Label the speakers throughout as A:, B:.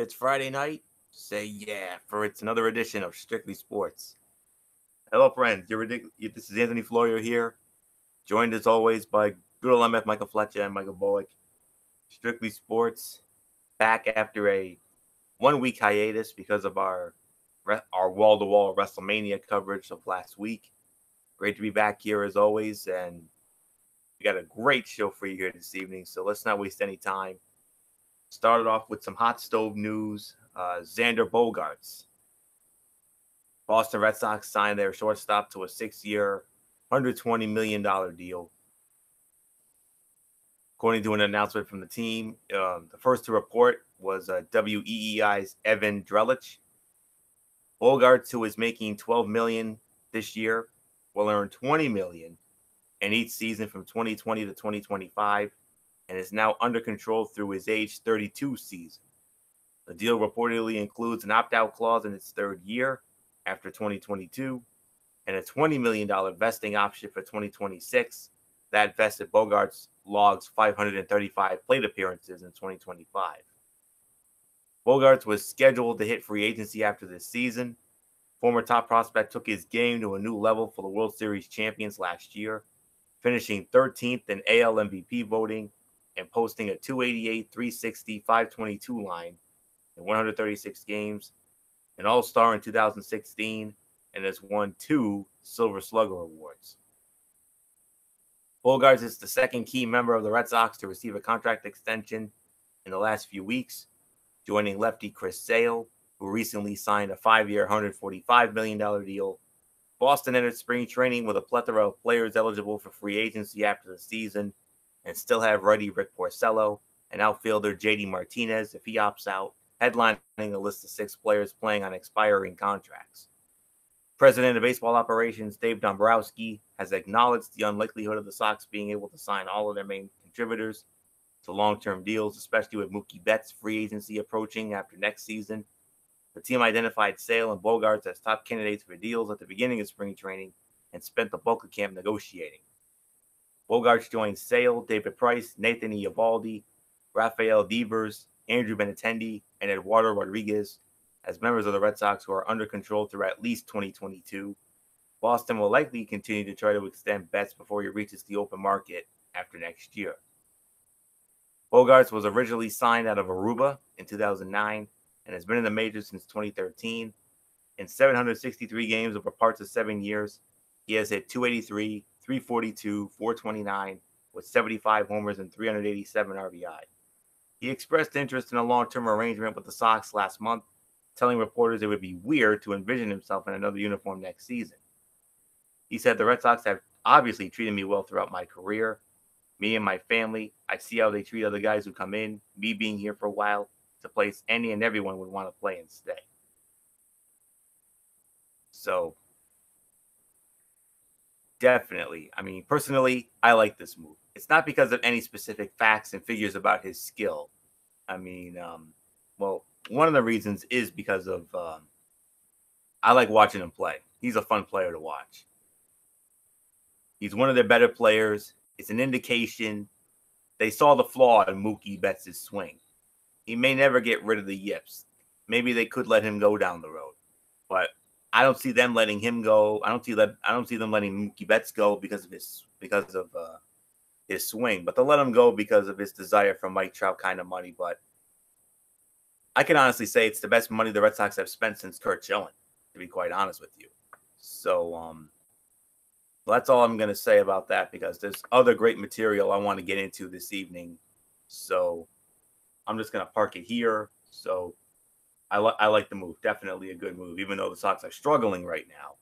A: it's Friday night, say yeah for it's another edition of Strictly Sports. Hello, friends. This is Anthony Florio here, joined as always by good old MF Michael Fletcher and Michael Bullock. Strictly Sports back after a 1 week hiatus because of our wall to wall WrestleMania coverage of last week. Great to be back here as always, and we got a great show for you here this evening. So let's not waste any time. Started off with some hot stove news. Xander Bogaerts. Boston Red Sox signed their shortstop to a 6-year, $120 million deal. According to an announcement from the team, the first to report was WEEI's Evan Drellich. Bogaerts, who is making $12 million this year, will earn $20 million in each season from 2020 to 2025, and is now under control through his age 32 season. The deal reportedly includes an opt-out clause in its third year after 2022 and a $20 million vesting option for 2026. That vested Bogaerts logs 535 plate appearances in 2025. Bogaerts was scheduled to hit free agency after this season. Former top prospect took his game to a new level for the World Series champions last year, finishing 13th in AL MVP voting and posting a 288, 360, 522 line in 136 games, an All-Star in 2016, and has won 2 Silver Slugger awards. Bogaerts is the second key member of the Red Sox to receive a contract extension in the last few weeks, joining lefty Chris Sale, who recently signed a 5-year, $145 million deal. Boston entered spring training with a plethora of players eligible for free agency after the season, and still have ready Rick Porcello and outfielder JD Martinez if he opts out, headlining a list of 6 players playing on expiring contracts. President of Baseball Operations Dave Dombrowski has acknowledged the unlikelihood of the Sox being able to sign all of their main contributors to long-term deals, especially with Mookie Betts' free agency approaching after next season. The team identified Sale and Bogaerts as top candidates for deals at the beginning of spring training and spent the bulk of camp negotiating. Bogaerts joined Sale, David Price, Nathan Eovaldi, Rafael Devers, Andrew Benintendi, and Eduardo Rodriguez as members of the Red Sox who are under control through at least 2022. Boston will likely continue to try to extend Betts before he reaches the open market after next year. Bogaerts was originally signed out of Aruba in 2009 and has been in the majors since 2013. In 763 games over parts of 7 years, he has hit 283, 342, 429, with 75 homers and 387 RBI. He expressed interest in a long-term arrangement with the Sox last month, telling reporters it would be weird to envision himself in another uniform next season. He said, "The Red Sox have obviously treated me well throughout my career. Me and my family, I see how they treat other guys who come in. Me being here for a while, it's a place any and everyone would want to play and stay." So, definitely. I mean, personally, I like this move. It's not because of any specific facts and figures about his skill. I mean, well, one of the reasons is because of I like watching him play. He's a fun player to watch. He's one of their better players. It's an indication they saw the flaw in Mookie Betts' swing. He may never get rid of the yips. Maybe they could let him go down the road, but I don't see them letting him go. I don't see them letting Mookie Betts go because of his swing. But they'll let him go because of his desire for Mike Trout kind of money. But I can honestly say it's the best money the Red Sox have spent since Curt Schilling, to be quite honest with you. So that's all I'm going to say about that, because there's other great material I want to get into this evening. So I'm just going to park it here. So I like the move. Definitely a good move, even though the Sox are struggling right now.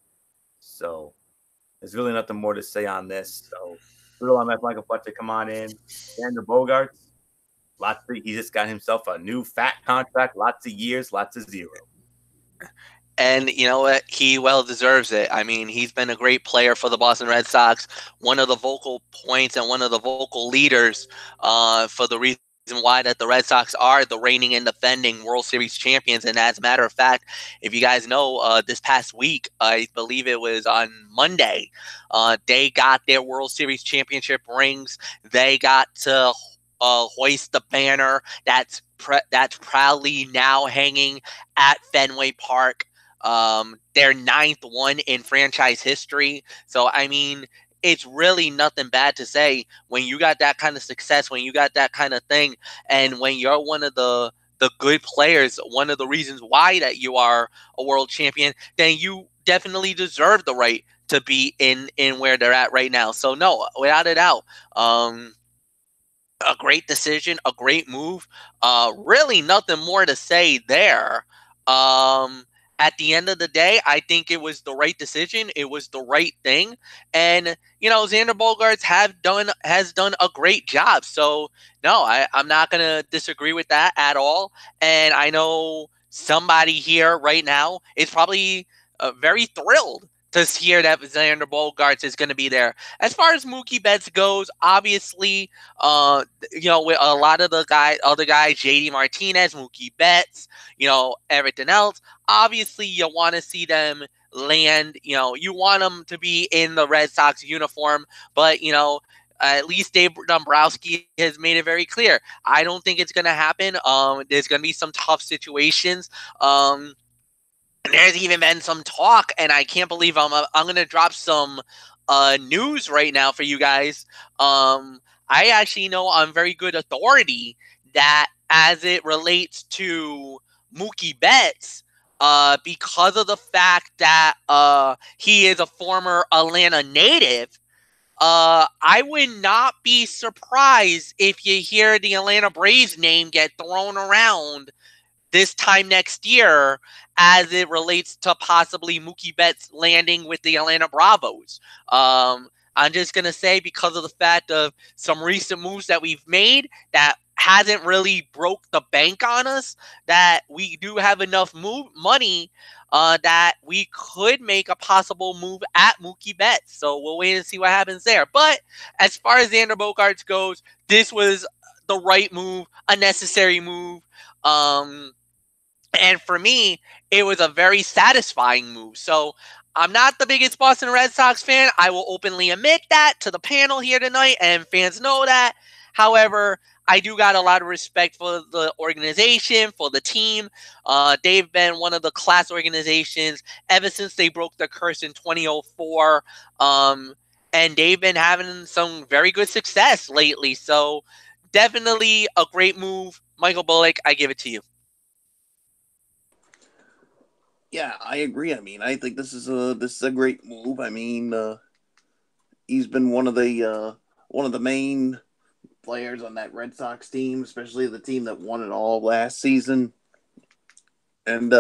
A: So there's really nothing more to say on this. So little MF Michael Fletcher, come on in. Xander Bogaerts. He just got himself a new fat contract, lots of years, lots of zero.
B: And you know what? He well deserves it. I mean, he's been a great player for the Boston Red Sox, one of the vocal points and one of the vocal leaders for the reason why that the Red Sox are the reigning and defending World Series champions. And as a matter of fact, if you guys know, this past week, I believe it was on Monday, they got their World Series championship rings. They got to hoist the banner that's proudly now hanging at Fenway Park. Their 9th one in franchise history. So, I mean, it's really nothing bad to say when you got that kind of success, when you got that kind of thing, and when you're one of the good players, one of the reasons why that you are a world champion, then you definitely deserve the right to be in where they're at right now. So no, without a doubt, a great decision, a great move. Really nothing more to say there. At the end of the day, I think it was the right decision. It was the right thing. And, Xander Bogaerts has done a great job. So, no, I'm not going to disagree with that at all. And I know somebody here right now is probably very thrilled to hear that Xander Bogaerts is going to be there. As far as Mookie Betts goes, obviously, with a lot of other guys, JD Martinez, Mookie Betts, everything else, obviously you want to see them land, you want them to be in the Red Sox uniform, but, at least Dave Dombrowski has made it very clear. I don't think it's going to happen. There's going to be some tough situations. There's even been some talk, and I can't believe I'm going to drop some news right now for you guys. I actually know on very good authority that as it relates to Mookie Betts, because of the fact that he is a former Atlanta native, I would not be surprised if you hear the Atlanta Braves name get thrown around this time next year as it relates to possibly Mookie Betts landing with the Atlanta Bravos. I'm just going to say, because of the fact of some recent moves that we've made that hasn't really broke the bank on us, that we do have enough money that we could make a possible move at Mookie Betts. So we'll wait and see what happens there. But as far as Xander Bogaerts goes, this was the right move, a necessary move. And for me, it was a very satisfying move. So I'm not the biggest Boston Red Sox fan. I will openly admit that to the panel here tonight, and fans know that. However, I do got a lot of respect for the organization, for the team. They've been one of the class organizations ever since they broke the curse in 2004. And they've been having some very good success lately. So definitely a great move. Michael Bullock, I give it to you.
C: Yeah, I agree. I mean, I think this is a great move. I mean, he's been one of the main players on that Red Sox team, especially the team that won it all last season. And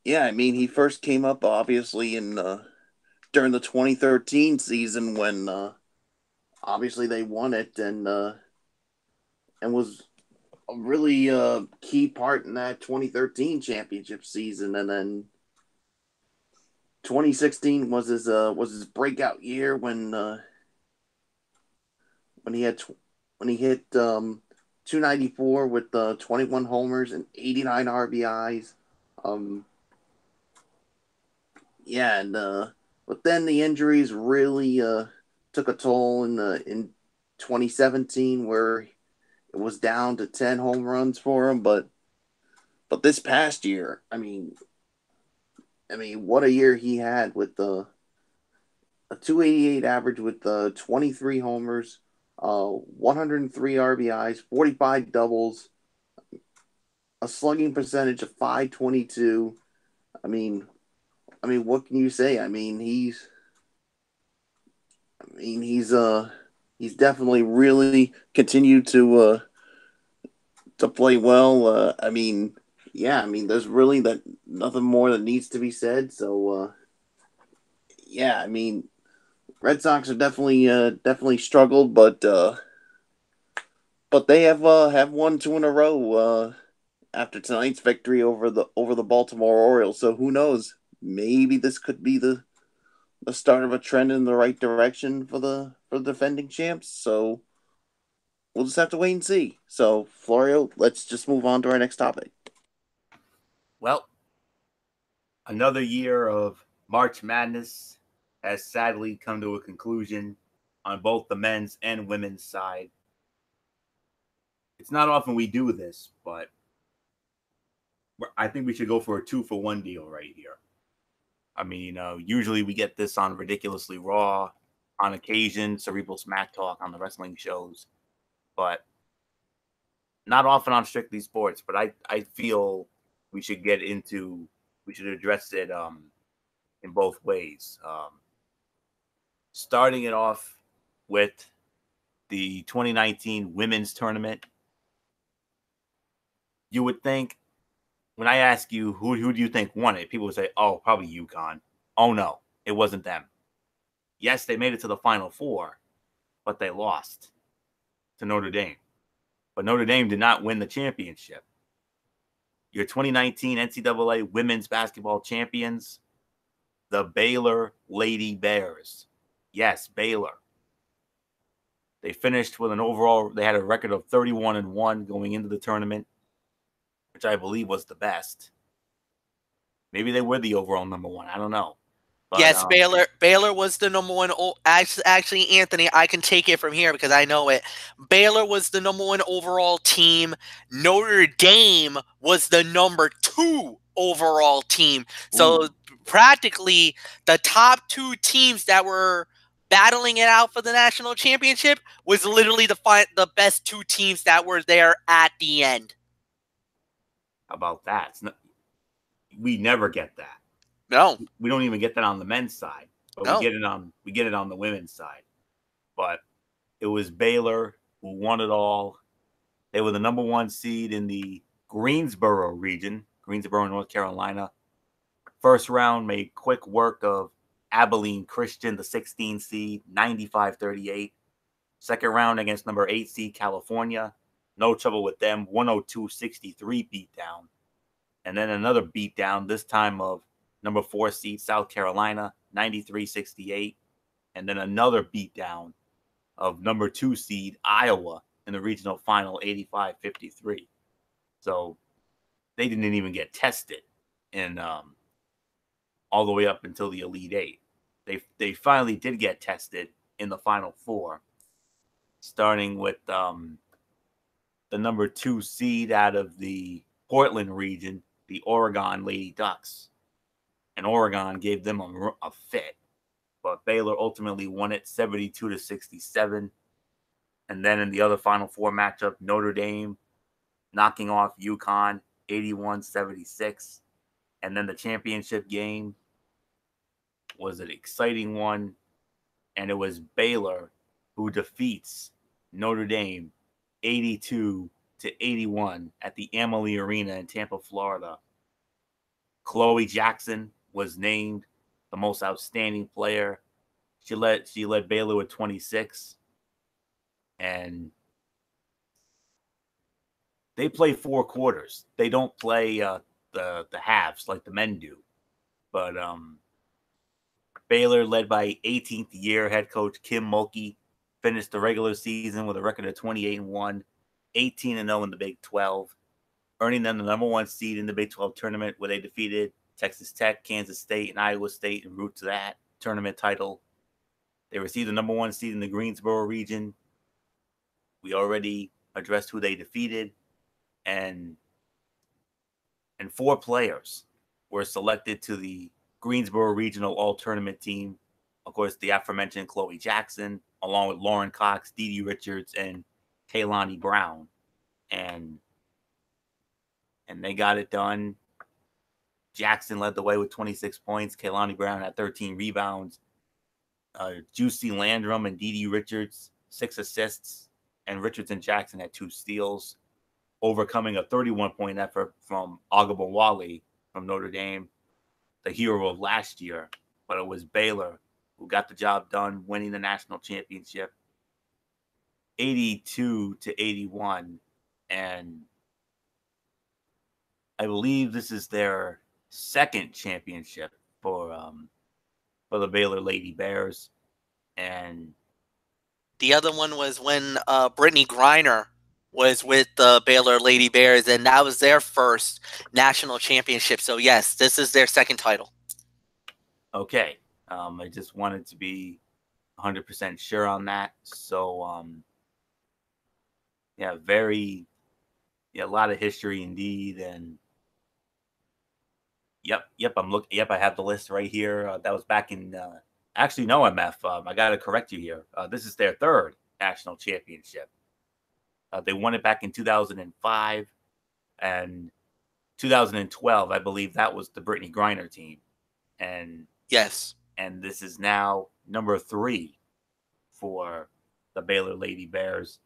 C: yeah, I mean, he first came up obviously in during the 2013 season when obviously they won it and was a really key part in that 2013 championship season. And then 2016 was his breakout year when he hit 294 with 21 homers and 89 RBIs. Yeah, and but then the injuries really took a toll in 2017, where it was down to 10 home runs for him. But this past year, I mean, what a year he had with a 288 average with 23 homers, 103 RBIs, 45 doubles, a slugging percentage of 522. I mean, what can you say? I mean, he's definitely really continued to play well. I mean, yeah, I mean, there's really nothing more that needs to be said. So, yeah, I mean, Red Sox are definitely struggled, but they have won 2 in a row after tonight's victory over the Baltimore Orioles. So who knows? Maybe this could be the start of a trend in the right direction for the defending champs. So we'll just have to wait and see. So Florio, let's just move on to our next topic.
A: Well, another year of March Madness has sadly come to a conclusion on both the men's and women's side. it's not often we do this, but I think we should go for a 2-for-1 deal right here. I mean, usually we get this on Ridiculously Raw, on occasion, Cerebral Smack Talk on the wrestling shows, but not often on Strictly Sports. But I feel we should address it in both ways. Starting it off with the 2019 women's tournament. You would think, when I ask you who do you think won it, people would say, oh, probably UConn. Oh, no, it wasn't them. Yes, they made it to the Final Four, but they lost to Notre Dame. But Notre Dame did not win the championship. Your 2019 NCAA women's basketball champions, the Baylor Lady Bears. Yes, Baylor. They finished with they had a record of 31-1 going into the tournament, which I believe was the best. Maybe they were the overall number one. I don't know. But,
B: yes, Baylor was the number one. Actually, Anthony, I can take it from here because I know it. Baylor was the number one overall team. Notre Dame was the number 2 overall team. So practically the top 2 teams that were battling it out for the national championship was literally the best 2 teams that were there at the end.
A: How about that? We never get that.
B: No,
A: we don't even get that on the men's side, but
B: no.
A: we get it on the women's side. But it was Baylor who won it all. They were the number 1 seed in the Greensboro region, Greensboro, North Carolina. First round made quick work of Abilene Christian, the 16 seed, 95-38. Second round against number 8 seed California, no trouble with them, 102-63 beatdown. And then another beatdown, this time of number 4 seed South Carolina, 93-68. And then another beatdown of number 2 seed Iowa in the regional final, 85-53. So they didn't even get tested in all the way up until the Elite 8. They finally did get tested in the Final Four, starting with the number 2 seed out of the Portland region, the Oregon Lady Ducks. And Oregon gave them a fit. But Baylor ultimately won it 72-67. And then in the other Final Four matchup, Notre Dame knocking off UConn 81-76. And then the championship game was an exciting one. And it was Baylor who defeats Notre Dame 82-81 at the Amalie Arena in Tampa, Florida. Chloe Jackson was named the most outstanding player. She led Baylor with 26. And they play 4 quarters. They don't play the halves like the men do. But Baylor, led by 18th year head coach Kim Mulkey, finished the regular season with a record of 28-1, 18-0 in the Big 12, earning them the number 1 seed in the Big 12 tournament, where they defeated Texas Tech, Kansas State, and Iowa State en route to that tournament title. They received the number 1 seed in the Greensboro region. We already addressed who they defeated, and 4 players were selected to the Greensboro Regional All-Tournament team. Of course, the aforementioned Chloe Jackson, along with Lauren Cox, Dee Richards, and Kaylani Brown. And they got it done. Jackson led the way with 26 points. Kaylani Brown had 13 rebounds. Juicy Landrum and Dee Richards, 6 assists. And Richards and Jackson had 2 steals, overcoming a 31-point effort from Agabawale from Notre Dame, the hero of last year. But it was Baylor who got the job done, winning the national championship 82-81. And I believe this is their second championship for the Baylor Lady Bears. And
B: the other one was when Brittany Griner was with the Baylor Lady Bears, and that was their first national championship. So yes, this is their second title.
A: Okay. I just wanted to be 100% sure on that. So, yeah, very Yeah, a lot of history indeed. And yep. Yep, I have the list right here. That was back in. Actually, no, MF. I got to correct you here. This is their third national championship. They won it back in 2005 and 2012. I believe that was the Brittany Griner team, and
B: Yes.
A: this is now number 3 for the Baylor Lady Bears.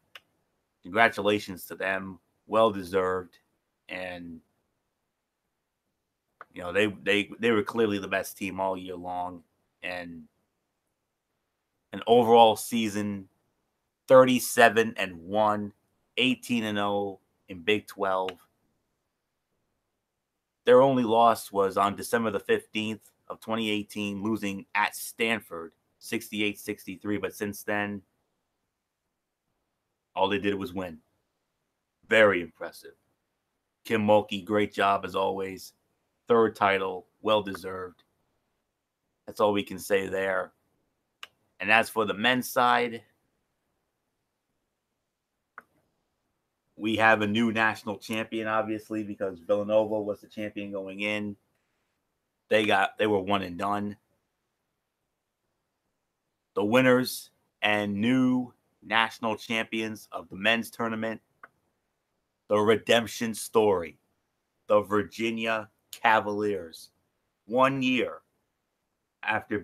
A: Congratulations to them, well deserved, and you know they were clearly the best team all year long, and an overall season 37-1, 18-0 in Big 12. Their only loss was on December the 15th of 2018, losing at Stanford 68-63. But since then, all they did was win. Very impressive. Kim Mulkey, great job as always. Third title, well deserved. That's all we can say there. And as for the men's side, we have a new national champion, obviously, because Villanova was the champion going in. They were one and done. The winners and new national champions of the men's tournament, the redemption story, the Virginia Cavaliers. 1 year after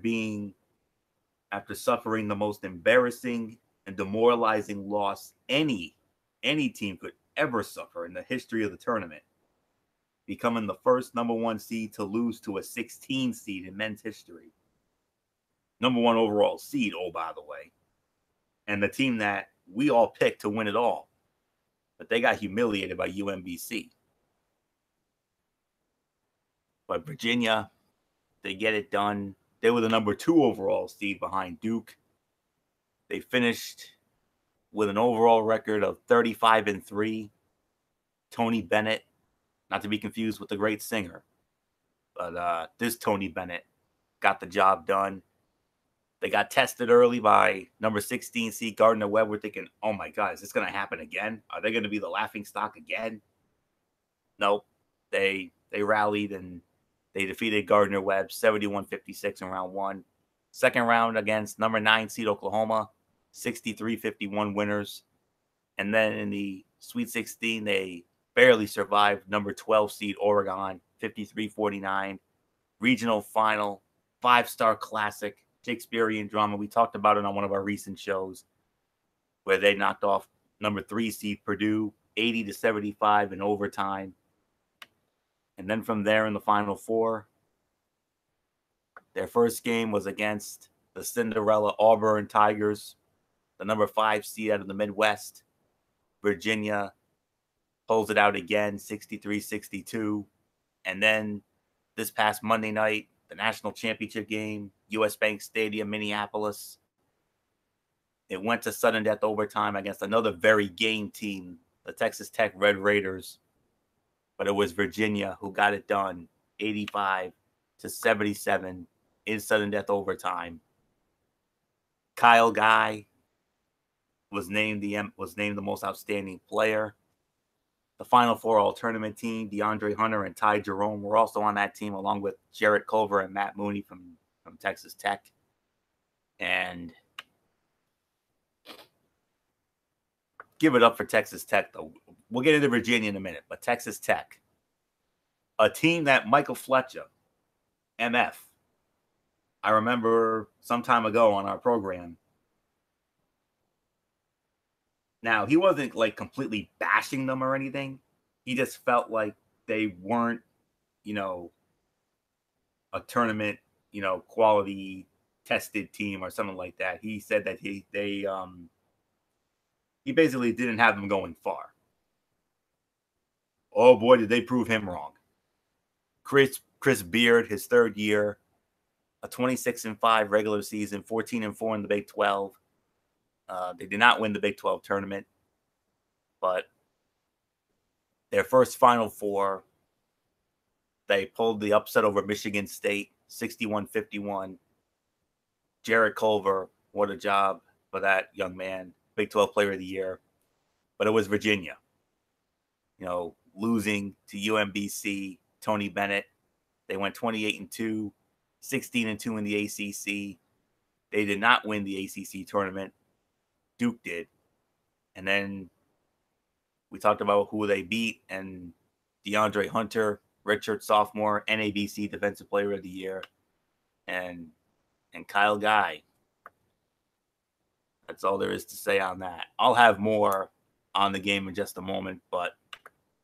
A: suffering the most embarrassing and demoralizing loss any team could ever suffer in the history of the tournament, becoming the first number 1 seed to lose to a 16 seed in men's history. Number 1 overall seed, oh, by the way. And the team that we all picked to win it all. But they got humiliated by UMBC. But Virginia, they get it done. They were the number 2 overall seed behind Duke. They finished with an overall record of 35-3. Tony Bennett, not to be confused with the great singer, but this Tony Bennett got the job done. They got tested early by number 16 seed Gardner Webb. We're thinking, oh my God, is this going to happen again? Are they going to be the laughingstock again? Nope. They rallied and they defeated Gardner Webb 71-56 in round 1. Second round against number 9 seed Oklahoma, 63-51 winners. And then in the Sweet 16, they barely survived number 12 seed Oregon, 53-49. Regional final, 5-star classic, Shakespearean drama. We talked about it on one of our recent shows where they knocked off number 3 seed Purdue 80-75 in overtime. And then from there in the Final Four, their first game was against the Cinderella Auburn Tigers, the number 5 seed out of the Midwest. Virginia pulls it out again, 63-62. And then this past Monday night, the national championship game, US Bank Stadium, Minneapolis. It went to sudden death overtime against another very game team, the Texas Tech Red Raiders. But it was Virginia who got it done, 85-77 in sudden death overtime. Kyle Guy was named the most outstanding player. The Final Four All-Tournament team, DeAndre Hunter and Ty Jerome, were also on that team, along with Jarrett Culver and Matt Mooney from Texas Tech. And give it up for Texas Tech, though. We'll get into Virginia in a minute, but Texas Tech, a team that Michael Fletcher, MF, I remember some time ago on our program. Now, he wasn't like completely bashing them or anything. He just felt like they weren't, a tournament, quality tested team or something like that. He said that he basically didn't have them going far. Oh boy, did they prove him wrong. Chris Beard, his third year, a 26-5 regular season, 14-4 in the Big 12. They did not win the Big 12 tournament, but their first Final Four, they pulled the upset over Michigan State, 61-51. Jarrett Culver, what a job for that young man, Big 12 Player of the Year. But it was Virginia. losing to UMBC, Tony Bennett. They went 28-2, 16-2 in the ACC. They did not win the ACC tournament. Duke did. And then we talked about who they beat, and DeAndre Hunter, redshirt sophomore, NABC Defensive Player of the Year, and Kyle Guy. That's all there is to say on that. I'll have more on the game in just a moment, but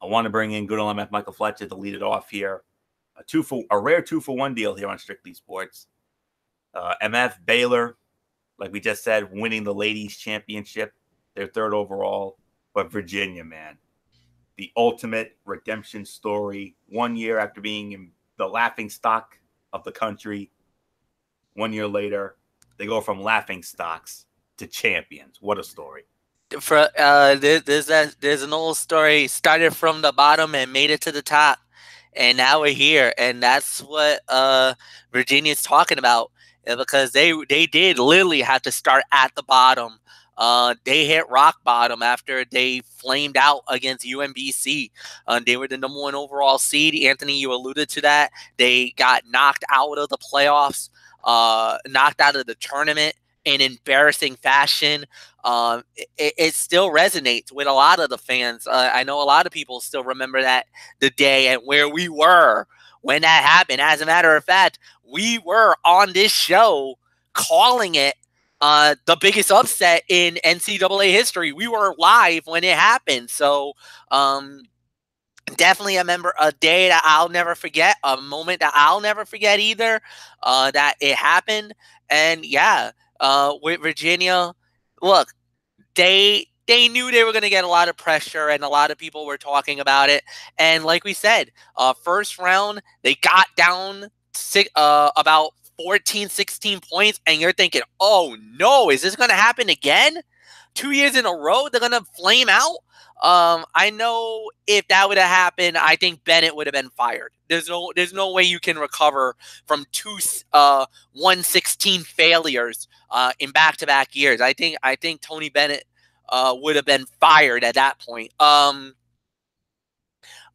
A: I want to bring in good old MF Michael Fletcher to lead it off here. A rare 2-for-1 deal here on Strictly Sports. MF Baylor, like we just said, winning the ladies championship, their 3rd overall. But Virginia, man, the ultimate redemption story. 1 year after being in the laughing stock of the country, 1 year later, they go from laughing stocks to champions. What a story.
B: There's an old story, started from the bottom and made it to the top, and now we're here, and that's what Virginia's talking about, because they did literally have to start at the bottom. They hit rock bottom after they flamed out against UMBC. They were the #1 overall seed. Anthony, you alluded to that. They got knocked out of the playoffs, knocked out of the tournament in embarrassing fashion. It still resonates with a lot of the fans. I know a lot of people still remember the day and where we were when that happened. As a matter of fact, we were on this show calling it the biggest upset in NCAA history. We were live when it happened. So definitely a day that I'll never forget, a moment that I'll never forget either, that it happened. And yeah, with Virginia, look, they knew they were going to get a lot of pressure, and a lot of people were talking about it. And like we said, first round, they got down about 14, 16 points, and you're thinking, oh no, is this going to happen again? 2 years in a row, they're going to flame out? I know if that would have happened, I think Bennett would have been fired. There's no way you can recover from 116 failures in back-to-back years. I think Tony Bennett would have been fired at that point.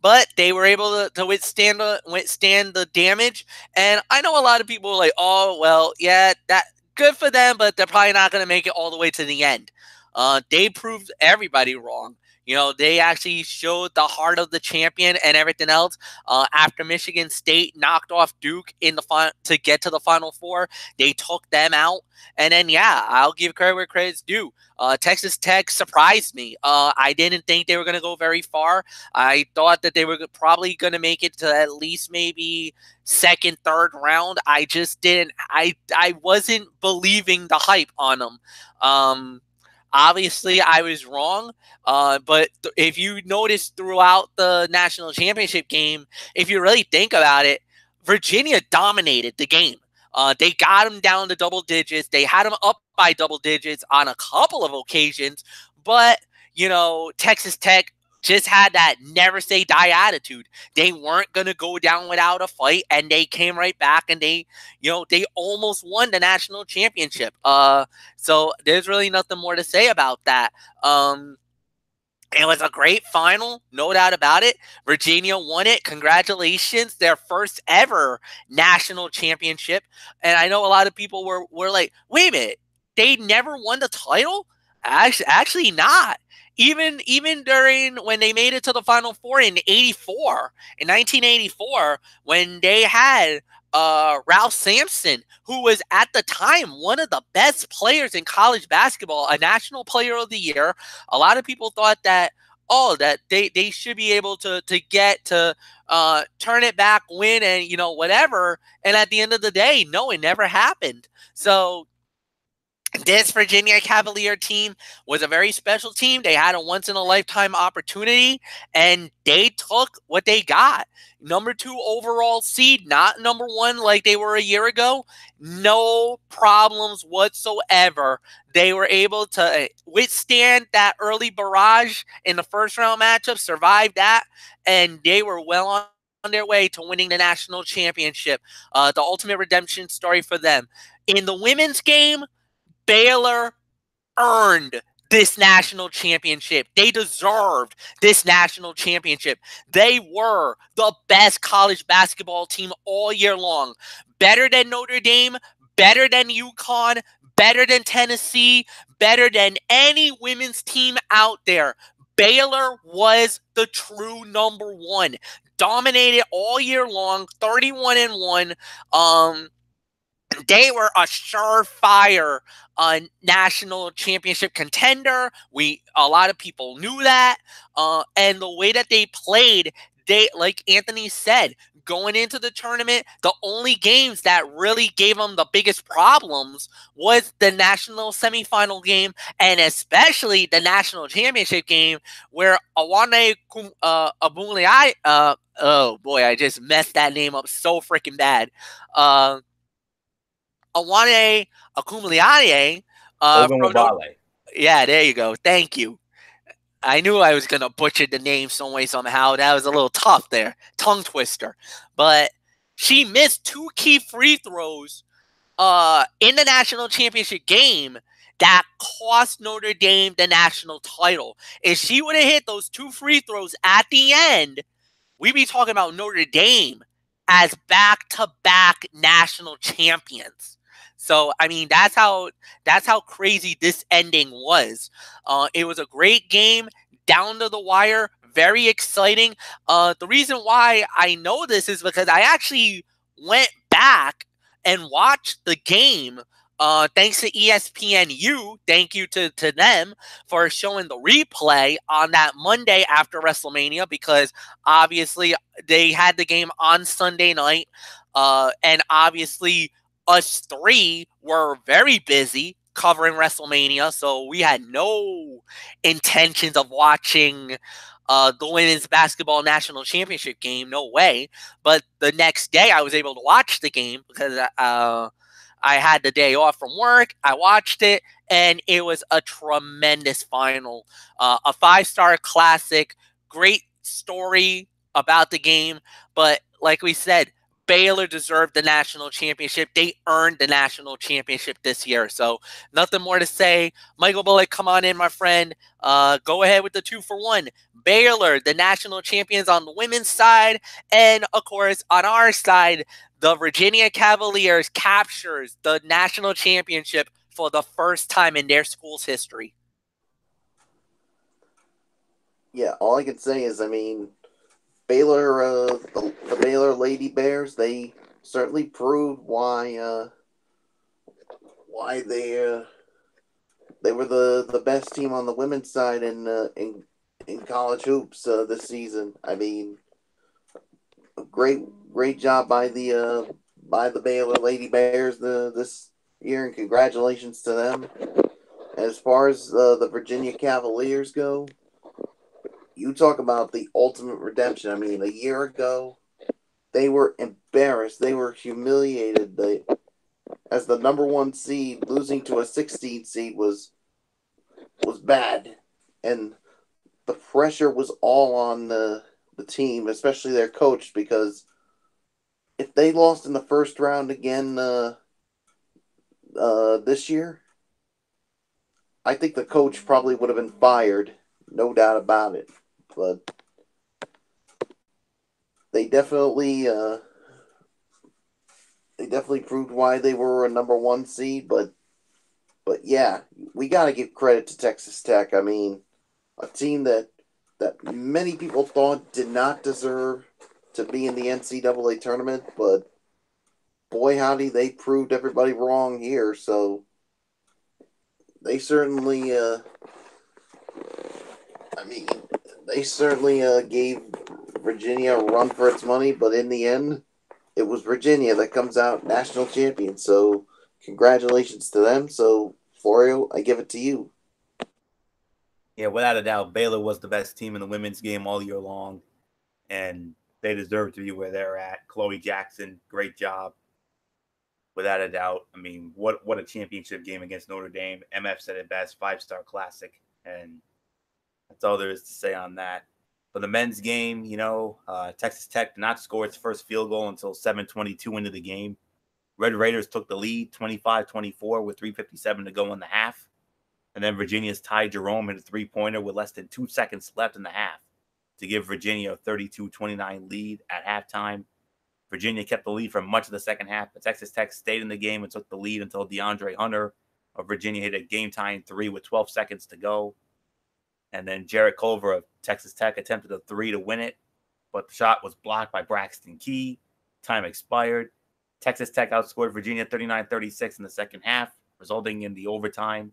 B: But they were able to withstand the damage. And I know a lot of people are like, oh, well, yeah, that good for them, but they're probably not going to make it all the way to the end. They proved everybody wrong. They actually showed the heart of the champion and everything else. After Michigan State knocked off Duke to get to the Final Four, they took them out. And then, yeah, I'll give credit where credit's due. Texas Tech surprised me. I didn't think they were going to go very far. I thought that they were probably going to make it to at least maybe second, third round. I just didn't. I wasn't believing the hype on them. Obviously, I was wrong, but if you notice throughout the national championship game, if you really think about it, Virginia dominated the game. They got them down to double digits. They had them up by double digits on a couple of occasions, but, Texas Tech just had that never say die attitude. They weren't going to go down without a fight, and they came right back, and they almost won the national championship. So there's really nothing more to say about that. It was a great final, no doubt about it. Virginia won it. Congratulations. Their first ever national championship. And I know a lot of people were like, wait a minute, they never won the title? Actually not. Even during when they made it to the Final Four in 1984, when they had Ralph Sampson, who was at the time one of the best players in college basketball, a National Player of the Year. A lot of people thought that they should be able to get to turn it back, win, and whatever. And at the end of the day, no, it never happened. So this Virginia Cavalier team was a very special team. They had a once-in-a-lifetime opportunity, and they took what they got. Number 2 overall seed, not number 1 like they were a year ago. No problems whatsoever. They were able to withstand that early barrage in the first-round matchup, survive that, and they were well on their way to winning the national championship. The ultimate redemption story for them. In the women's game, Baylor earned this national championship. They deserved this national championship. They were the best college basketball team all year long. Better than Notre Dame, better than UConn, better than Tennessee, better than any women's team out there. Baylor was the true number one. Dominated all year long, 31-1. They were a surefire national championship contender. A lot of people knew that, and the way that they played, they, like Anthony said, going into the tournament, the only games that really gave them the biggest problems was the national semifinal game, and especially the national championship game, where Awane Abunliai, oh boy, I just messed that name up so freaking bad. Awane Akumliane. Yeah, there you go. Thank you. I knew I was going to butcher the name some way, somehow. That was a little tough there. Tongue twister. But she missed 2 key free throws in the national championship game that cost Notre Dame the national title. If she would have hit those 2 free throws at the end, we'd be talking about Notre Dame as back-to-back national champions. So, I mean, that's how crazy this ending was. It was a great game, down to the wire, very exciting. The reason why I know this is because I actually went back and watched the game. Thanks to ESPNU, thank you to them for showing the replay on that Monday after WrestleMania, because obviously they had the game on Sunday night, and obviously us 3 were very busy covering WrestleMania, so we had no intentions of watching the women's basketball national championship game. No way. But the next day I was able to watch the game because I had the day off from work. I watched it, and it was a tremendous final. A 5-star classic, great story about the game. But like we said, Baylor deserved the national championship. They earned the national championship this year. So nothing more to say. Michael Bullock, come on in, my friend. Go ahead with the 2-for-1. Baylor, the national champions on the women's side. And, of course, on our side, the Virginia Cavaliers captures the national championship for the first time in their school's history.
C: Yeah, all I can say is, I mean, Baylor, the Baylor Lady Bears, they certainly proved why they were the best team on the women's side in college hoops this season. I mean, a great job by the Baylor Lady Bears this year, and congratulations to them. As far as the Virginia Cavaliers go, you talk about the ultimate redemption. I mean, a year ago, they were embarrassed. They were humiliated. As the number 1 seed, losing to a 16 seed was bad. And the pressure was all on the team, especially their coach, because if they lost in the first round again this year, I think the coach probably would have been fired, no doubt about it. But they definitely proved why they were a number 1 seed. But yeah, we got to give credit to Texas Tech. I mean, a team that many people thought did not deserve to be in the NCAA tournament, but boy howdy, they proved everybody wrong here. So they certainly gave Virginia a run for its money, but in the end, it was Virginia that comes out national champion. So congratulations to them. So Florio, I give it to you.
A: Yeah, without a doubt, Baylor was the best team in the women's game all year long, and they deserve to be where they're at. Chloe Jackson, great job. Without a doubt. I mean, what a championship game against Notre Dame. MF said it best, 5-star classic, and that's all there is to say on that. For the men's game, Texas Tech did not score its first field goal until 7:22 into the game. Red Raiders took the lead 25-24 with 3:57 to go in the half. And then Virginia's Ty Jerome hit a three-pointer with less than 2 seconds left in the half to give Virginia a 32-29 lead at halftime. Virginia kept the lead for much of the second half, but Texas Tech stayed in the game and took the lead until DeAndre Hunter of Virginia hit a game-tying three with 12 seconds to go. And then Jarrett Culver of Texas Tech attempted a three to win it, but the shot was blocked by Braxton Key. Time expired. Texas Tech outscored Virginia 39-36 in the second half, resulting in the overtime.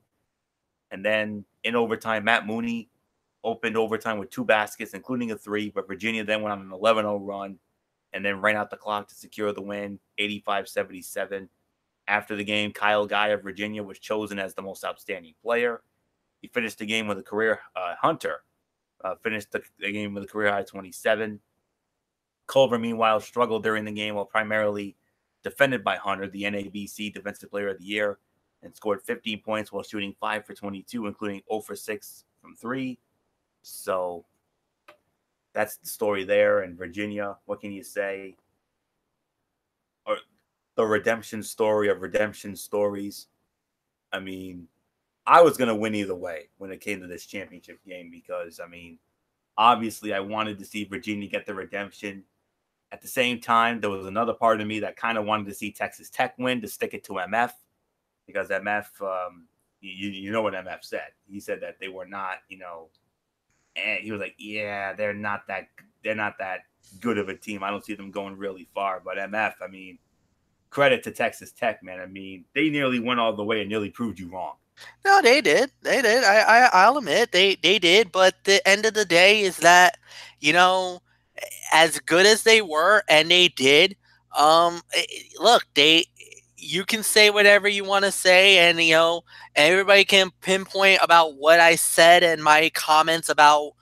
A: And then in overtime, Matt Mooney opened overtime with 2 baskets, including a three, but Virginia then went on an 11-0 run and then ran out the clock to secure the win, 85-77. After the game, Kyle Guy of Virginia was chosen as the most outstanding player. He finished the game with a career Hunter finished the game with a career high 27. Culver, meanwhile, struggled during the game while primarily defended by Hunter, the NABC Defensive Player of the Year, and scored 15 points while shooting 5 for 22, including 0 for 6 from 3. So that's the story there. And Virginia, what can you say? Or the redemption story of redemption stories. I mean, I was going to win either way when it came to this championship game because, I mean, obviously I wanted to see Virginia get the redemption. At the same time, there was another part of me that kind of wanted to see Texas Tech win to stick it to MF because MF, you know what MF said. He said that they were not, and he was like, yeah, they're not that good of a team. I don't see them going really far. But MF, I mean, credit to Texas Tech, man. I mean, they nearly went all the way and nearly proved you wrong.
B: No, they did. They did. I'll admit they did. But the end of the day is that, as good as they were and they did, look, you can say whatever you want to say, and everybody can pinpoint about what I said and my comments about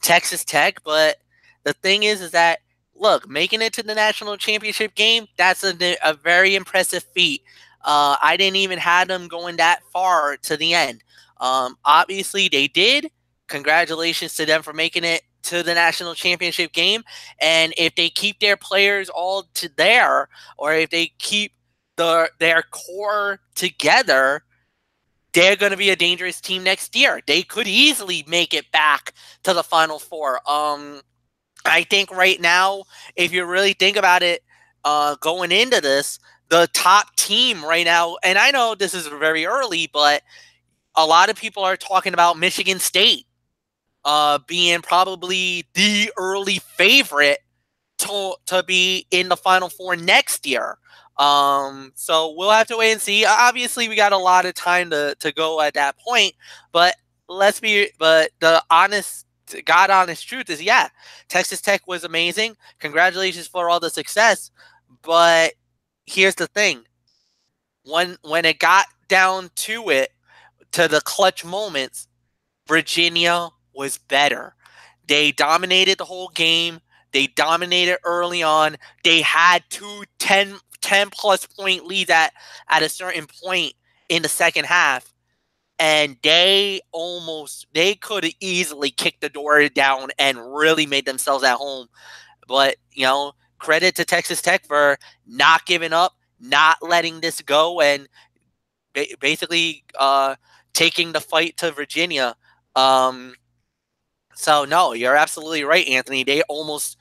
B: Texas Tech. But the thing is that, look, making it to the national championship game, that's a very impressive feat. I didn't even have them going that far to the end. Obviously, they did. Congratulations to them for making it to the national championship game. And if they keep their players all to there, or if they keep their core together, they're going to be a dangerous team next year. They could easily make it back to the Final Four. I think right now, if you really think about it, going into this, the top team right now, and I know this is very early, but a lot of people are talking about Michigan State being probably the early favorite to be in the Final Four next year. So we'll have to wait and see. Obviously, we got a lot of time to go at that point, but the honest truth is, yeah, Texas Tech was amazing. Congratulations for all the success, but here's the thing. When it got down to it, to the clutch moments, Virginia was better. They dominated the whole game. They dominated early on. They had 2 10-plus point leads at a certain point in the second half. And they could have easily kicked the door down and really made themselves at home. But, credit to Texas Tech for not giving up, not letting this go, and basically taking the fight to Virginia. So no, you're absolutely right, Anthony. They almost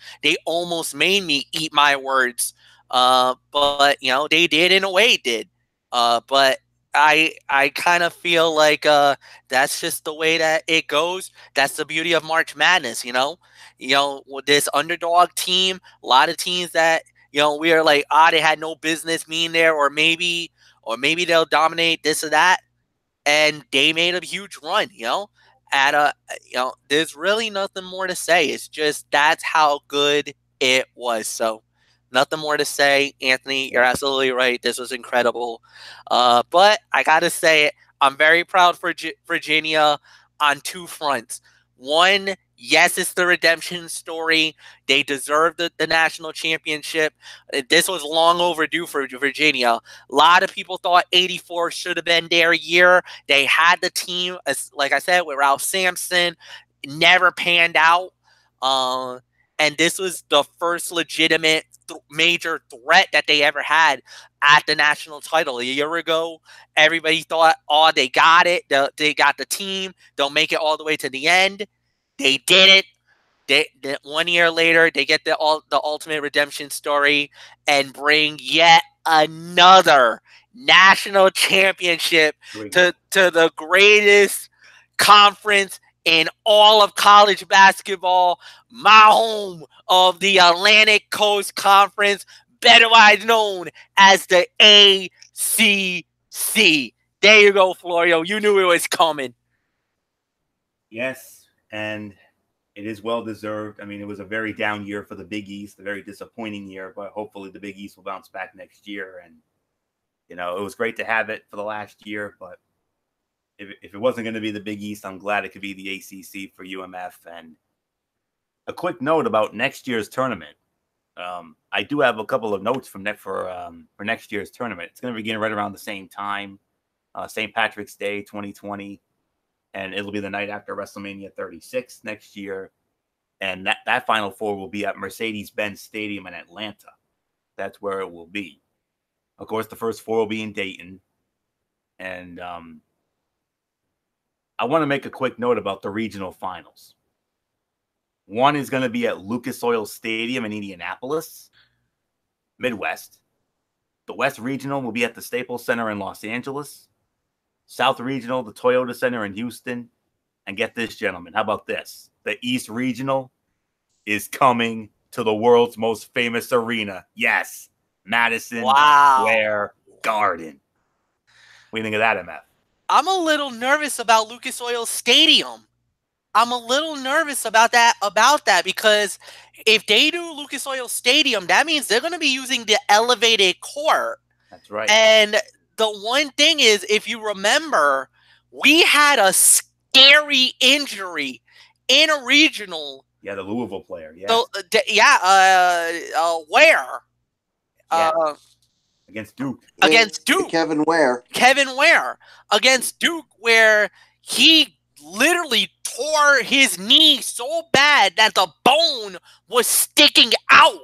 B: made me eat my words. But they did in a way. But I kind of feel like that's just the way that it goes. That's the beauty of March Madness, with this underdog team, a lot of teams that, we are like, they had no business being there, or maybe they'll dominate this or that. And they made a huge run, there's really nothing more to say. It's just, that's how good it was. So nothing more to say. Anthony, you're absolutely right. This was incredible. But I got to say it, I'm very proud for Virginia on 2 fronts. One, yes, it's the redemption story. They deserve the national championship. This was long overdue for Virginia. A lot of people thought 84 should have been their year. They had the team, like I said, with Ralph Sampson, never panned out. And this was the first legitimate major threat that they ever had at the national title. A year ago, everybody thought, oh, they got it. They got the team. They'll make it all the way to the end. They did it. They 1 year later, they get the ultimate redemption story and bring yet another national championship to the greatest conference in all of college basketball, my home of the Atlantic Coast Conference, better known as the ACC. There you go, Florio. You knew it was coming.
A: Yes, and it is well deserved. I mean, it was a very down year for the Big East, a very disappointing year, but hopefully the Big East will bounce back next year. And, you know, it was great to have it for the last year, but if it wasn't going to be the Big East, I'm glad it could be the ACC for UMF. And a quick note about next year's tournament. I do have a couple of notes from for next year's tournament. It's going to begin right around the same time, St. Patrick's Day 2020. And it'll be the night after WrestleMania 36 next year. And that Final Four will be at Mercedes-Benz Stadium in Atlanta. That's where it will be. Of course, the first four will be in Dayton. And I want to make a quick note about the regional finals. One is going to be at Lucas Oil Stadium in Indianapolis, Midwest. The West Regional will be at the Staples Center in Los Angeles. South Regional, the Toyota Center in Houston. And get this, gentlemen. How about this? The East Regional is coming to the world's most famous arena. Yes, Madison Square Garden. What do you think of that, MF?
B: I'm a little nervous about Lucas Oil Stadium. I'm a little nervous about that because if they do Lucas Oil Stadium, that means they're going to be using the elevated court.
A: That's right.
B: And the one thing is, if you remember, we had a scary injury in a regional.
A: Yeah, the Louisville player. Yeah.
B: So, Ware.
A: Yeah. Against Duke.
B: Against Duke.
C: Kevin Ware. Against Duke, where he literally tore his knee so bad that the bone was sticking out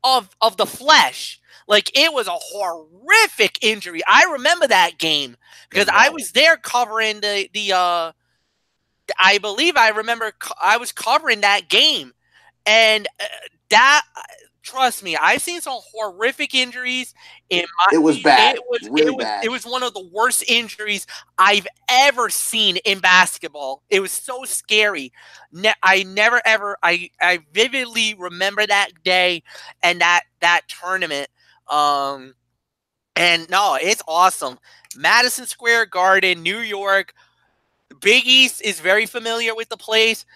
C: of the flesh. Like, it was a horrific injury. I remember that game because I was there covering I believe I remember I was covering that game. And trust me, I've seen some horrific injuries. It was bad.
B: It was one of the worst injuries I've ever seen in basketball. It was so scary. I vividly remember that day and that tournament. And no, it's awesome. Madison Square Garden, New York. Big East is very familiar with the place.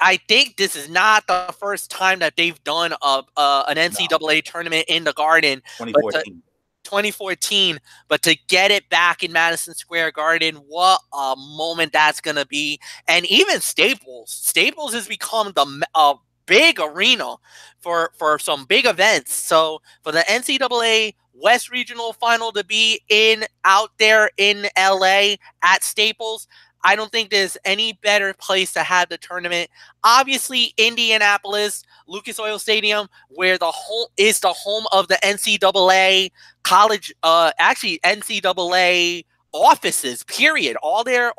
B: I think this is not the first time that they've done an NCAA tournament in the Garden. 2014. But to get it back in Madison Square Garden, what a moment that's going to be. And even Staples. Staples has become a big arena for some big events. So for the NCAA West Regional Final to be out there in LA at Staples, I don't think there's any better place to have the tournament. Obviously, Indianapolis, Lucas Oil Stadium, where the home of the NCAA college, NCAA offices. Period. All their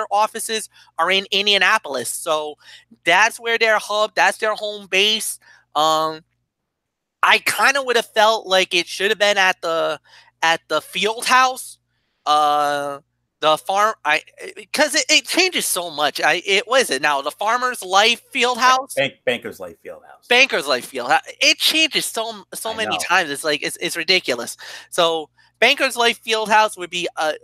B: offices are in Indianapolis, so that's where their hub. That's their home base. I kind of would have felt like it should have been at the field house. The farm, because it changes so much. What is it now? The Farmers Life Fieldhouse,
A: Bankers Life Fieldhouse,
B: Bankers Life Fieldhouse. It changes so many times. It's like it's ridiculous. So Bankers Life Fieldhouse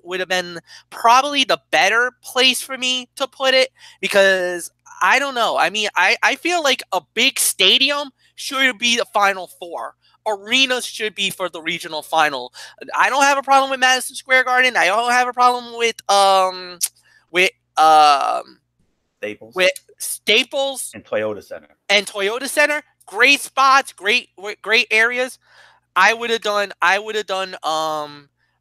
B: would have been probably the better place for me to put it because I don't know. I mean, I feel like a big stadium should be the Final Four. Arenas should be for the regional final. I don't have a problem with Madison Square Garden. I don't have a problem with Staples
A: and Toyota Center.
B: Great spots, great areas. I would have done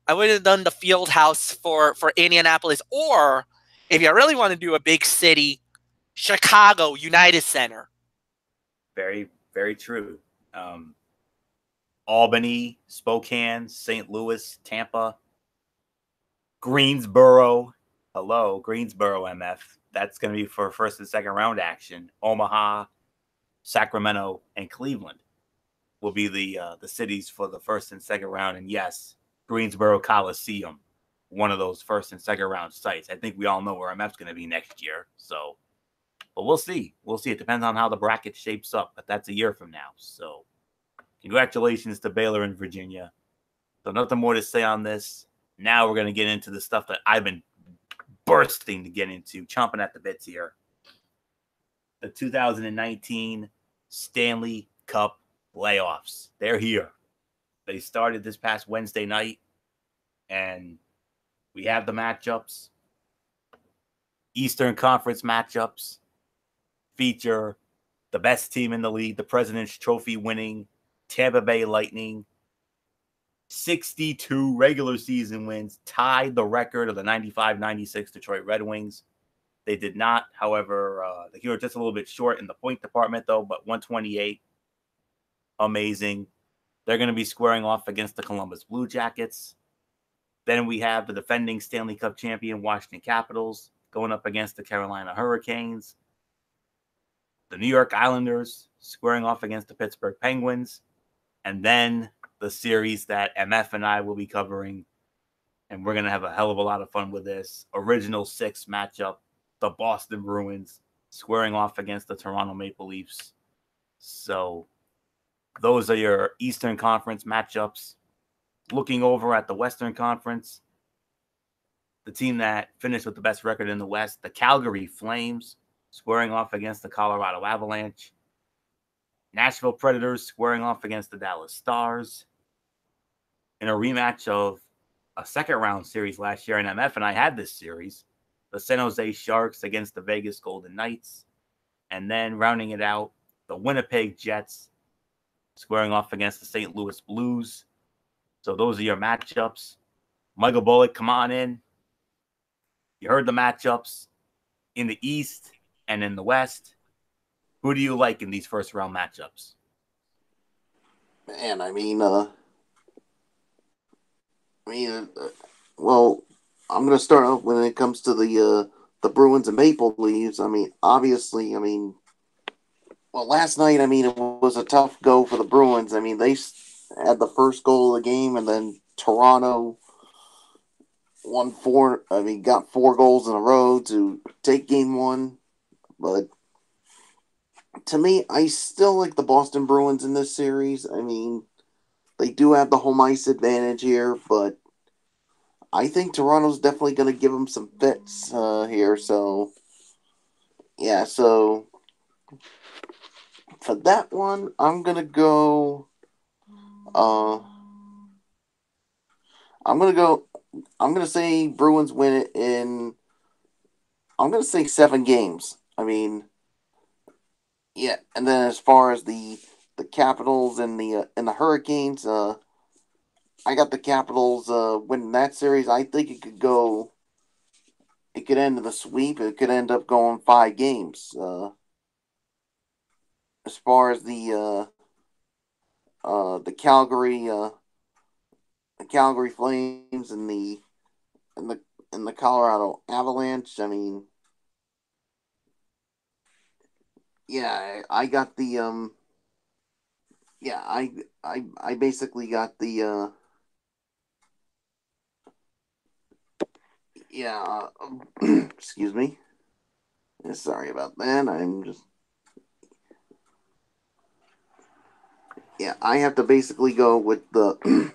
B: the field house for Indianapolis, or if you really want to do a big city, Chicago United Center.
A: Very, very true. Albany, Spokane, St. Louis, Tampa, Greensboro. Hello, Greensboro MF. That's going to be for first and second round action. Omaha, Sacramento, and Cleveland will be the cities for the first and second round. And yes, Greensboro Coliseum, one of those first and second round sites. I think we all know where MF's going to be next year. So, but we'll see. We'll see. It depends on how the bracket shapes up, but that's a year from now. So, congratulations to Baylor and Virginia. So, nothing more to say on this. Now we're going to get into the stuff that I've been bursting to get into, chomping at the bits here. The 2019 Stanley Cup playoffs. They're here. They started this past Wednesday night, and we have the matchups. Eastern Conference matchups feature the best team in the league, the President's Trophy winning Tampa Bay Lightning. 62 regular season wins, tied the record of the 95-96 Detroit Red Wings. They did not, however, they were just a little bit short in the point department, though, but 128. Amazing. They're going to be squaring off against the Columbus Blue Jackets. Then we have the defending Stanley Cup champion Washington Capitals going up against the Carolina Hurricanes. The New York Islanders squaring off against the Pittsburgh Penguins. And then the series that MF and I will be covering. And we're going to have a hell of a lot of fun with this. Original six matchup. The Boston Bruins squaring off against the Toronto Maple Leafs. So those are your Eastern Conference matchups. Looking over at the Western Conference, the team that finished with the best record in the West, the Calgary Flames, squaring off against the Colorado Avalanche. Nashville Predators squaring off against the Dallas Stars. In a rematch of a second-round series last year, and MF and I had this series, the San Jose Sharks against the Vegas Golden Knights. And then rounding it out, the Winnipeg Jets squaring off against the St. Louis Blues. So those are your matchups. Michael Bullock, come on in. You heard the matchups in the East and in the West. Who do you like in these first round matchups?
C: Man, well, I'm going to start off when it comes to the Bruins and Maple Leafs. Obviously, well, last night, it was a tough go for the Bruins. They had the first goal of the game, and then Toronto got 4 goals in a row to take game one. But to me, I still like the Boston Bruins in this series. They do have the home ice advantage here, but I think Toronto's definitely going to give them some fits here. So, yeah, so for that one, I'm going to go... I'm going to say Bruins win it in... I'm going to say 7 games. Yeah, and then as far as the Capitals and the Hurricanes, I got the Capitals winning that series. I think it could end in the sweep. It could end up going 5 games. As far as the Calgary Flames and the Colorado Avalanche, yeah, I got the yeah, I basically got the excuse me. Sorry about that. I have to basically go with the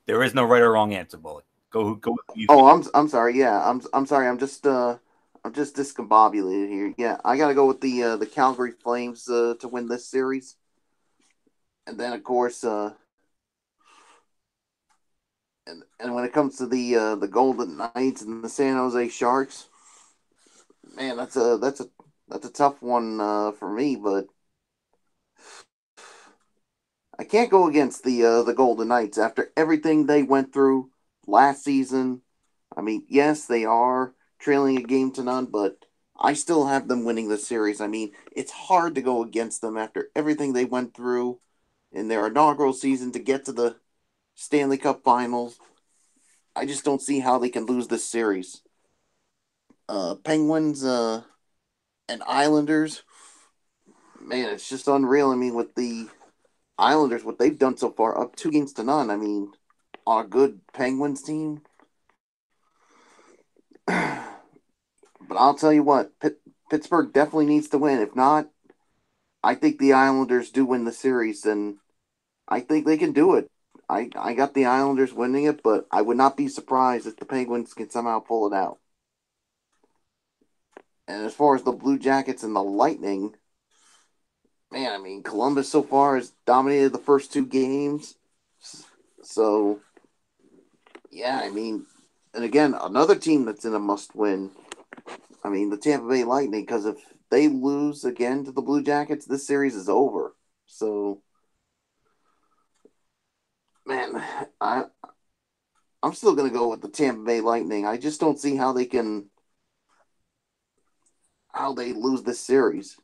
A: There is no right or wrong answer, Bullet. Go with you.
C: Oh, I'm sorry. Yeah, I'm sorry. I'm just discombobulated here. Yeah, I gotta go with the Calgary Flames to win this series, and then of course and when it comes to the Golden Knights and the San Jose Sharks, man, that's a tough one for me, but I can't go against the Golden Knights after everything they went through last season. Yes, they are trailing a game to none, but I still have them winning the series. It's hard to go against them after everything they went through. in their inaugural season to get to the Stanley Cup Finals. I just don't see how they can lose this series. Penguins and Islanders, man, it's just unreal. I mean, with the Islanders, what they've done so far, up 2-0. I mean, on a good Penguins team. But I'll tell you what, Pittsburgh definitely needs to win. If not, I think the Islanders do win the series, and I think they can do it. I got the Islanders winning it, but I would not be surprised if the Penguins can somehow pull it out. And as far as the Blue Jackets and the Lightning, man, I mean, Columbus so far has dominated the first 2 games. So, yeah, I mean, and again, another team that's in a must-win. I mean, the Tampa Bay Lightning, because if they lose again to the Blue Jackets, this series is over. So, man, I'm still going to go with the Tampa Bay Lightning. I just don't see how they lose this series.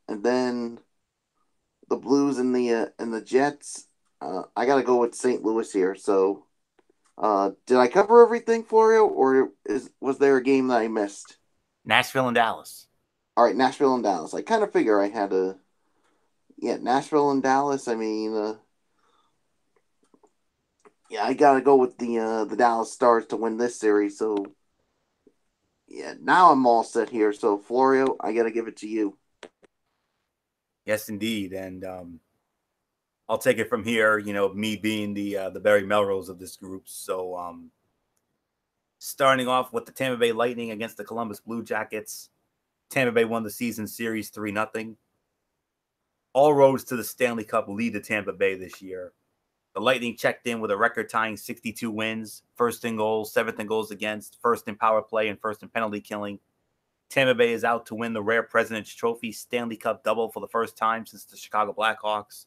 C: And then the Blues and the Jets, I got to go with St. Louis here. So, did I cover everything for you, or was there a game that I missed?
A: Nashville and Dallas.
C: All right, Nashville and Dallas. I kind of figure I had to. Yeah, Nashville and Dallas. I mean, yeah, I gotta go with the Dallas Stars to win this series. So, yeah, now I'm all set here. So, Florio, I gotta give it to you.
A: Yes, indeed, and I'll take it from here. You know, me being the Barry Melrose of this group. So, starting off with the Tampa Bay Lightning against the Columbus Blue Jackets. Tampa Bay won the season series 3-0. All roads to the Stanley Cup lead to Tampa Bay this year. The Lightning checked in with a record-tying 62 wins, first in goals, 7th in goals against, first in power play, and first in penalty killing. Tampa Bay is out to win the rare President's Trophy Stanley Cup double for the first time since the Chicago Blackhawks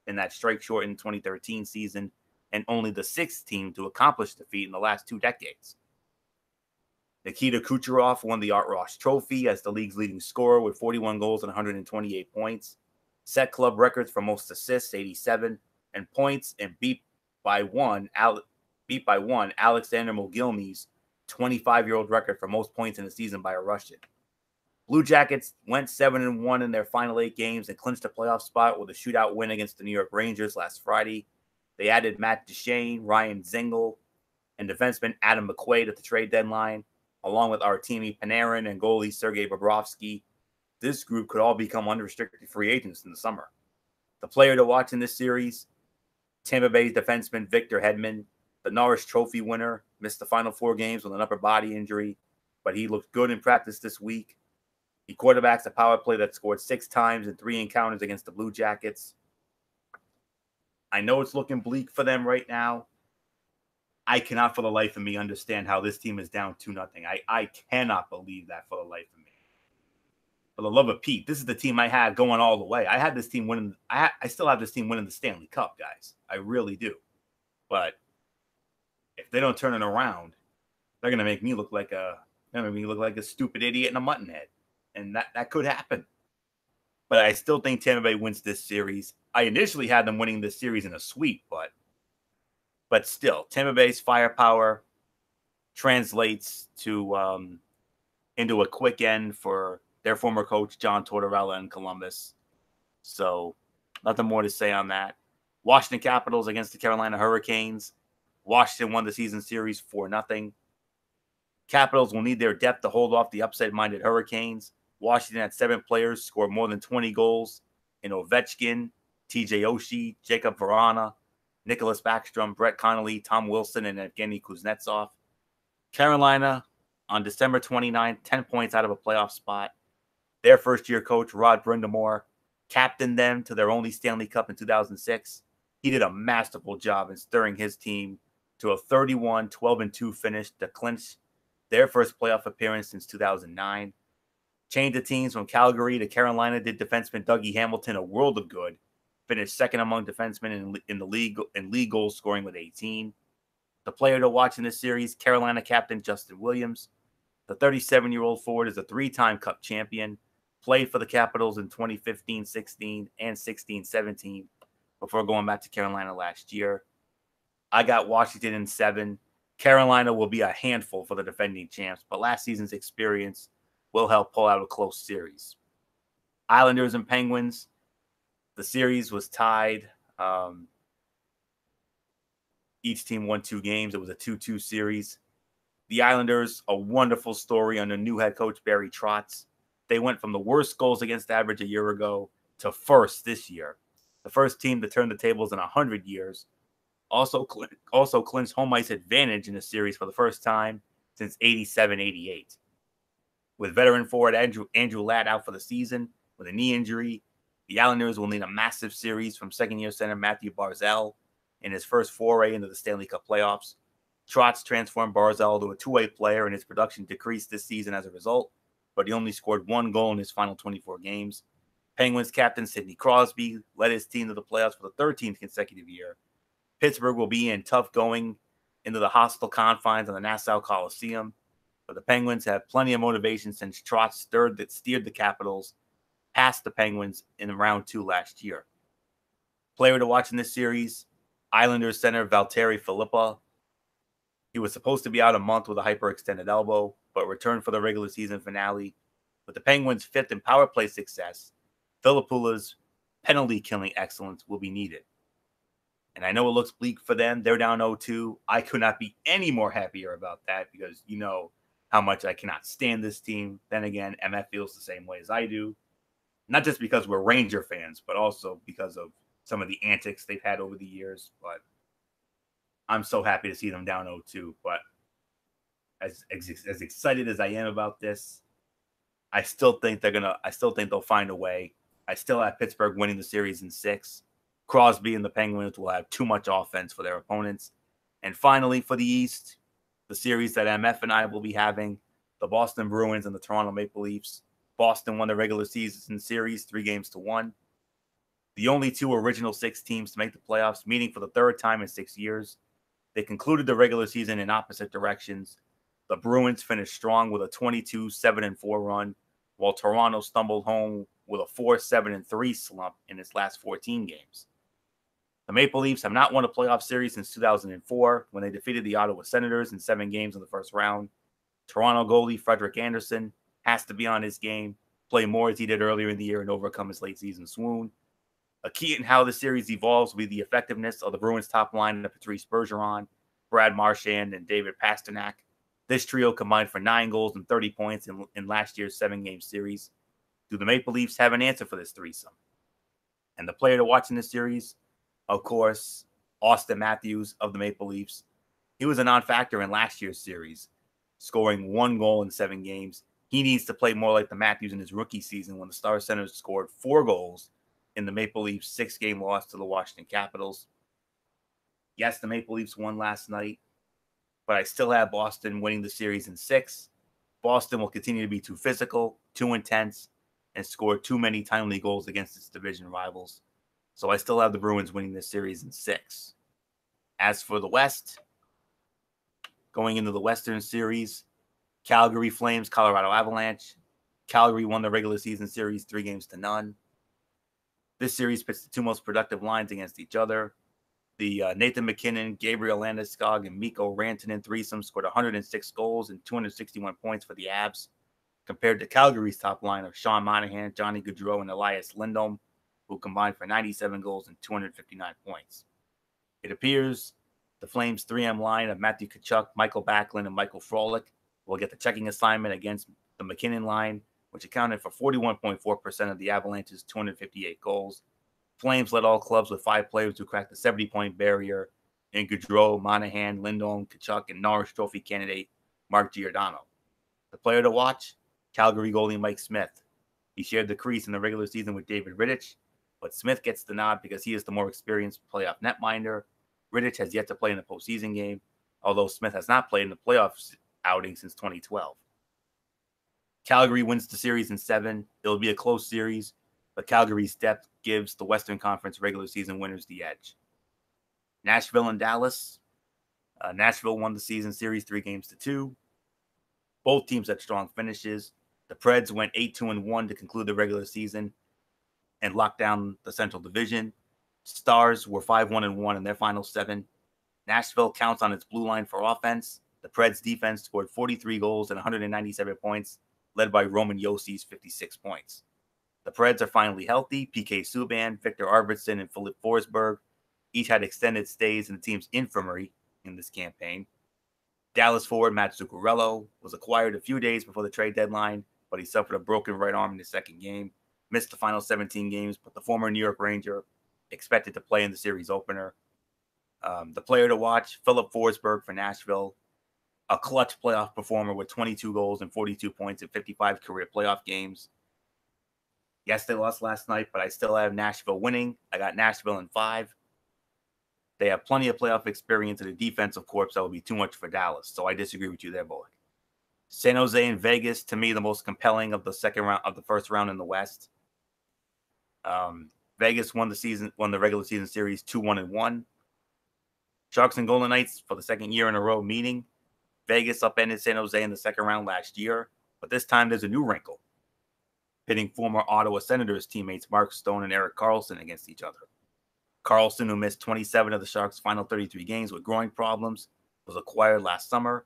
A: in that strike-shortened 2013 season, and only the 6th team to accomplish the feat in the last 2 decades. Nikita Kucherov won the Art Ross Trophy as the league's leading scorer with 41 goals and 128 points. Set club records for most assists, 87, and points, and beat by one Alexander Mogilny's 25-year-old record for most points in a season by a Russian. Blue Jackets went 7-1 in their final 8 games and clinched a playoff spot with a shootout win against the New York Rangers last Friday. They added Matt Duchene, Ryan Dzingel, and defenseman Adam McQuaid at the trade deadline, along with Artemi Panarin and goalie Sergei Bobrovsky. This group could all become unrestricted free agents in the summer. The player to watch in this series, Tampa Bay's defenseman Victor Hedman, the Norris Trophy winner, missed the final 4 games with an upper body injury, but he looked good in practice this week. He quarterbacks a power play that scored 6 times in 3 encounters against the Blue Jackets. I know it's looking bleak for them right now. I cannot for the life of me understand how this team is down 2-0. I cannot believe that for the life of me. For the love of Pete, this is the team I had going all the way. I had this team winning. I still have this team winning the Stanley Cup, guys. I really do. But if they don't turn it around, they're gonna make me look like a stupid idiot and a mutton head, and that could happen. But I still think Tampa Bay wins this series. I initially had them winning this series in a sweep, but still, Tampa Bay's firepower translates to into a quick end for their former coach, John Tortorella, in Columbus. So nothing more to say on that. Washington Capitals against the Carolina Hurricanes. Washington won the season series 4-0. Capitals will need their depth to hold off the upset-minded Hurricanes. Washington had 7 players score more than 20 goals in Ovechkin, TJ Oshie, Jacob Vrana, Nicholas Backstrom, Brett Connolly, Tom Wilson, and Evgeny Kuznetsov. Carolina, on December 29th, 10 points out of a playoff spot. Their first-year coach, Rod Brind'Amour, captained them to their only Stanley Cup in 2006. He did a masterful job in stirring his team to a 31-12-2 finish to clinch their first playoff appearance since 2009. Change of teams from Calgary to Carolina did defenseman Dougie Hamilton a world of good. Finished second among defensemen in the league in league goal scoring with 18. The player to watch in this series, Carolina captain Justin Williams. The 37-year-old forward is a 3-time Cup champion, played for the Capitals in 2015-16 and 16-17, before going back to Carolina last year. I got Washington in 7. Carolina will be a handful for the defending champs, but last season's experience will help pull out a close series. Islanders and Penguins, the series was tied. Each team won 2 games. It was a 2-2 series. The Islanders, a wonderful story under new head coach Barry Trotz. They went from the worst goals against average a year ago to first this year. The first team to turn the tables in 100 years. Also clinched home ice advantage in the series for the first time since 87-88. With veteran forward Andrew Ladd out for the season with a knee injury, the Islanders will need a massive series from second-year center Matthew Barzal in his first foray into the Stanley Cup playoffs. Trotz transformed Barzal to a two-way player, and his production decreased this season as a result, but he only scored 1 goal in his final 24 games. Penguins captain Sidney Crosby led his team to the playoffs for the 13th consecutive year. Pittsburgh will be in tough going into the hostile confines of the Nassau Coliseum, but the Penguins have plenty of motivation since Trotz steered the Capitals past the Penguins in round 2 last year. Player to watch in this series, Islanders center Valtteri Filippa. He was supposed to be out a month with a hyperextended elbow, but returned for the regular season finale. With the Penguins' 5th in power play success, Filippa's penalty-killing excellence will be needed. And I know it looks bleak for them. They're down 0-2. I could not be any more happier about that because you know how much I cannot stand this team. Then again, MF feels the same way as I do. Not just because we're Ranger fans, but also because of some of the antics they've had over the years. But I'm so happy to see them down 0-2. But as excited as I am about this, I still think they'll find a way. I still have Pittsburgh winning the series in 6. Crosby and the Penguins will have too much offense for their opponents. And finally, for the East, the series that MF and I will be having, the Boston Bruins and the Toronto Maple Leafs. Boston won the regular season series 3-1. The only 2 original 6 teams to make the playoffs, meeting for the 3rd time in 6 years. They concluded the regular season in opposite directions. The Bruins finished strong with a 22-7-4 run, while Toronto stumbled home with a 4-7-3 slump in its last 14 games. The Maple Leafs have not won a playoff series since 2004 when they defeated the Ottawa Senators in 7 games in the first round. Toronto goalie Frederik Andersen has to be on his game, play more as he did earlier in the year, and overcome his late season swoon. A key in how the series evolves will be the effectiveness of the Bruins' top line of Patrice Bergeron, Brad Marchand, and David Pastrnak. This trio combined for 9 goals and 30 points in last year's 7-game series. Do the Maple Leafs have an answer for this threesome? And the player to watch in this series, of course, Auston Matthews of the Maple Leafs. He was a non-factor in last year's series, scoring 1 goal in 7 games. He needs to play more like the Matthews in his rookie season when the Star Senators scored 4 goals in the Maple Leafs' 6-game loss to the Washington Capitals. Yes, the Maple Leafs won last night, but I still have Boston winning the series in 6. Boston will continue to be too physical, too intense, and score too many timely goals against its division rivals. So I still have the Bruins winning this series in 6. As for the West, going into the Western Series, Calgary Flames, Colorado Avalanche. Calgary won the regular season series 3-0. This series pits the 2 most productive lines against each other. The Nathan MacKinnon, Gabriel Landeskog, and Mikko Rantanen threesome scored 106 goals and 261 points for the Avs, compared to Calgary's top line of Sean Monahan, Johnny Gaudreau, and Elias Lindholm, who combined for 97 goals and 259 points. It appears the Flames' 3M line of Matthew Tkachuk, Michael Backlund, and Michael Frolik will get the checking assignment against the McKinnon line, which accounted for 41.4% of the Avalanche's 258 goals. Flames led all clubs with 5 players who cracked the 70-point barrier in Gaudreau, Monahan, Lindholm, Tkachuk, and Norris Trophy candidate Mark Giordano. The player to watch, Calgary goalie Mike Smith. He shared the crease in the regular season with David Rittich, but Smith gets the nod because he is the more experienced playoff netminder. Rittich has yet to play in a postseason game, although Smith has not played in the playoff outing since 2012. Calgary wins the series in 7. It'll be a close series, but Calgary's depth gives the Western Conference regular season winners the edge. Nashville and Dallas. Nashville won the season series 3-2. Both teams had strong finishes. The Preds went 8-2-1 to conclude the regular season and lock down the Central Division. Stars were 5-1-1 in their final 7. Nashville counts on its blue line for offense. The Preds defense scored 43 goals and 197 points, led by Roman Jossi's 56 points. The Preds are finally healthy. PK Subban, Victor Arvidsson, and Philip Forsberg each had extended stays in the team's infirmary in this campaign. Dallas forward Matt Zuccarello was acquired a few days before the trade deadline, but he suffered a broken right arm in his second game, missed the final 17 games, but the former New York Ranger expected to play in the series opener. The player to watch, Philip Forsberg for Nashville, a clutch playoff performer with 22 goals and 42 points in 55 career playoff games. Yes, they lost last night, but I still have Nashville winning. I got Nashville in 5. They have plenty of playoff experience in a defensive corps that will be too much for Dallas, so I disagree with you there, Bullock. San Jose and Vegas, to me, the most compelling of the first round in the West. Vegas won the regular season series 2-1-1. Sharks and Golden Knights for the second year in a row meeting. Vegas upended San Jose in the second round last year, but this time there's a new wrinkle, pitting former Ottawa Senators teammates Mark Stone and Erik Karlsson against each other. Karlsson, who missed 27 of the Sharks' final 33 games with groin problems, was acquired last summer.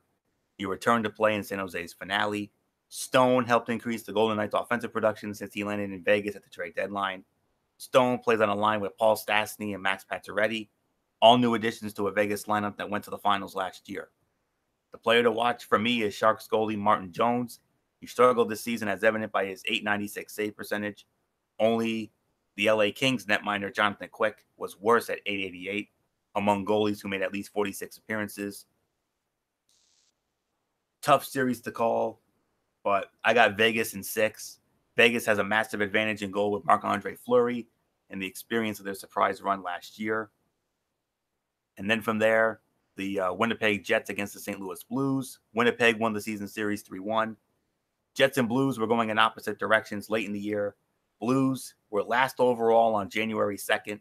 A: He returned to play in San Jose's finale. Stone helped increase the Golden Knights' offensive production since he landed in Vegas at the trade deadline. Stone plays on a line with Paul Stastny and Max Pacioretty, all new additions to a Vegas lineup that went to the finals last year. The player to watch for me is Sharks goalie Martin Jones. He struggled this season, as evident by his .896 save percentage. Only the LA Kings netminder Jonathan Quick was worse at .888 among goalies who made at least 46 appearances. Tough series to call, but I got Vegas in 6. Vegas has a massive advantage in goal with Marc-Andre Fleury and the experience of their surprise run last year. And then from there, the Winnipeg Jets against the St. Louis Blues. Winnipeg won the season series 3-1. Jets and Blues were going in opposite directions late in the year. Blues were last overall on January 2nd,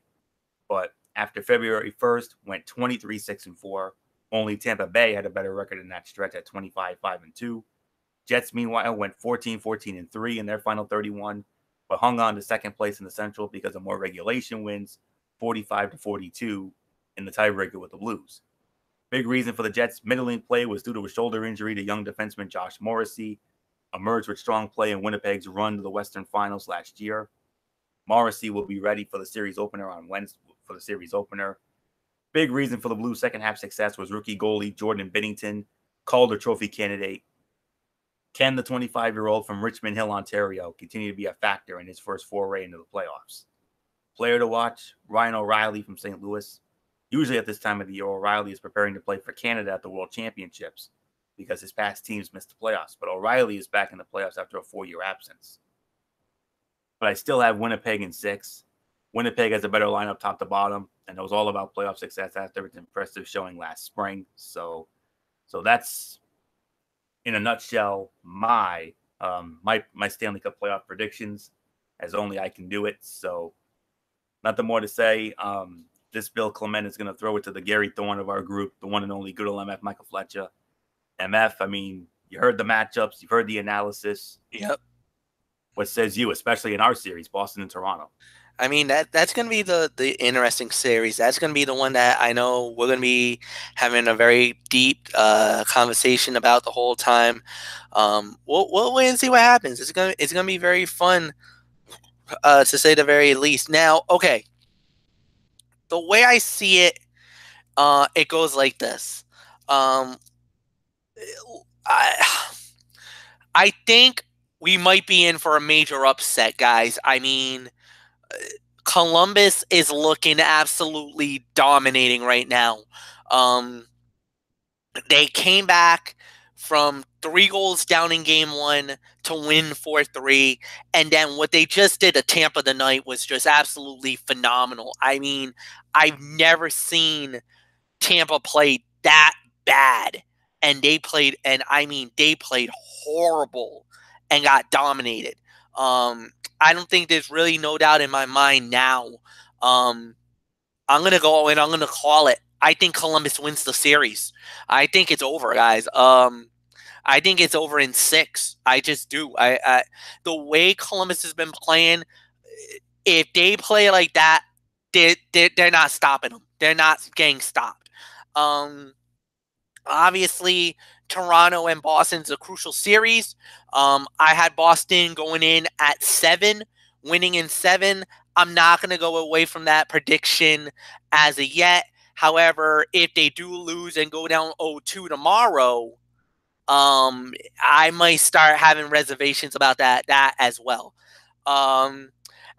A: but after February 1st, went 23-6-4. Only Tampa Bay had a better record in that stretch at 25-5-2. Jets, meanwhile, went 14-14-3 in their final 31, but hung on to second place in the Central because of more regulation wins, 45-42 in the tiebreaker with the Blues. Big reason for the Jets' middling play was due to a shoulder injury to young defenseman Josh Morrissey, emerged with strong play in Winnipeg's run to the Western Finals last year. Morrissey will be ready for the series opener on Wednesday. Big reason for the Blues' second half success was rookie goalie Jordan Binnington, Calder Trophy candidate. Can the 25-year-old from Richmond Hill, Ontario, continue to be a factor in his first foray into the playoffs? Player to watch, Ryan O'Reilly from St. Louis. Usually at this time of the year, O'Reilly is preparing to play for Canada at the World Championships because his past teams missed the playoffs. But O'Reilly is back in the playoffs after a 4-year absence. But I still have Winnipeg in 6. Winnipeg has a better lineup top to bottom, and it was all about playoff success after its impressive showing last spring. So that's, in a nutshell, my Stanley Cup playoff predictions, as only I can do it. So nothing more to say. This Bill Clement is going to throw it to the Gary Thorne of our group, the one and only good old MF Michael Fletcher. MF, I mean, you heard the matchups, you've heard the analysis.
B: Yep.
A: What says you, especially in our series, Boston and Toronto?
B: I mean, that's going to be the interesting series. That's going to be the one that I know we're going to be having a very deep conversation about the whole time. We'll wait and see what happens. It's gonna be very fun, to say the very least. Now, okay, the way I see it, it goes like this. I think we might be in for a major upset, guys. I mean, Columbus is looking absolutely dominating right now. They came back from 3 goals down in game 1 to win 4-3. And then what they just did at Tampa tonight was just absolutely phenomenal. I mean, I've never seen Tampa play that bad. And they played horrible and got dominated. I don't think there's really no doubt in my mind now. I'm going to go and I'm going to call it. I think Columbus wins the series. I think it's over, guys. I think it's over in 6. I just do. The way Columbus has been playing, if they play like that, they're not stopping them. They're not getting stopped. Obviously, Toronto and Boston's a crucial series. I had Boston going in at 7, winning in 7. I'm not going to go away from that prediction as of yet. However, if they do lose and go down 0-2 tomorrow, I might start having reservations about that as well.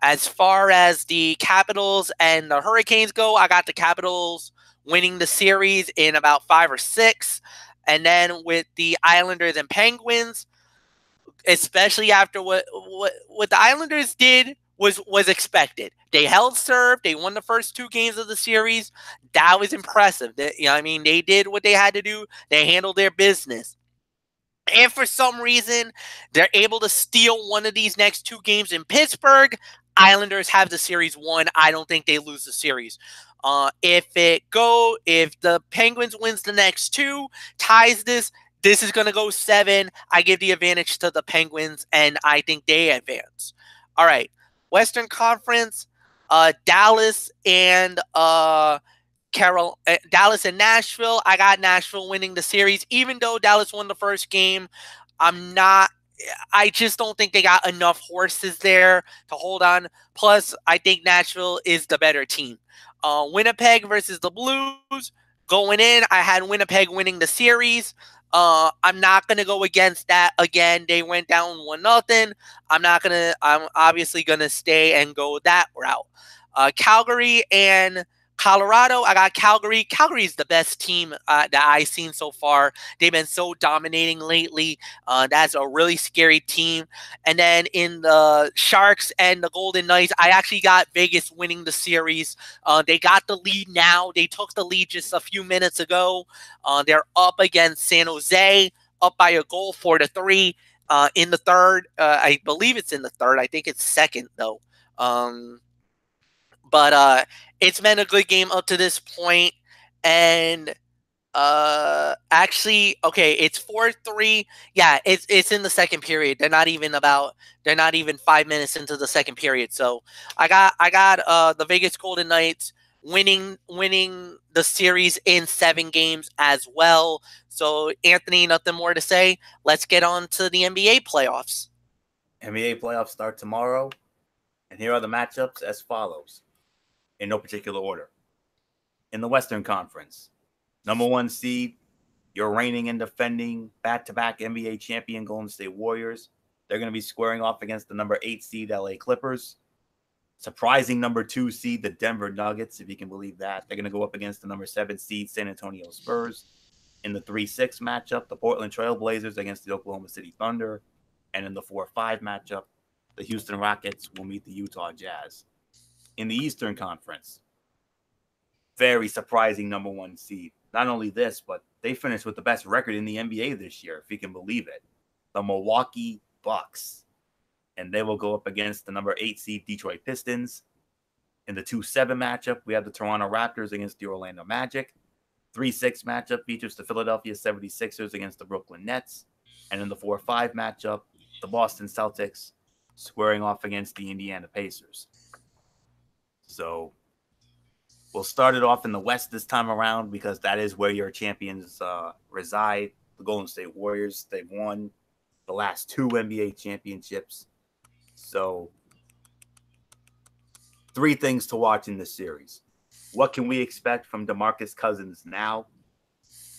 B: As far as the Capitals and the Hurricanes go, I got the Capitals winning the series in about 5 or 6. And then with the Islanders and Penguins, especially after what the Islanders did was expected. They held serve. They won the first 2 games of the series. That was impressive. They did what they had to do. They handled their business. And for some reason, they're able to steal one of these next 2 games in Pittsburgh. Islanders have the series won. I don't think they lose the series. If the Penguins wins the next 2, ties this is going to go 7. I give the advantage to the Penguins, and I think they advance. All right. Western Conference, Dallas and Dallas and Nashville. I got Nashville winning the series. Even though Dallas won the first game, I just don't think they got enough horses there to hold on. Plus, I think Nashville is the better team. Winnipeg versus the Blues. Going in, I had Winnipeg winning the series. I'm not going to go against that again. They went down 1-0. I'm obviously going to stay and go that route. Calgary and Colorado, I got Calgary. Calgary is the best team that I've seen so far. They've been so dominating lately. That's a really scary team. And then in the Sharks and the Golden Knights, I actually got Vegas winning the series. They got the lead now. They took the lead just a few minutes ago. They're up against San Jose, up by a goal 4-3 in the third. I believe it's in the third. I think it's second, though. But it's been a good game up to this point. And actually, okay, it's 4-3. Yeah, it's in the second period. They're not even 5 minutes into the second period. So I got the Vegas Golden Knights winning the series in 7 games as well. So Anthony, nothing more to say. Let's get on to the NBA playoffs.
A: NBA playoffs start tomorrow, and here are the matchups as follows, in no particular order. In the Western Conference, number 1 seed, your reigning and defending back-to-back NBA champion Golden State Warriors. They're going to be squaring off against the number 8 seed LA Clippers. Surprising number 2 seed, the Denver Nuggets, if you can believe that. They're going to go up against the number 7 seed San Antonio Spurs. In the 3-6 matchup, the Portland Trail Blazers against the Oklahoma City Thunder. And in the 4-5 matchup, the Houston Rockets will meet the Utah Jazz. In the Eastern Conference, very surprising number 1 seed. Not only this, but they finished with the best record in the NBA this year, if you can believe it. The Milwaukee Bucks. And they will go up against the number 8 seed Detroit Pistons. In the 2-7 matchup, we have the Toronto Raptors against the Orlando Magic. 3-6 matchup features the Philadelphia 76ers against the Brooklyn Nets. And in the 4-5 matchup, the Boston Celtics squaring off against the Indiana Pacers. So we'll start it off in the West this time around because that is where your champions reside. The Golden State Warriors, they've won the last 2 NBA championships. So 3 things to watch in this series. What can we expect from DeMarcus Cousins now?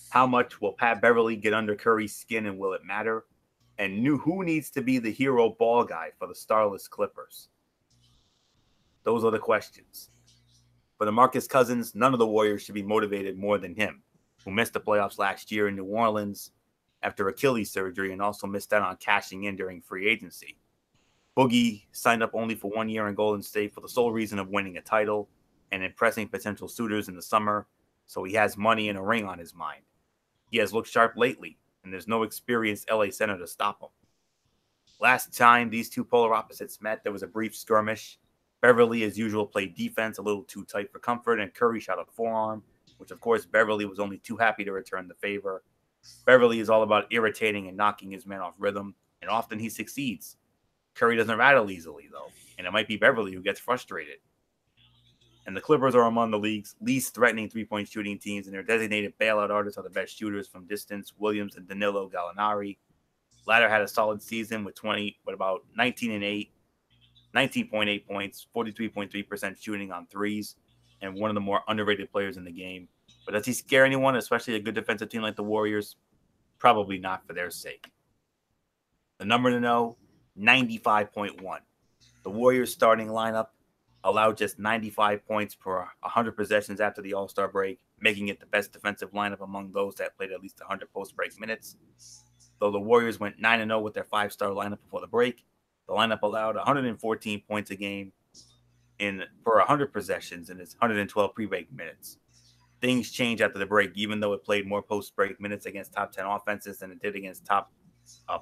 A: How much will Pat Beverly get under Curry's skin, and will it matter? And who needs to be the hero ball guy for the starless Clippers? Those are the questions. For DeMarcus Cousins, none of the Warriors should be motivated more than him, who missed the playoffs last year in New Orleans after Achilles surgery and also missed out on cashing in during free agency. Boogie signed up only for 1 year in Golden State for the sole reason of winning a title and impressing potential suitors in the summer, so he has money and a ring on his mind. He has looked sharp lately, and there's no experienced LA center to stop him. Last time these 2 polar opposites met, there was a brief skirmish. Beverly, as usual, played defense a little too tight for comfort, and Curry shot a forearm, which, of course, Beverly was only too happy to return the favor. Beverly is all about irritating and knocking his man off rhythm, and often he succeeds. Curry doesn't rattle easily, though, and it might be Beverly who gets frustrated. And the Clippers are among the league's least threatening three-point shooting teams, and their designated bailout artists are the best shooters from distance, Williams and Danilo Gallinari. Latter had a solid season with about 19.8 points, 43.3% shooting on threes, and one of the more underrated players in the game. But does he scare anyone, especially a good defensive team like the Warriors? Probably not for their sake. The number to know, 95.1. The Warriors starting lineup allowed just 95 points per 100 possessions after the All-Star break, making it the best defensive lineup among those that played at least 100 post-break minutes. Though the Warriors went 9-0 with their five-star lineup before the break, the lineup allowed 114 points a game per 100 possessions in its 112 pre-break minutes. Things changed after the break, even though it played more post-break minutes against top 10 offenses than it did against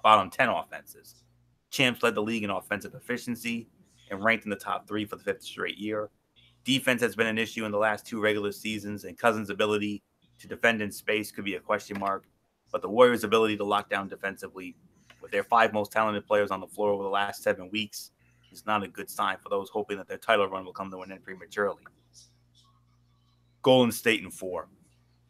A: bottom 10 offenses. Champs led the league in offensive efficiency and ranked in the top 3 for the 5th straight year. Defense has been an issue in the last 2 regular seasons, and Cousins' ability to defend in space could be a question mark. But the Warriors' ability to lock down defensively with their 5 most talented players on the floor over the last 7 weeks is not a good sign for those hoping that their title run will come to an end prematurely. Golden State in 4.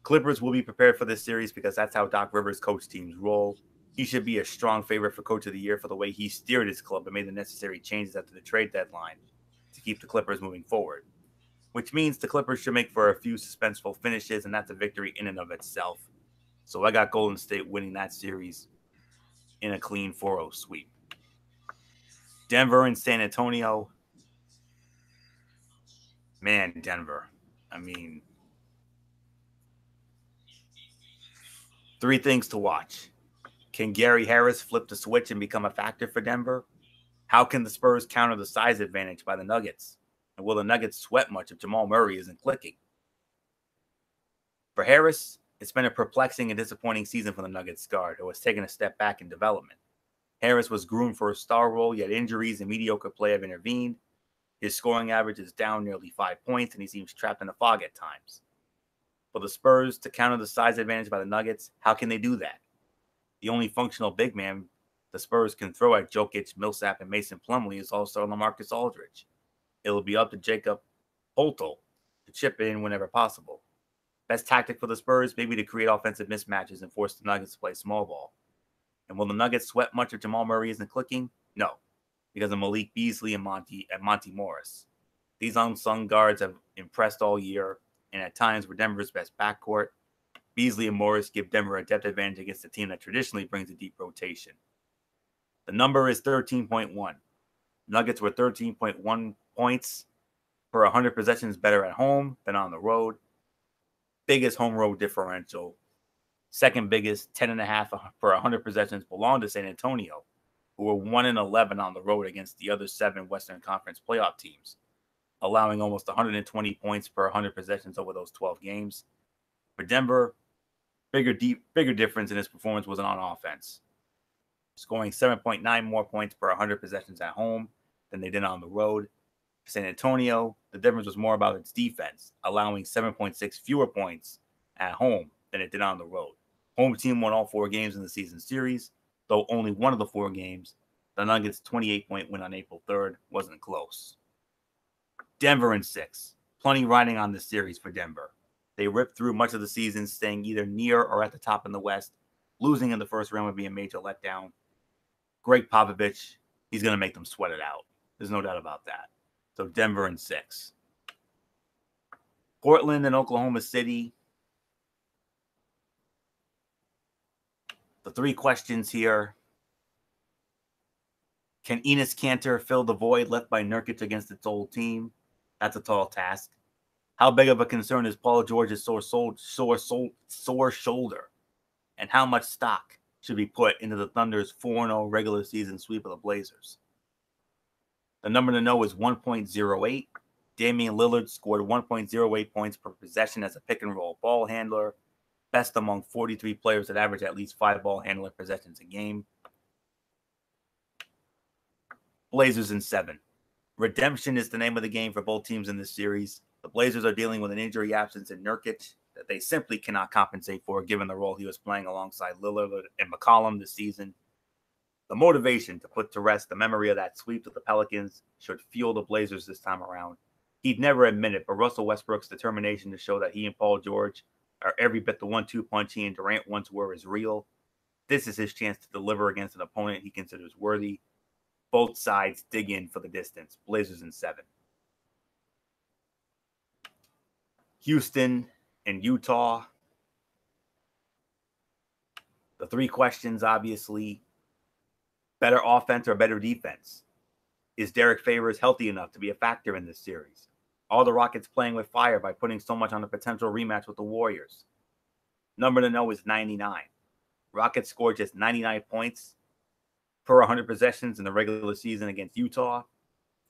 A: Clippers will be prepared for this series because that's how Doc Rivers' coach teams roll. He should be a strong favorite for Coach of the Year for the way he steered his club and made the necessary changes after the trade deadline to keep the Clippers moving forward, which means the Clippers should make for a few suspenseful finishes, and that's a victory in and of itself. So I got Golden State winning that series in a clean 4-0 sweep. Denver and San Antonio. Man, Denver. I mean, 3 things to watch. Can Gary Harris flip the switch and become a factor for Denver? How can the Spurs counter the size advantage by the Nuggets? And will the Nuggets sweat much if Jamal Murray isn't clicking? For Harris, it's been a perplexing and disappointing season for the Nuggets guard, who has taken a step back in development. Harris was groomed for a star role, yet injuries and mediocre play have intervened. His scoring average is down nearly 5 points, and he seems trapped in a fog at times. For the Spurs to counter the size advantage by the Nuggets, how can they do that? The only functional big man the Spurs can throw at Jokic, Millsap, and Mason Plumlee is All-Star LaMarcus Aldridge. It'll be up to Jakob Poeltl to chip in whenever possible. Best tactic for the Spurs may be to create offensive mismatches and force the Nuggets to play small ball. And will the Nuggets sweat much if Jamal Murray isn't clicking? No, because of Malik Beasley and Monty Morris. These unsung guards have impressed all year, and at times were Denver's best backcourt. Beasley and Morris give Denver a depth advantage against a team that traditionally brings a deep rotation. The number is 13.1. Nuggets were 13.1 points per 100 possessions better at home than on the road. Biggest home road differential. Second biggest, 10.5 per 100 possessions belonged to San Antonio, who were 1-11 on the road against the other 7 Western Conference playoff teams, allowing almost 120 points per 100 possessions over those 12 games. For Denver, bigger difference in his performance was on offense, scoring 7.9 more points per 100 possessions at home than they did on the road. For San Antonio, the difference was more about its defense, allowing 7.6 fewer points at home than it did on the road. Home team won all 4 games in the season series, though only one of the 4 games, the Nuggets' 28-point win on April 3rd, wasn't close. Denver in 6. Plenty riding on this series for Denver. They ripped through much of the season, staying either near or at the top in the West. Losing in the first round would be a major letdown. Greg Popovich, he's going to make them sweat it out. There's no doubt about that. So Denver in 6. Portland and Oklahoma City. The 3 questions here. Can Enes Kanter fill the void left by Nurkic against its old team? That's a tall task. How big of a concern is Paul George's sore shoulder? And how much stock should be put into the Thunder's 4-0 regular season sweep of the Blazers? The number to know is 1.08. Damian Lillard scored 1.08 points per possession as a pick-and-roll ball handler, best among 43 players that average at least 5 ball handler possessions a game. Blazers in 7. Redemption is the name of the game for both teams in this series. The Blazers are dealing with an injury absence in Nurkic that they simply cannot compensate for, given the role he was playing alongside Lillard and McCollum this season. The motivation to put to rest the memory of that sweep to the Pelicans should fuel the Blazers this time around. He'd never admit it, but Russell Westbrook's determination to show that he and Paul George are every bit the 1-2 punch he and Durant once were is real. This is his chance to deliver against an opponent he considers worthy. Both sides dig in for the distance. Blazers in 7. Houston and Utah. The 3 questions, obviously. Better offense or better defense? Is Derek Favors healthy enough to be a factor in this series? Are the Rockets playing with fire by putting so much on a potential rematch with the Warriors? Number to know is 99. Rockets scored just 99 points per 100 possessions in the regular season against Utah.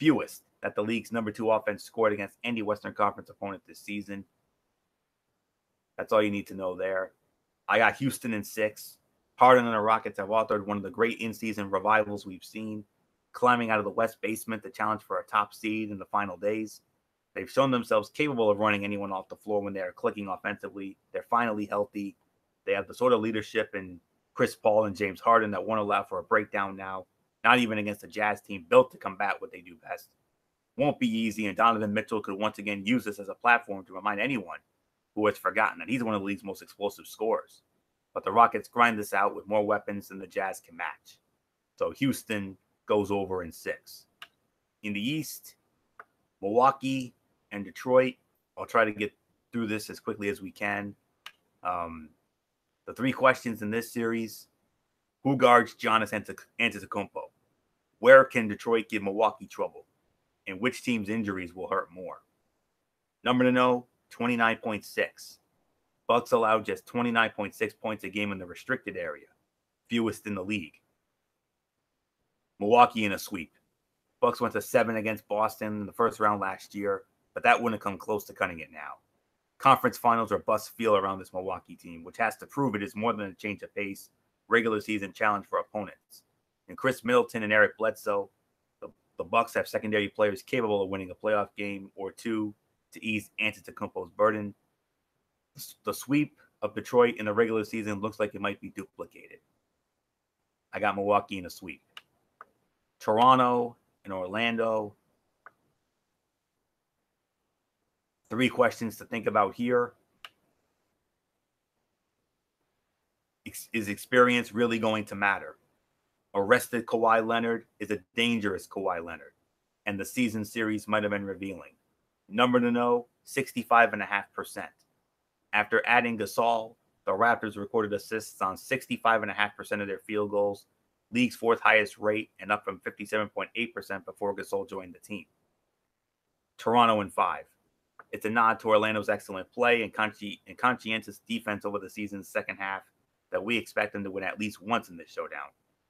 A: Fewest that the league's number 2 offense scored against any Western Conference opponent this season. That's all you need to know there. I got Houston in 6. Harden and the Rockets have authored one of the great in-season revivals we've seen, climbing out of the West basement to challenge for a top seed in the final days. They've shown themselves capable of running anyone off the floor when they are clicking offensively. They're finally healthy. They have the sort of leadership in Chris Paul and James Harden that won't allow for a breakdown now, not even against a Jazz team built to combat what they do best. Won't be easy, and Donovan Mitchell could once again use this as a platform to remind anyone who has forgotten that he's one of the league's most explosive scorers. But the Rockets grind this out with more weapons than the Jazz can match. So Houston goes over in 6. In the East, Milwaukee and Detroit. I'll try to get through this as quickly as we can. The 3 questions in this series: who guards Giannis Antetokounmpo? Where can Detroit give Milwaukee trouble? And which team's injuries will hurt more? Number to know, 29.6. Bucks allowed just 29.6 points a game in the restricted area, fewest in the league. Milwaukee in a sweep. Bucks went to 7 against Boston in the first round last year, but that wouldn't come close to cutting it now. Conference finals are bust feel around this Milwaukee team, which has to prove it is more than a change of pace, regular season challenge for opponents. And Chris Middleton and Eric Bledsoe, the Bucks have secondary players capable of winning a playoff game or 2 to ease Antetokounmpo's burden. The sweep of Detroit in the regular season looks like it might be duplicated. I got Milwaukee in a sweep. Toronto and Orlando. 3 questions to think about here. Is experience really going to matter? A rested Kawhi Leonard is a dangerous Kawhi Leonard, and the season series might have been revealing. Number to know, 65.5%. After adding Gasol, the Raptors recorded assists on 65.5% of their field goals, league's 4th highest rate, and up from 57.8% before Gasol joined the team. Toronto in 5. It's a nod to Orlando's excellent play and conscientious defense over the season's second half that we expect them to win at least once in this showdown.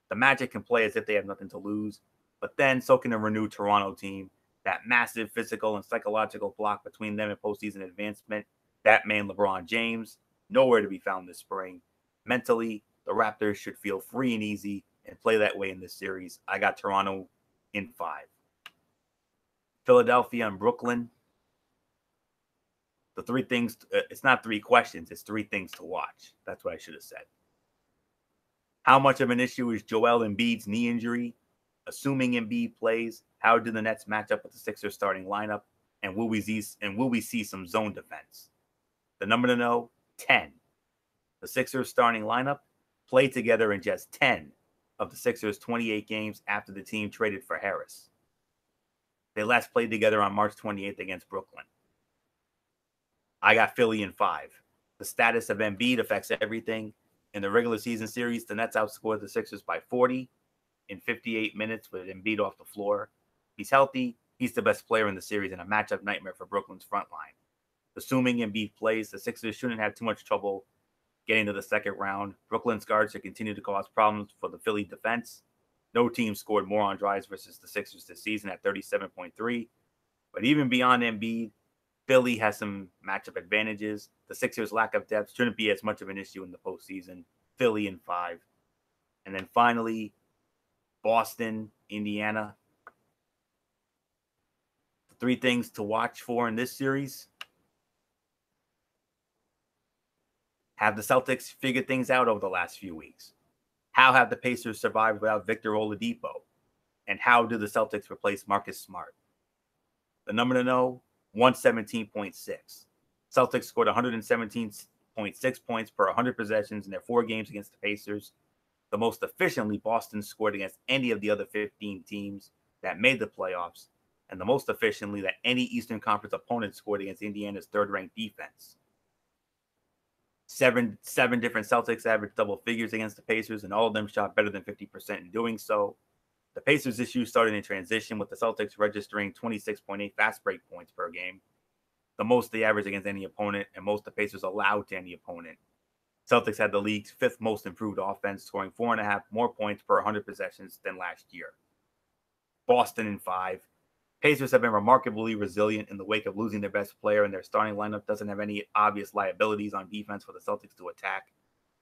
A: The Magic can play as if they have nothing to lose, but then so can a renewed Toronto team. That massive physical and psychological block between them and postseason advancement, that man LeBron James, nowhere to be found this spring. Mentally, the Raptors should feel free and easy and play that way in this series. I got Toronto in 5. Philadelphia and Brooklyn. The 3 things, it's not 3 questions, it's 3 things to watch. That's what I should have said. How much of an issue is Joel Embiid's knee injury? Assuming Embiid plays, how do the Nets match up with the Sixers starting lineup? And will we see some zone defense? The number to know, 10. The Sixers starting lineup played together in just 10 of the Sixers' 28 games after the team traded for Harris. They last played together on March 28th against Brooklyn. I got Philly in 5. The status of Embiid affects everything. In the regular season series, the Nets outscored the Sixers by 40 in 58 minutes with Embiid off the floor. He's healthy. He's the best player in the series and a matchup nightmare for Brooklyn's front line. Assuming Embiid plays, the Sixers shouldn't have too much trouble getting to the second round. Brooklyn's guards should continue to cause problems for the Philly defense. No team scored more on drives versus the Sixers this season at 37.3. But even beyond Embiid, Philly has some matchup advantages. The Sixers' lack of depth shouldn't be as much of an issue in the postseason. Philly in 5. And then finally, Boston, Indiana. The 3 things to watch for in this series. Have the Celtics figured things out over the last few weeks? How have the Pacers survived without Victor Oladipo? And how do the Celtics replace Marcus Smart? The number to know, 117.6. Celtics scored 117.6 points per 100 possessions in their 4 games against the Pacers. The most efficiently Boston scored against any of the other 15 teams that made the playoffs, and the most efficiently that any Eastern Conference opponent scored against Indiana's third-ranked defense. Seven different Celtics averaged double figures against the Pacers, and all of them shot better than 50% in doing so. The Pacers' issues started in transition, with the Celtics registering 26.8 fast break points per game, the most they averaged against any opponent, and most the Pacers allowed to any opponent. Celtics had the league's 5th most improved offense, scoring 4.5 more points per 100 possessions than last year. Boston in 5. Pacers have been remarkably resilient in the wake of losing their best player, and their starting lineup doesn't have any obvious liabilities on defense for the Celtics to attack.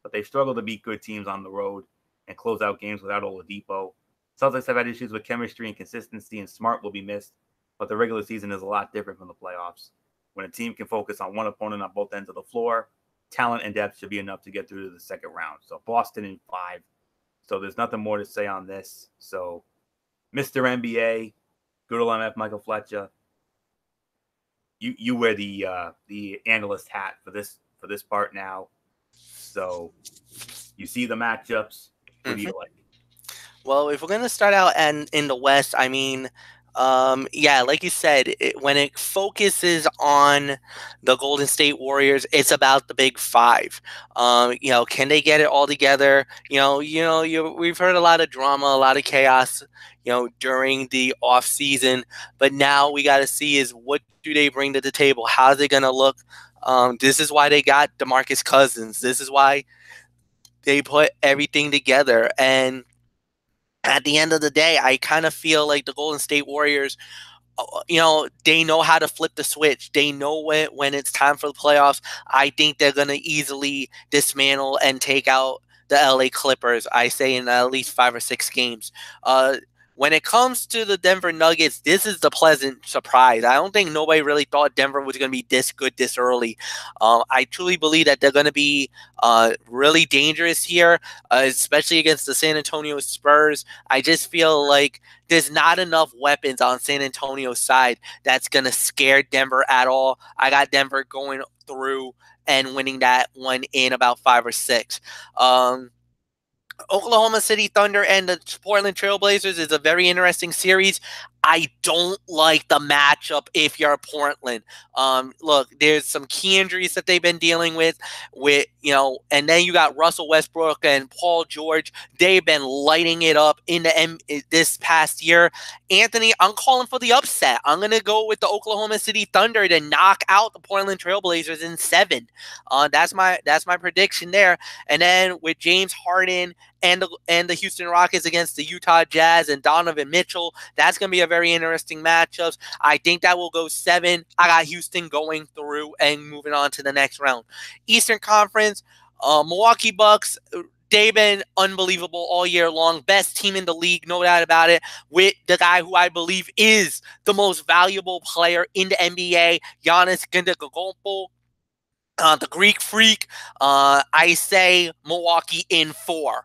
A: But they've struggled to beat good teams on the road and close out games without Oladipo. Celtics have had issues with chemistry and consistency, and Smart will be missed, but the regular season is a lot different from the playoffs. When a team can focus on one opponent on both ends of the floor, talent and depth should be enough to get through to the second round. So Boston in 5. So there's nothing more to say on this. So Mr. NBA, good old MF Michael Fletcher, you wear the analyst hat for this part now. So you see the matchups. What do you like?
B: Well, if we're going to start out in the West, I mean, yeah, like you said, when it focuses on the Golden State Warriors, it's about the big 5. Can they get it all together? We've heard a lot of drama, a lot of chaos, during the off season, but now we got to see is what do they bring to the table? How's it going to look? This is why they got DeMarcus Cousins. This is why they put everything together. And at the end of the day, I kind of feel like the Golden State Warriors, they know how to flip the switch. They know when it's time for the playoffs. I think they're going to easily dismantle and take out the LA Clippers, I say, in at least 5 or 6 games. When it comes to the Denver Nuggets, this is the pleasant surprise. I don't think nobody really thought Denver was going to be this good this early. I truly believe that they're going to be really dangerous here, especially against the San Antonio Spurs. I just feel like there's not enough weapons on San Antonio's side that's going to scare Denver at all. I got Denver going through and winning that one in about 5 or 6. Oklahoma City Thunder and the Portland Trailblazers is a very interesting series. I don't like the matchup if you're Portland. Look, there's some key injuries that they've been dealing with, and then you got Russell Westbrook and Paul George. They've been lighting it up in this past year. Anthony, I'm calling for the upset. I'm going to go with the Oklahoma City Thunder to knock out the Portland Trailblazers in 7. That's my prediction there. And then with James Harden and the Houston Rockets against the Utah Jazz and Donovan Mitchell, that's going to be a very interesting matchups. I think that will go 7. I got Houston going through and moving on to the next round. Eastern Conference, Milwaukee Bucks, they've been unbelievable all year long. Best team in the league, no doubt about it, with the guy who I believe is the most valuable player in the NBA, Giannis Antetokounmpo. The Greek Freak, I say Milwaukee in 4.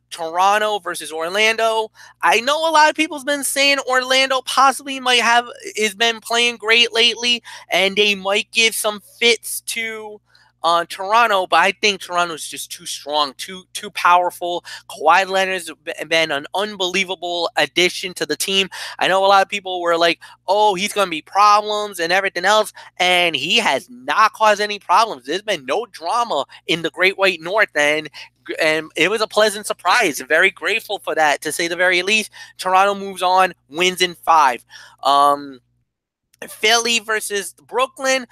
B: Toronto versus Orlando. I know a lot of people's been saying Orlando possibly has been playing great lately, and they might give some fits to Toronto, but I think Toronto's just too strong, too powerful. Kawhi Leonard's been an unbelievable addition to the team. I know a lot of people were like, oh, he's going to be problems and everything else, and he has not caused any problems. There's been no drama in the Great White North, and it was a pleasant surprise. Very grateful for that, to say the very least. Toronto moves on, wins in 5. Philly versus Brooklyn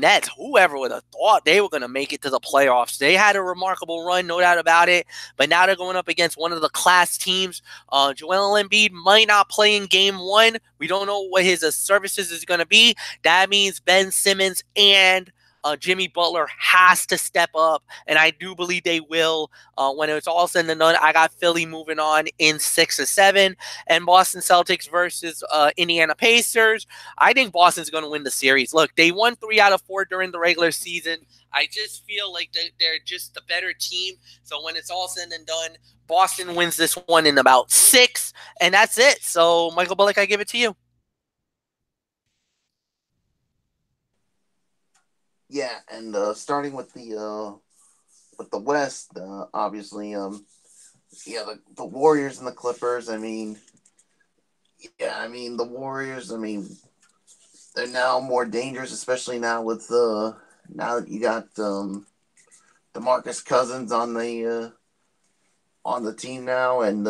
B: Nets. Whoever would have thought they were going to make it to the playoffs? They had a remarkable run, no doubt about it. But now they're going up against one of the class teams. Joel Embiid might not play in game 1. We don't know what his services is going to be. That means Ben Simmons and Jimmy Butler has to step up, and I do believe they will. When it's all said and done, I got Philly moving on in 6 or 7, and Boston Celtics versus Indiana Pacers. I think Boston's going to win the series. Look, they won 3 out of 4 during the regular season. I just feel like they're just the better team. So when it's all said and done, Boston wins this one in about 6, and that's it. So, Michael Bullock, I give it to you.
C: Yeah, and starting with the West, obviously, yeah, the Warriors and the Clippers. I mean, yeah, I mean the Warriors. I mean, they're now more dangerous, especially now with now that you got DeMarcus Cousins on the team now, and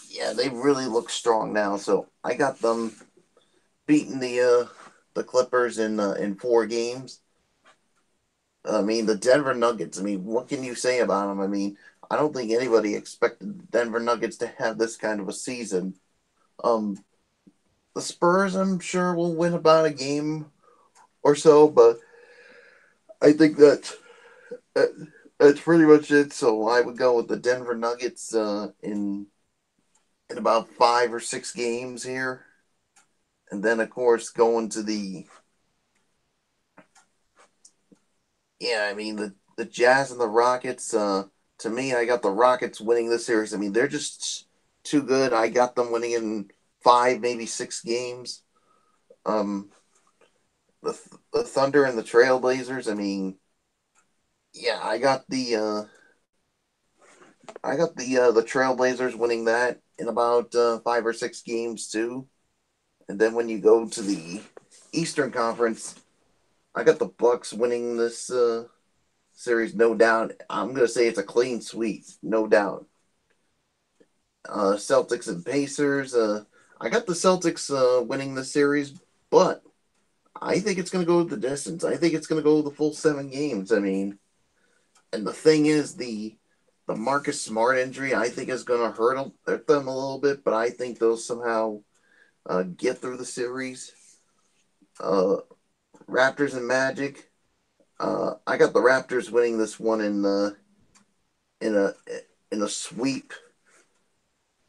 C: yeah, they really look strong now. So I got them beating the Clippers in 4 games. I mean, the Denver Nuggets. I mean, what can you say about them? I mean, I don't think anybody expected the Denver Nuggets to have this kind of a season. Um, the Spurs, I'm sure, will win about a game or so, but I think that that's pretty much it. So I would go with the Denver Nuggets in about 5 or 6 games here, and then of course going to the yeah. I mean the Jazz and the Rockets. To me, I got the Rockets winning this series. I mean they're just too good. I got them winning in 5, maybe 6 games. Um, the Thunder and the Trailblazers. I mean, yeah, I got the Trailblazers winning that in about 5 or 6 games too. And then when you go to the Eastern Conference, I got the Bucks winning this series, no doubt. I'm gonna say it's a clean sweep, no doubt. Celtics and Pacers. I got the Celtics winning the series, but I think it's gonna go the distance. I think it's gonna go the full 7 games. I mean, and the thing is, the Marcus Smart injury, I think is gonna hurt them a little bit, but I think they'll somehow get through the series. Uh, Raptors and Magic. I got the Raptors winning this one in a in a sweep.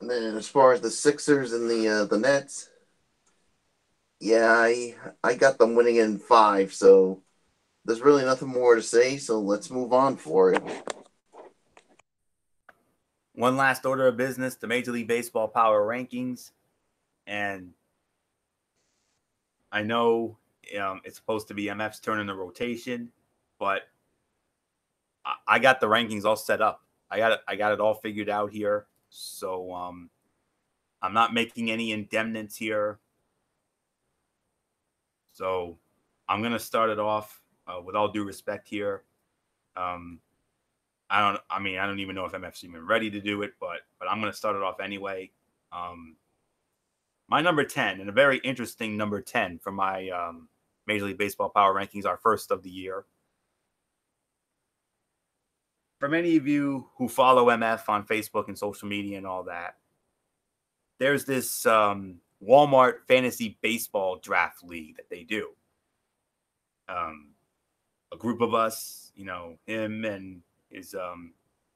C: And then as far as the Sixers and the Nets, yeah, I got them winning in 5. So there's really nothing more to say. So let's move on for it.
A: One last order of business: the Major League Baseball Power Rankings, and I know it's supposed to be MF's turn in the rotation, but I got the rankings all set up. I got it all figured out here. So I'm not making any indemnits here. So I'm gonna start it off with all due respect here. Um, I mean, I don't even know if MF's even ready to do it, but I'm gonna start it off anyway. My number 10, and a very interesting number 10 for my Major League Baseball Power Rankings, our first of the year. For many of you who follow MF on Facebook and social media and all that, there's this Walmart Fantasy Baseball Draft League that they do. A group of us, him and his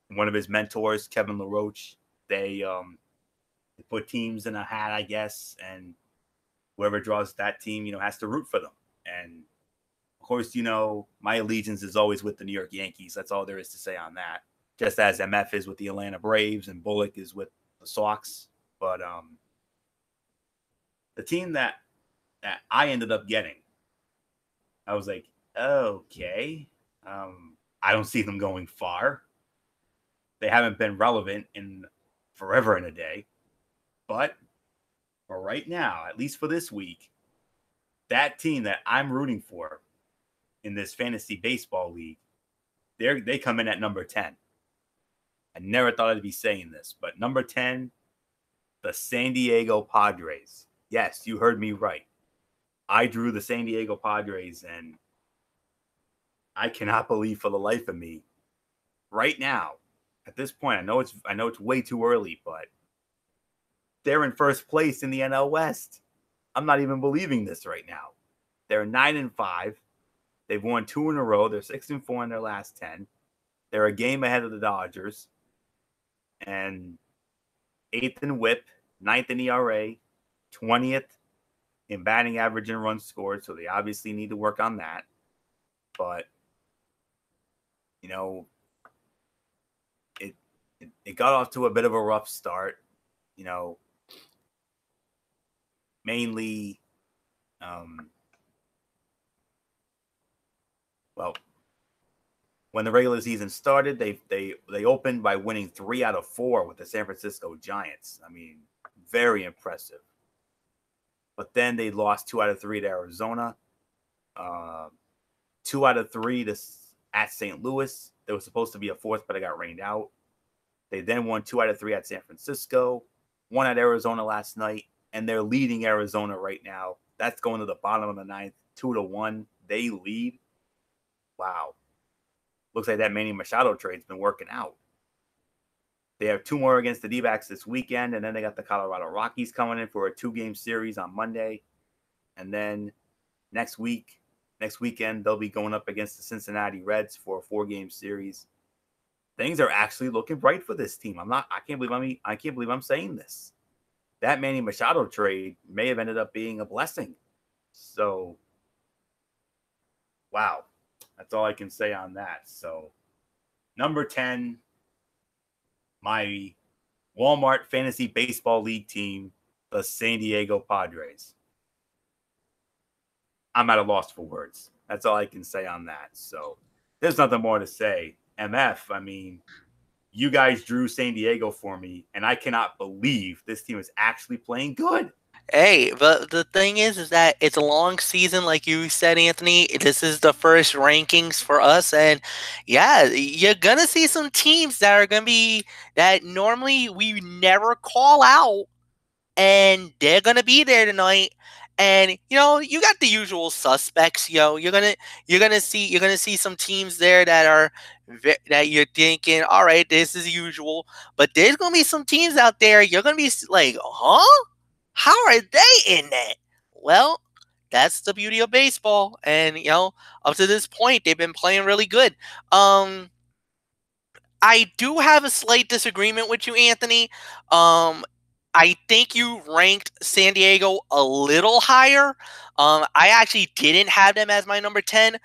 A: one of his mentors, Kevin LaRoche, they put teams in a hat, I guess, and whoever draws that team, has to root for them. And of course, my allegiance is always with the New York Yankees. That's all there is to say on that. Just as MF is with the Atlanta Braves and Bullock is with the Sox. But the team that I ended up getting, I was like, okay. I don't see them going far. They haven't been relevant in forever and a day. But for right now, at least for this week, that team that I'm rooting for in this fantasy baseball league, they come in at number 10. I never thought I'd be saying this, but number 10, the San Diego Padres. Yes, you heard me right. I drew the San Diego Padres, and I cannot believe for the life of me right now, at this point, I know it's way too early, but they're in first place in the NL West. I'm not even believing this right now. They're 9-5. They've won 2 in a row. They're 6-4 in their last 10. They're a game ahead of the Dodgers, and 8th in WHIP, 9th in ERA, 20th in batting average and runs scored. So they obviously need to work on that. But it got off to a bit of a rough start. Mainly Well, when the regular season started, they opened by winning 3 out of 4 with the San Francisco Giants. I mean, very impressive. But then they lost 2 out of 3 to Arizona, 2 out of 3 at St. Louis. There was supposed to be a fourth, but it got rained out. They then won 2 out of 3 at San Francisco, 1 at Arizona last night, and they're leading Arizona right now. That's going to the bottom of the ninth, 2-1. They lead. Wow. Looks like that Manny Machado trade's been working out. They have 2 more against the D-backs this weekend, and then they got the Colorado Rockies coming in for a 2-game series on Monday. And then next weekend, they'll be going up against the Cincinnati Reds for a 4-game series. Things are actually looking bright for this team. I can't believe I'm saying this. That Manny Machado trade may have ended up being a blessing. So, wow. That's all I can say on that. So, number 10, my Walmart Fantasy Baseball League team, the San Diego Padres. I'm at a loss for words. That's all I can say on that. So, there's nothing more to say. MF, I mean, you guys drew San Diego for me, and I cannot believe this team is actually playing good.
B: Hey, but the thing is that it's a long season, like you said, Anthony. This is the first rankings for us, and yeah, you're gonna see some teams that are gonna be that normally we never call out, and they're gonna be there tonight. And you got the usual suspects. You're gonna see some teams there that are that you're thinking, all right, this is usual. But there's gonna be some teams out there you're gonna be like, huh? How are they in that? Well, that's the beauty of baseball. And up to this point, they've been playing really good. I do have a slight disagreement with you, Anthony. I think you ranked San Diego a little higher. I actually didn't have them as my number 10.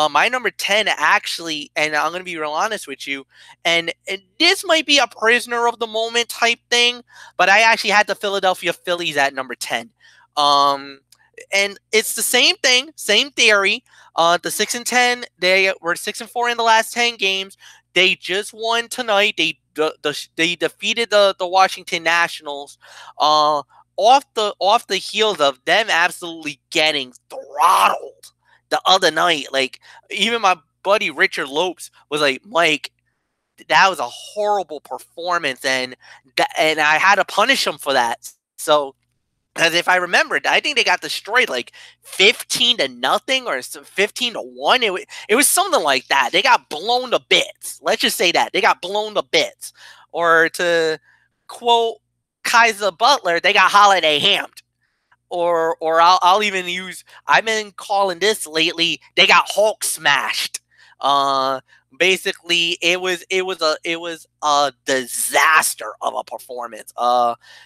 B: My number 10 actually, and I'm going to be real honest with you, and this might be a prisoner of the moment type thing, but I actually had the Philadelphia Phillies at number 10. And it's the same thing, same theory. The 6-10, they were 6-4 in the last 10 games. They just won tonight. They defeated the Washington Nationals off the heels of them absolutely getting throttled the other night. Like, even my buddy Richard Lopes was like, Mike, that was a horrible performance, and I had to punish him for that. So, because if I remembered, I think they got destroyed like 15-0 or 15-1. It was something like that. They got blown to bits. Let's just say that. They got blown to bits. Or to quote Kaiser Butler, they got holiday hammed. Or I'll even use, I've been calling this lately, they got Hulk smashed. Basically it was a disaster of a performance.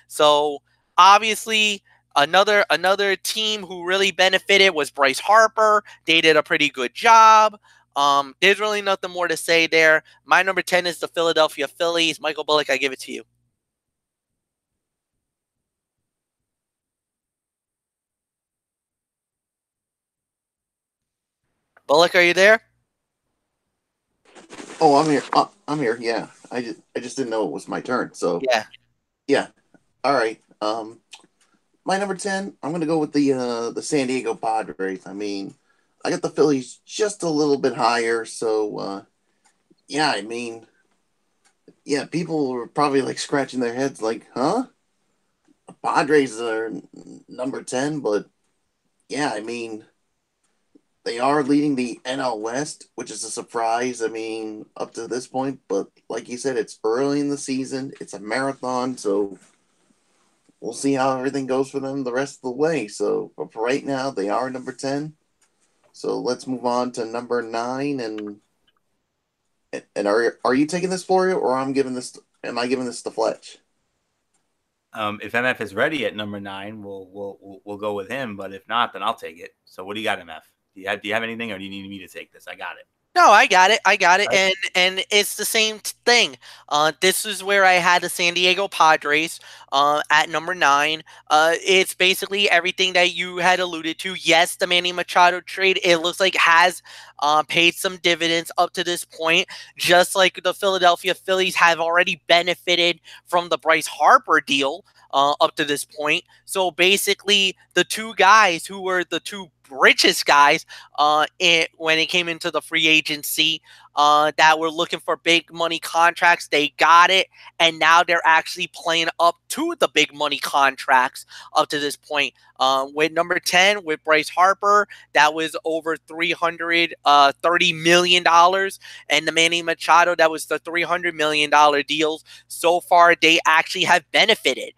B: So obviously, another team who really benefited was Bryce Harper. They did a pretty good job. There's really nothing more to say there. My number 10 is the Philadelphia Phillies. Michael Bullock, I give it to you. Bullock, are you there?
C: Oh, I'm here. I'm here. Yeah, I just didn't know it was my turn. So yeah. All right. My number 10, I'm gonna go with the San Diego Padres. I mean, I got the Phillies just a little bit higher, so yeah. I mean, yeah, people were probably like scratching their heads, like, huh? The Padres are number 10, but yeah, I mean, they are leading the NL West, which is a surprise. I mean, up to this point, but like you said, it's early in the season. It's a marathon, so we'll see how everything goes for them the rest of the way. So, but for right now, they are number 10. So let's move on to number 9. And are you taking this, Florio, or am I giving this to Fletch?
A: If MF is ready at number 9, we'll go with him. But if not, then I'll take it. So what do you got, MF? Do you have anything, or do you need me to take this? I got it.
B: No, I got it. I got it. And it's the same thing. This is where I had the San Diego Padres at number 9. It's basically everything that you had alluded to. Yes, the Manny Machado trade, it looks like has paid some dividends up to this point, just like the Philadelphia Phillies have already benefited from the Bryce Harper deal up to this point. So basically, the two guys who were the two richest guys when it came into the free agency that were looking for big money contracts. They got it, and now they're actually playing up to the big money contracts up to this point. With number 10, with Bryce Harper, that was over $330 million. And the Manny Machado, that was the $300 million deals. So far, they actually have benefited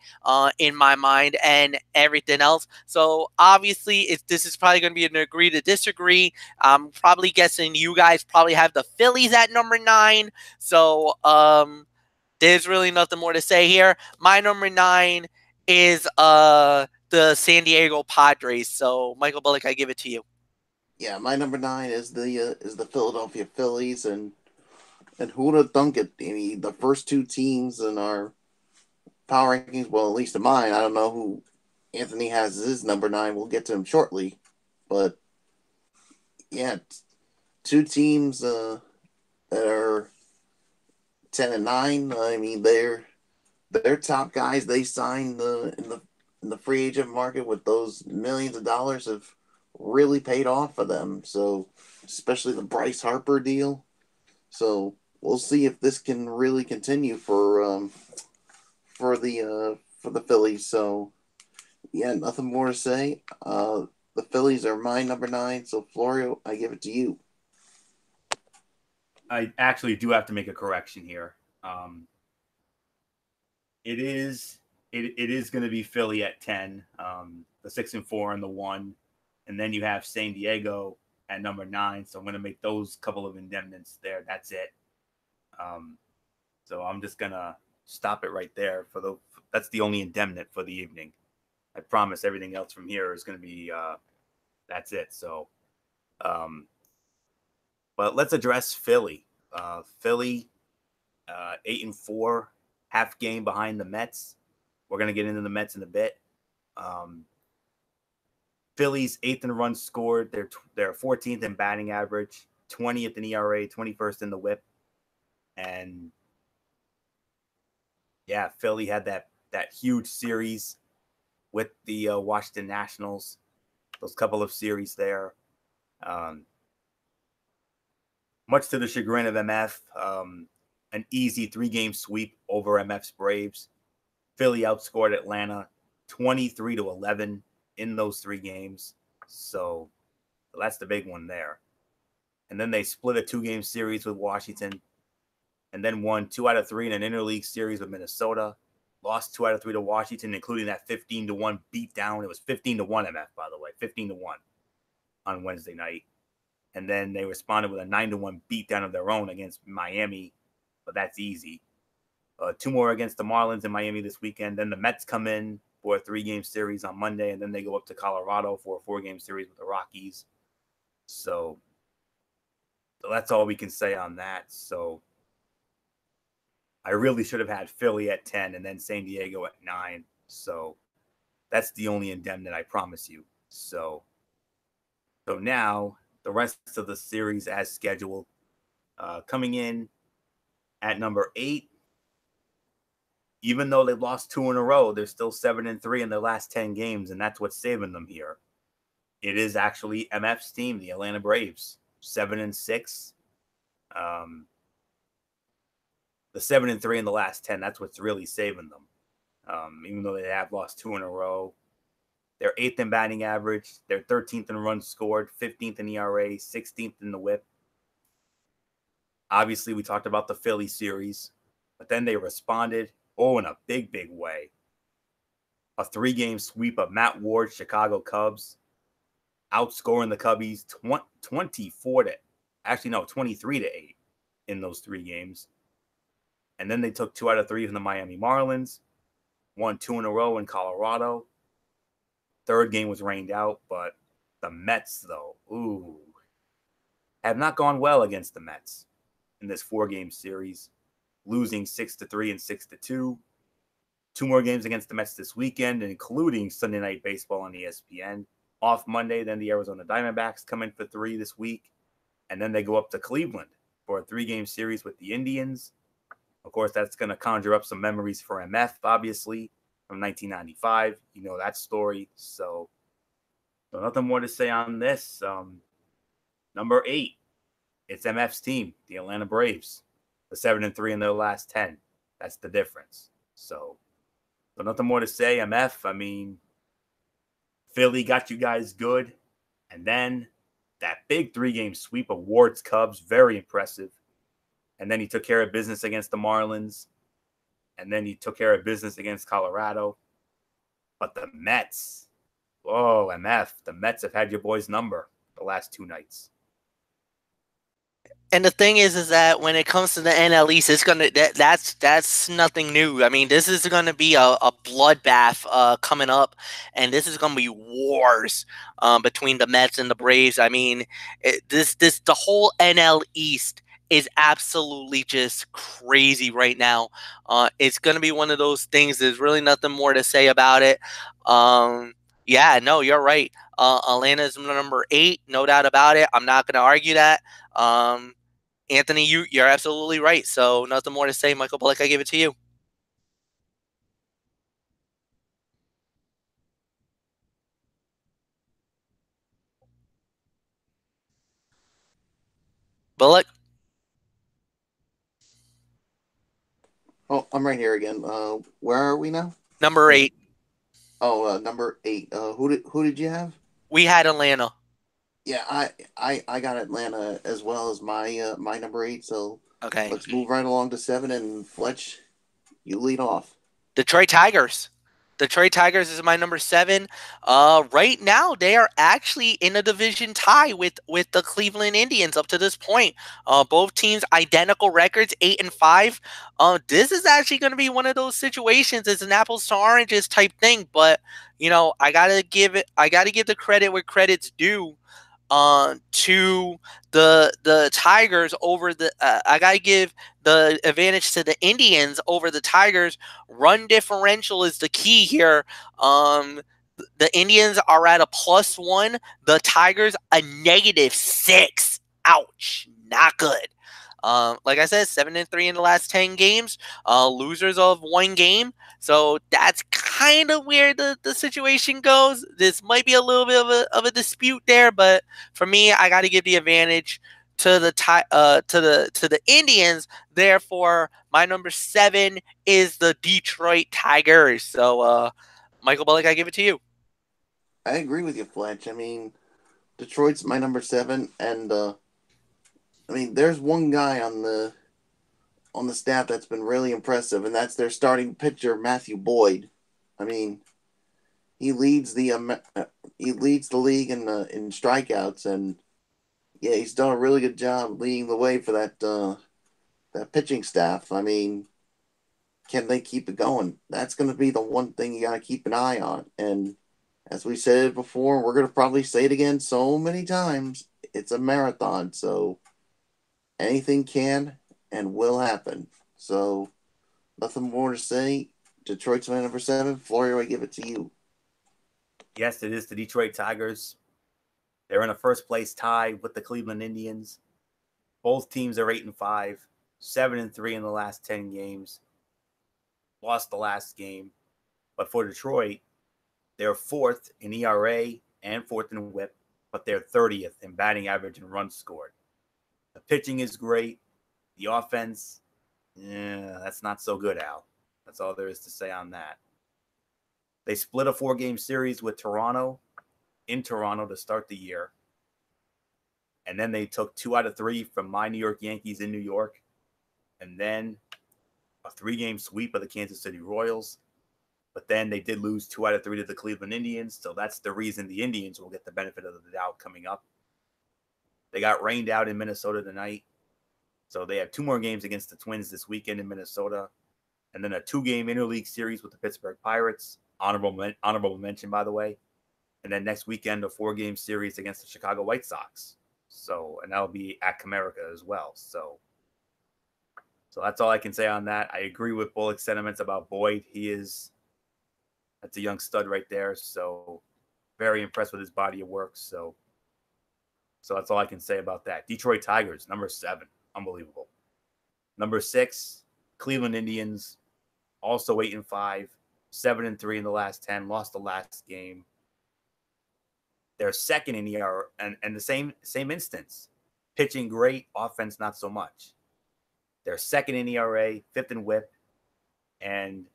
B: in my mind and everything else. So obviously, this is probably going to be an agree to disagree. I'm probably guessing you guys probably have the Phillies at number 9. So there's really nothing more to say here. My number 9 is the San Diego Padres. So Michael Bullock, I give it to you.
C: Yeah, my number 9 is the Philadelphia Phillies, and who would have thunk it? I mean, the first two teams in our power rankings, well, at least in mine, I don't know who Anthony has as his number 9. We'll get to him shortly, but yeah, two teams that are 10-9. I mean, they're top guys. They signed in the free agent market with those millions of dollars have really paid off for them. So, especially the Bryce Harper deal. So we'll see if this can really continue for the Phillies. So yeah, nothing more to say. The Phillies are my number 9. So Florio, I give it to you.
A: I actually do have to make a correction here. It is going to be Philly at 10, the 6-4 and the 1, and then you have San Diego at number 9. So I'm going to make those couple of indemnits there. That's it. So I'm just gonna stop it right there that's the only indemnit for the evening. I promise everything else from here is going to be that's it. So but let's address Philly. Philly 8-4, half game behind the Mets. We're going to get into the Mets in a bit. Philly's 8th in runs scored. They're 14th in batting average, 20th in ERA, 21st in the WHIP. And yeah, Philly had that huge series with the Washington Nationals. Those couple of series there. Much to the chagrin of MF, an easy 3-game sweep over MF's Braves. Philly outscored Atlanta 23-11 in those 3 games. So that's the big one there. And then they split a 2-game series with Washington, and then won 2 out of 3 in an interleague series with Minnesota. Lost 2 out of 3 to Washington, including that 15-1 beatdown. It was 15-1 MF, by the way, 15-1 on Wednesday night. And then they responded with a 9-1 beatdown of their own against Miami, but that's easy. 2 more against the Marlins in Miami this weekend. Then the Mets come in for a 3-game series on Monday, and then they go up to Colorado for a 4-game series with the Rockies. So that's all we can say on that. So I really should have had Philly at 10 and then San Diego at 9. So that's the only indemnit, I promise you. So now the rest of the series as scheduled. Coming in at number 8, even though they lost 2 in a row, they're still 7-3 in their last 10 games, and that's what's saving them here. It is actually MF's team, the Atlanta Braves, 7-6. The 7-3 in the last 10, that's what's really saving them. Even though they have lost 2 in a row. They're 8th in batting average. They're 13th in runs scored, 15th in ERA, 16th in the WHIP. Obviously, we talked about the Philly series, but then they responded, in a big, big way. A 3-game sweep of Matt Ward's Chicago Cubs, outscoring the Cubbies 23-8 in those 3 games. And then they took 2 out of 3 from the Miami Marlins, won 2 in a row in Colorado. 3rd game was rained out, but the Mets, though, have not gone well against the Mets in this 4-game series, losing 6-3 and 6-2. 2 more games against the Mets this weekend, including Sunday Night Baseball on ESPN. Off Monday, then the Arizona Diamondbacks come in for 3 this week, and then they go up to Cleveland for a 3-game series with the Indians. Of course, that's going to conjure up some memories for MF, obviously, from 1995. You know that story. So nothing more to say on this. Number 8, it's MF's team, the Atlanta Braves. The 7-3 in their last 10. That's the difference. So nothing more to say. MF, I mean, Philly got you guys good. And then that big 3-game sweep of Ward's Cubs, very impressive. And then he took care of business against the Marlins. And then he took care of business against Colorado. But the Mets, whoa, MF, the Mets have had your boy's number the last 2 nights.
B: And the thing is that when it comes to the NL East, it's gonna that's nothing new. I mean, this is gonna be a bloodbath coming up, and this is gonna be wars between the Mets and the Braves. I mean, the whole NL East is absolutely just crazy right now. It's gonna be one of those things. There's really nothing more to say about it. Yeah, no, you're right. Atlanta's number 8, no doubt about it. I'm not gonna argue that. Anthony, you're absolutely right. So nothing more to say. Michael Bullock, I give it to you. Bullock?
C: Oh, I'm right here again. Where are we now?
B: Number 8.
C: Oh, number 8. Who did you have?
B: We had Atlanta.
C: Yeah, I got Atlanta as well as my my number 8. So
B: Okay.
C: let's move right along to 7, and Fletch, you lead off.
B: Detroit Tigers. Detroit Tigers is my number 7. Right now, they are actually in a division tie with the Cleveland Indians up to this point. Both teams identical records, 8-5. This is actually going to be one of those situations. It's an apples to oranges type thing, but you know, I gotta give the credit where credit's due. To the Tigers over the I gotta give the advantage to the Indians over the Tigers. Run differential is the key here. The Indians are at a +1. The Tigers a -6. Ouch, not good. Like I said, 7-3 in the last 10 games. Losers of 1 game. So that's kind of where the situation goes. This might be a little bit of a dispute there, but for me, I got to give the advantage to the Indians. Therefore, my number 7 is the Detroit Tigers. So, Michael Bullock, I give it to you.
C: I agree with you, Fletch. I mean, Detroit's my number 7, and I mean, there's one guy on the staff that's been really impressive, and that's their starting pitcher, Matthew Boyd. I mean, he leads the league in strikeouts, and yeah, he's done a really good job leading the way for that pitching staff. I mean, can they keep it going? That's going to be the one thing you got to keep an eye on. And as we said it before, we're going to probably say it again so many times. It's a marathon, so anything can and will happen. So, nothing more to say. Detroit's my number 7. Florio, I give it to you.
A: Yes, it is the Detroit Tigers. They're in a first-place tie with the Cleveland Indians. Both teams are 8-5, 7-3 in the last 10 games. Lost the last game. But for Detroit, they're 4th in ERA and 4th in WHIP, but they're 30th in batting average and runs scored. The pitching is great. The offense, that's not so good, Al. That's all there is to say on that. They split a 4-game series with Toronto in Toronto to start the year. And then they took 2 out of 3 from my New York Yankees in New York. And then a 3-game sweep of the Kansas City Royals. But then they did lose 2 out of 3 to the Cleveland Indians. So that's the reason the Indians will get the benefit of the doubt coming up. They got rained out in Minnesota tonight. So they have 2 more games against the Twins this weekend in Minnesota. And then a 2-game interleague series with the Pittsburgh Pirates. Honorable mention, by the way. And then next weekend, a 4-game series against the Chicago White Sox. So, and that'll be at Comerica as well. So that's all I can say on that. I agree with Bullock's sentiments about Boyd. That's a young stud right there. So very impressed with his body of work. So that's all I can say about that. Detroit Tigers, number 7. Unbelievable. Number 6, Cleveland Indians, also 8-5, 7-3 in the last 10, lost the last game. They're second in ERA, and the same instance. Pitching great, offense not so much. They're second in ERA, 5th in WHIP, and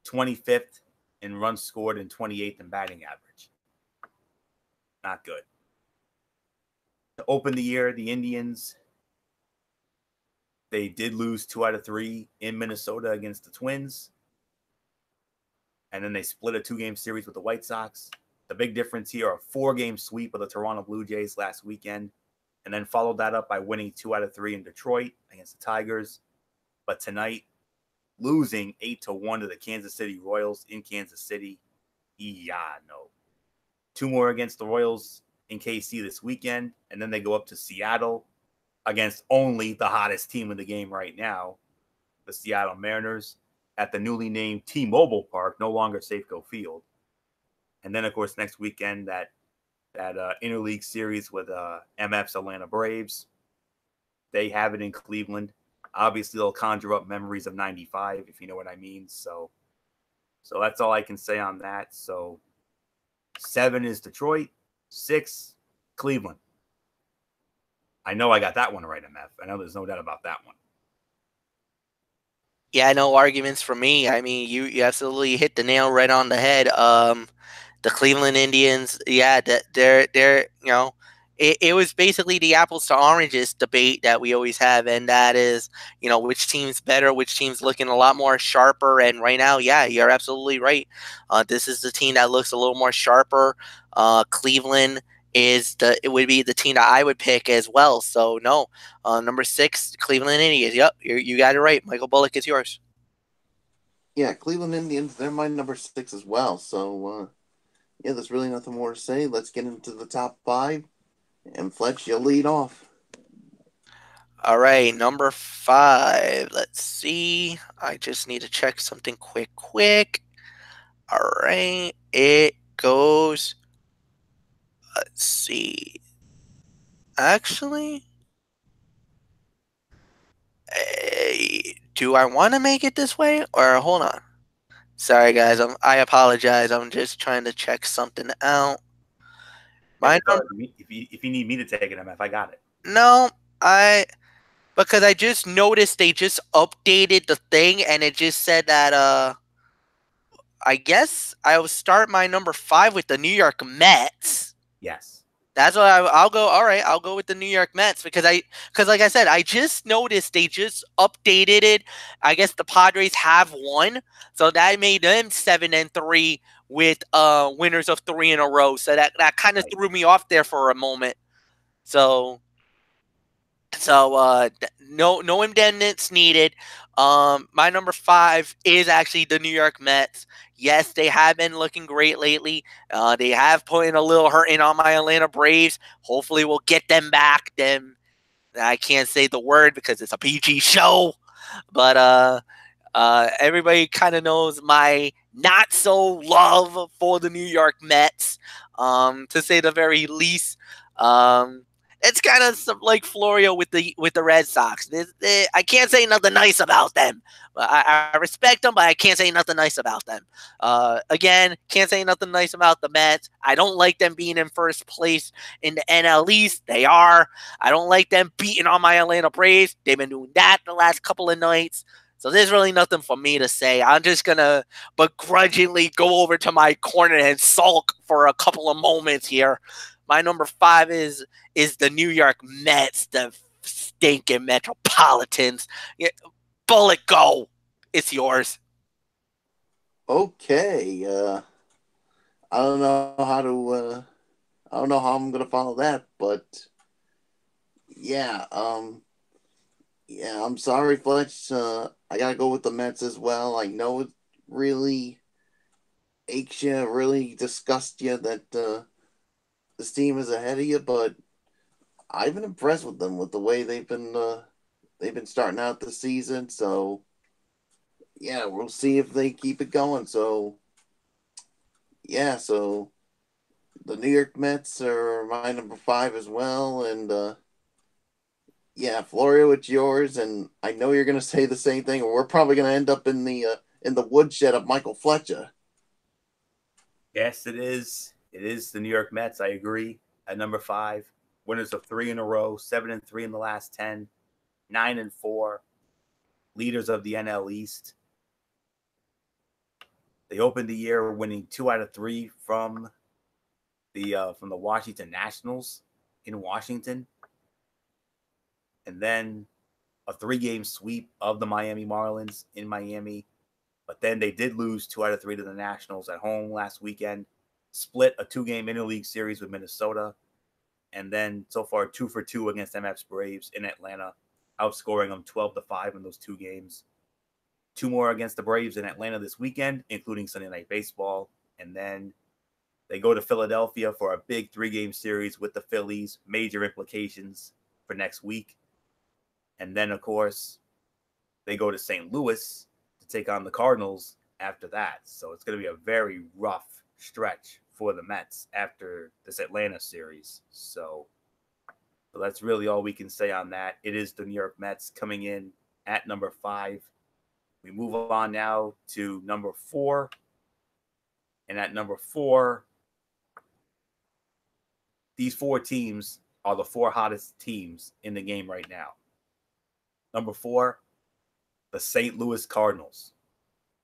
A: 25th in runs scored and 28th in batting average. Not good. To open the year, the Indians, they did lose 2 out of 3 in Minnesota against the Twins. And then they split a 2-game series with the White Sox. The big difference here, a 4-game sweep of the Toronto Blue Jays last weekend, and then followed that up by winning 2 out of 3 in Detroit against the Tigers. But tonight, losing 8-1 to the Kansas City Royals in Kansas City. Yeah, no. 2 more against the Royals in KC this weekend, and then they go up to Seattle against only the hottest team in the game right now, the Seattle Mariners, at the newly named T-Mobile Park, no longer Safeco Field. And then, of course, next weekend, that interleague series with MF's Atlanta Braves. They have it in Cleveland. Obviously, they'll conjure up memories of 95, if you know what I mean. So that's all I can say on that. So 7 is Detroit, 6, Cleveland. I know I got that one right, MF. I know there's no doubt about that one.
B: Yeah, no arguments for me. I mean, you absolutely hit the nail right on the head. The Cleveland Indians, yeah, they're it was basically the apples to oranges debate that we always have, and that is, which team's better, which team's looking a lot more sharper. And right now, yeah, you're absolutely right. This is the team that looks a little more sharper. Cleveland it would be the team that I would pick as well. So no, number 6, Cleveland Indians. Yep, you got it right. Michael Bullock, it's yours.
C: Yeah, Cleveland Indians, they're my number 6 as well. So, yeah, there's really nothing more to say. Let's get into the top 5. And Fletch, you'll lead off.
B: All right, number 5. Let's see. I just need to check something quick. All right, it goes. Let's see. Actually, do I want to make it this way, or hold on? Sorry, guys. I apologize. I'm just trying to check something out.
A: If you need me to take it, MF, I got it.
B: No, because I just noticed they just updated the thing, and it just said that I guess I will start my number 5 with the New York Mets.
A: Yes.
B: That's what I'll go. All right, I'll go with the New York Mets because like I said, I just noticed they just updated it. I guess the Padres have won, so that made them 7-3 with winners of 3 in a row. So that kind of threw me off there for a moment. So no indemnits needed. My number 5 is actually the New York Mets. Yes, they have been looking great lately. They have put in a little hurting on my Atlanta Braves. Hopefully we'll get them back. I can't say the word because it's a PG show. But everybody kind of knows my not so love for the New York Mets, to say the very least. It's kind of like Florio with the Red Sox. I can't say nothing nice about them. I respect them, but I can't say nothing nice about them. Again, can't say nothing nice about the Mets. I don't like them being in first place in the NL East. They are. I don't like them beating on my Atlanta Braves. They've been doing that the last couple of nights. So there's really nothing for me to say. I'm just going to begrudgingly go over to my corner and sulk for a couple of moments here. My number 5 is the New York Mets, the stinking Metropolitans. Bullet, go. It's yours.
C: Okay. I don't know how I'm gonna follow that, but yeah. Yeah, I'm sorry, Fletch. I gotta go with the Mets as well. I know it really aches you, really disgusts you that this team is ahead of you, but I've been impressed with them with the way they've been starting out the season. So yeah, we'll see if they keep it going. So yeah, so the New York Mets are my number 5 as well, and yeah, Florio, it's yours, and I know you're gonna say the same thing. We're probably gonna end up in the woodshed of Michael Fletcher.
A: Yes, it is. It is the New York Mets. I agree. At number 5, winners of 3 in a row, 7-3 in the last 10, 9-4, leaders of the NL East. They opened the year winning 2 out of 3 from the Washington Nationals in Washington, and then a 3-game sweep of the Miami Marlins in Miami. But then they did lose 2 out of 3 to the Nationals at home last weekend, split a 2-game interleague series with Minnesota, and then so far 2 for 2 against MF's Braves in Atlanta, outscoring them 12-5 in those 2 games. 2 more against the Braves in Atlanta this weekend, including Sunday Night Baseball, and then they go to Philadelphia for a big 3-game series with the Phillies, major implications for next week. And then, of course, they go to St. Louis to take on the Cardinals after that. So it's going to be a very rough stretch for the Mets after this Atlanta series. So that's really all we can say on that. It is the New York Mets coming in at number 5. We move on now to number 4. And at number 4, these 4 teams are the 4 hottest teams in the game right now. Number 4, the St. Louis Cardinals,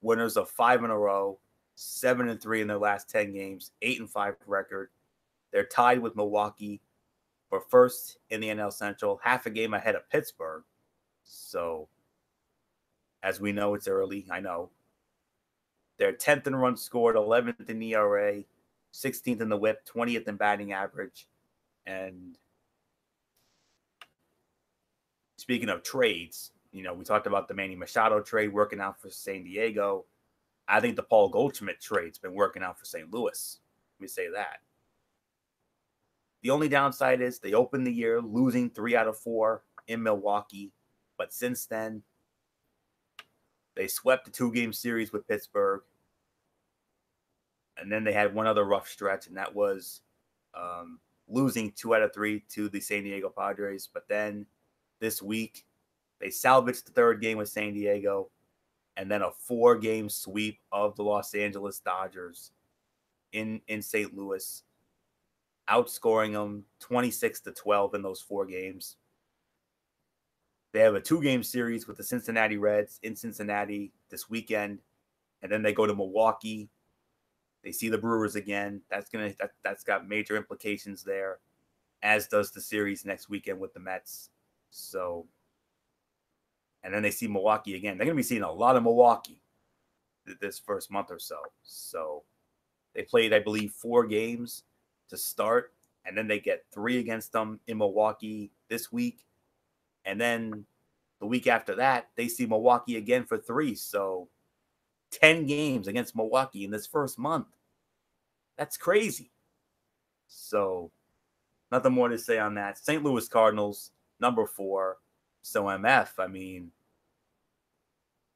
A: winners of 5 in a row, 7-3 in their last 10 games, 8-5 record. They're tied with Milwaukee for first in the NL Central, half a game ahead of Pittsburgh. So, as we know, it's early. I know. They're 10th in runs scored, 11th in ERA, 16th in the WHIP, 20th in batting average. And speaking of trades, we talked about the Manny Machado trade working out for San Diego. I think the Paul Goldschmidt trade's been working out for St. Louis. Let me say that. The only downside is they opened the year losing 3 out of 4 in Milwaukee. But since then, they swept the 2-game series with Pittsburgh. And then they had one other rough stretch, and that was losing 2 out of 3 to the San Diego Padres. But then this week, they salvaged the 3rd game with San Diego, and then a 4-game sweep of the Los Angeles Dodgers in St. Louis, outscoring them 26-12 in those 4 games. They have a 2-game series with the Cincinnati Reds in Cincinnati this weekend, and then they go to Milwaukee. They see the Brewers again. That's got major implications there, as does the series next weekend with the Mets. So, and then they see Milwaukee again. They're going to be seeing a lot of Milwaukee this first month or so. So they played, I believe, 4 games to start, and then they get 3 against them in Milwaukee this week. And then the week after that, they see Milwaukee again for 3. So 10 games against Milwaukee in this first month. That's crazy. So nothing more to say on that. St. Louis Cardinals, number 4. So MF, I mean,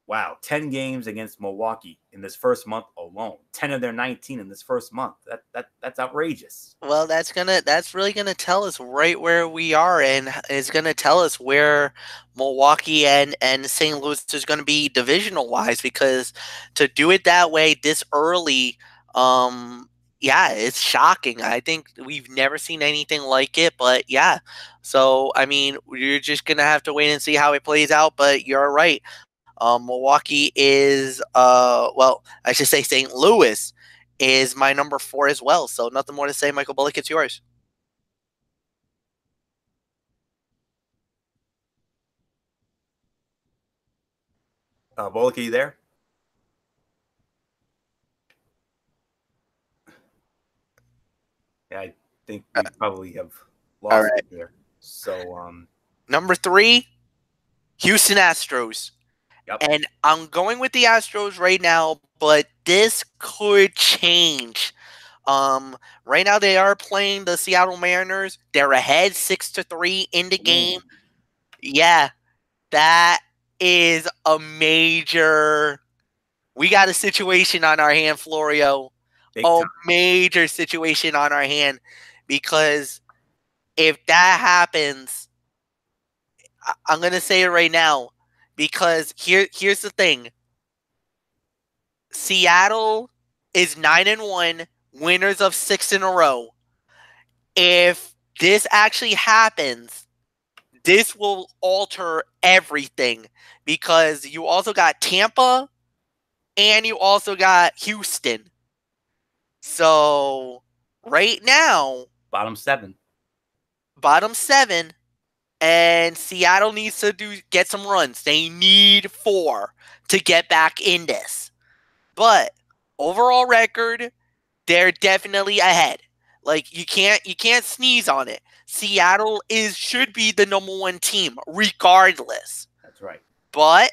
A: wow, 10 games against Milwaukee in this first month alone. 10 of their 19 in this first month. That's outrageous.
B: Well, that's really gonna tell us right where we are, and it's gonna tell us where Milwaukee and St. Louis is gonna be divisional wise, because to do it that way this early, yeah, it's shocking. I think we've never seen anything like it, but yeah. So I mean, you're just gonna have to wait and see how it plays out. But you're right. Milwaukee is, well, I should say St. Louis is my number 4 as well. So nothing more to say. Michael Bullock, it's yours.
A: Bullock, are you there? Yeah, I think we probably have lost it there. So,
B: number 3, Houston Astros.
A: Yep.
B: And I'm going with the Astros right now, but this could change Right now they are playing the Seattle Mariners. They're ahead 6-3 in the game. Yeah, that is a major. We got a situation on our hand, Florio. Major situation on our hand, because if that happens, I'm gonna say it right now, because here's the thing. Seattle is 9-1, winners of 6 in a row. If this actually happens, this will alter everything, because you also got Tampa and you also got Houston. So right now,
A: bottom 7,
B: and Seattle needs to get some runs. They need 4 to get back in this. But overall record, they're definitely ahead. Like, you can't sneeze on it. Seattle should be the number 1 team regardless.
A: That's right.
B: But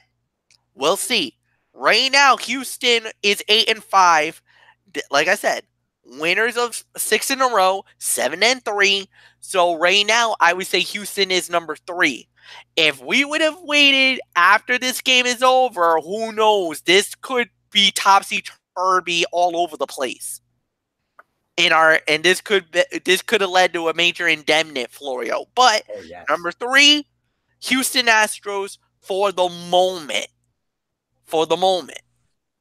B: we'll see. Right now, Houston is 8-5. Like I said, winners of 6 in a row, 7-3. So right now, I would say Houston is number 3. If we would have waited after this game is over, who knows? This could be topsy-turvy all over the place. This could have led to a major indemnity, Florio. But number 3, Houston Astros for the moment.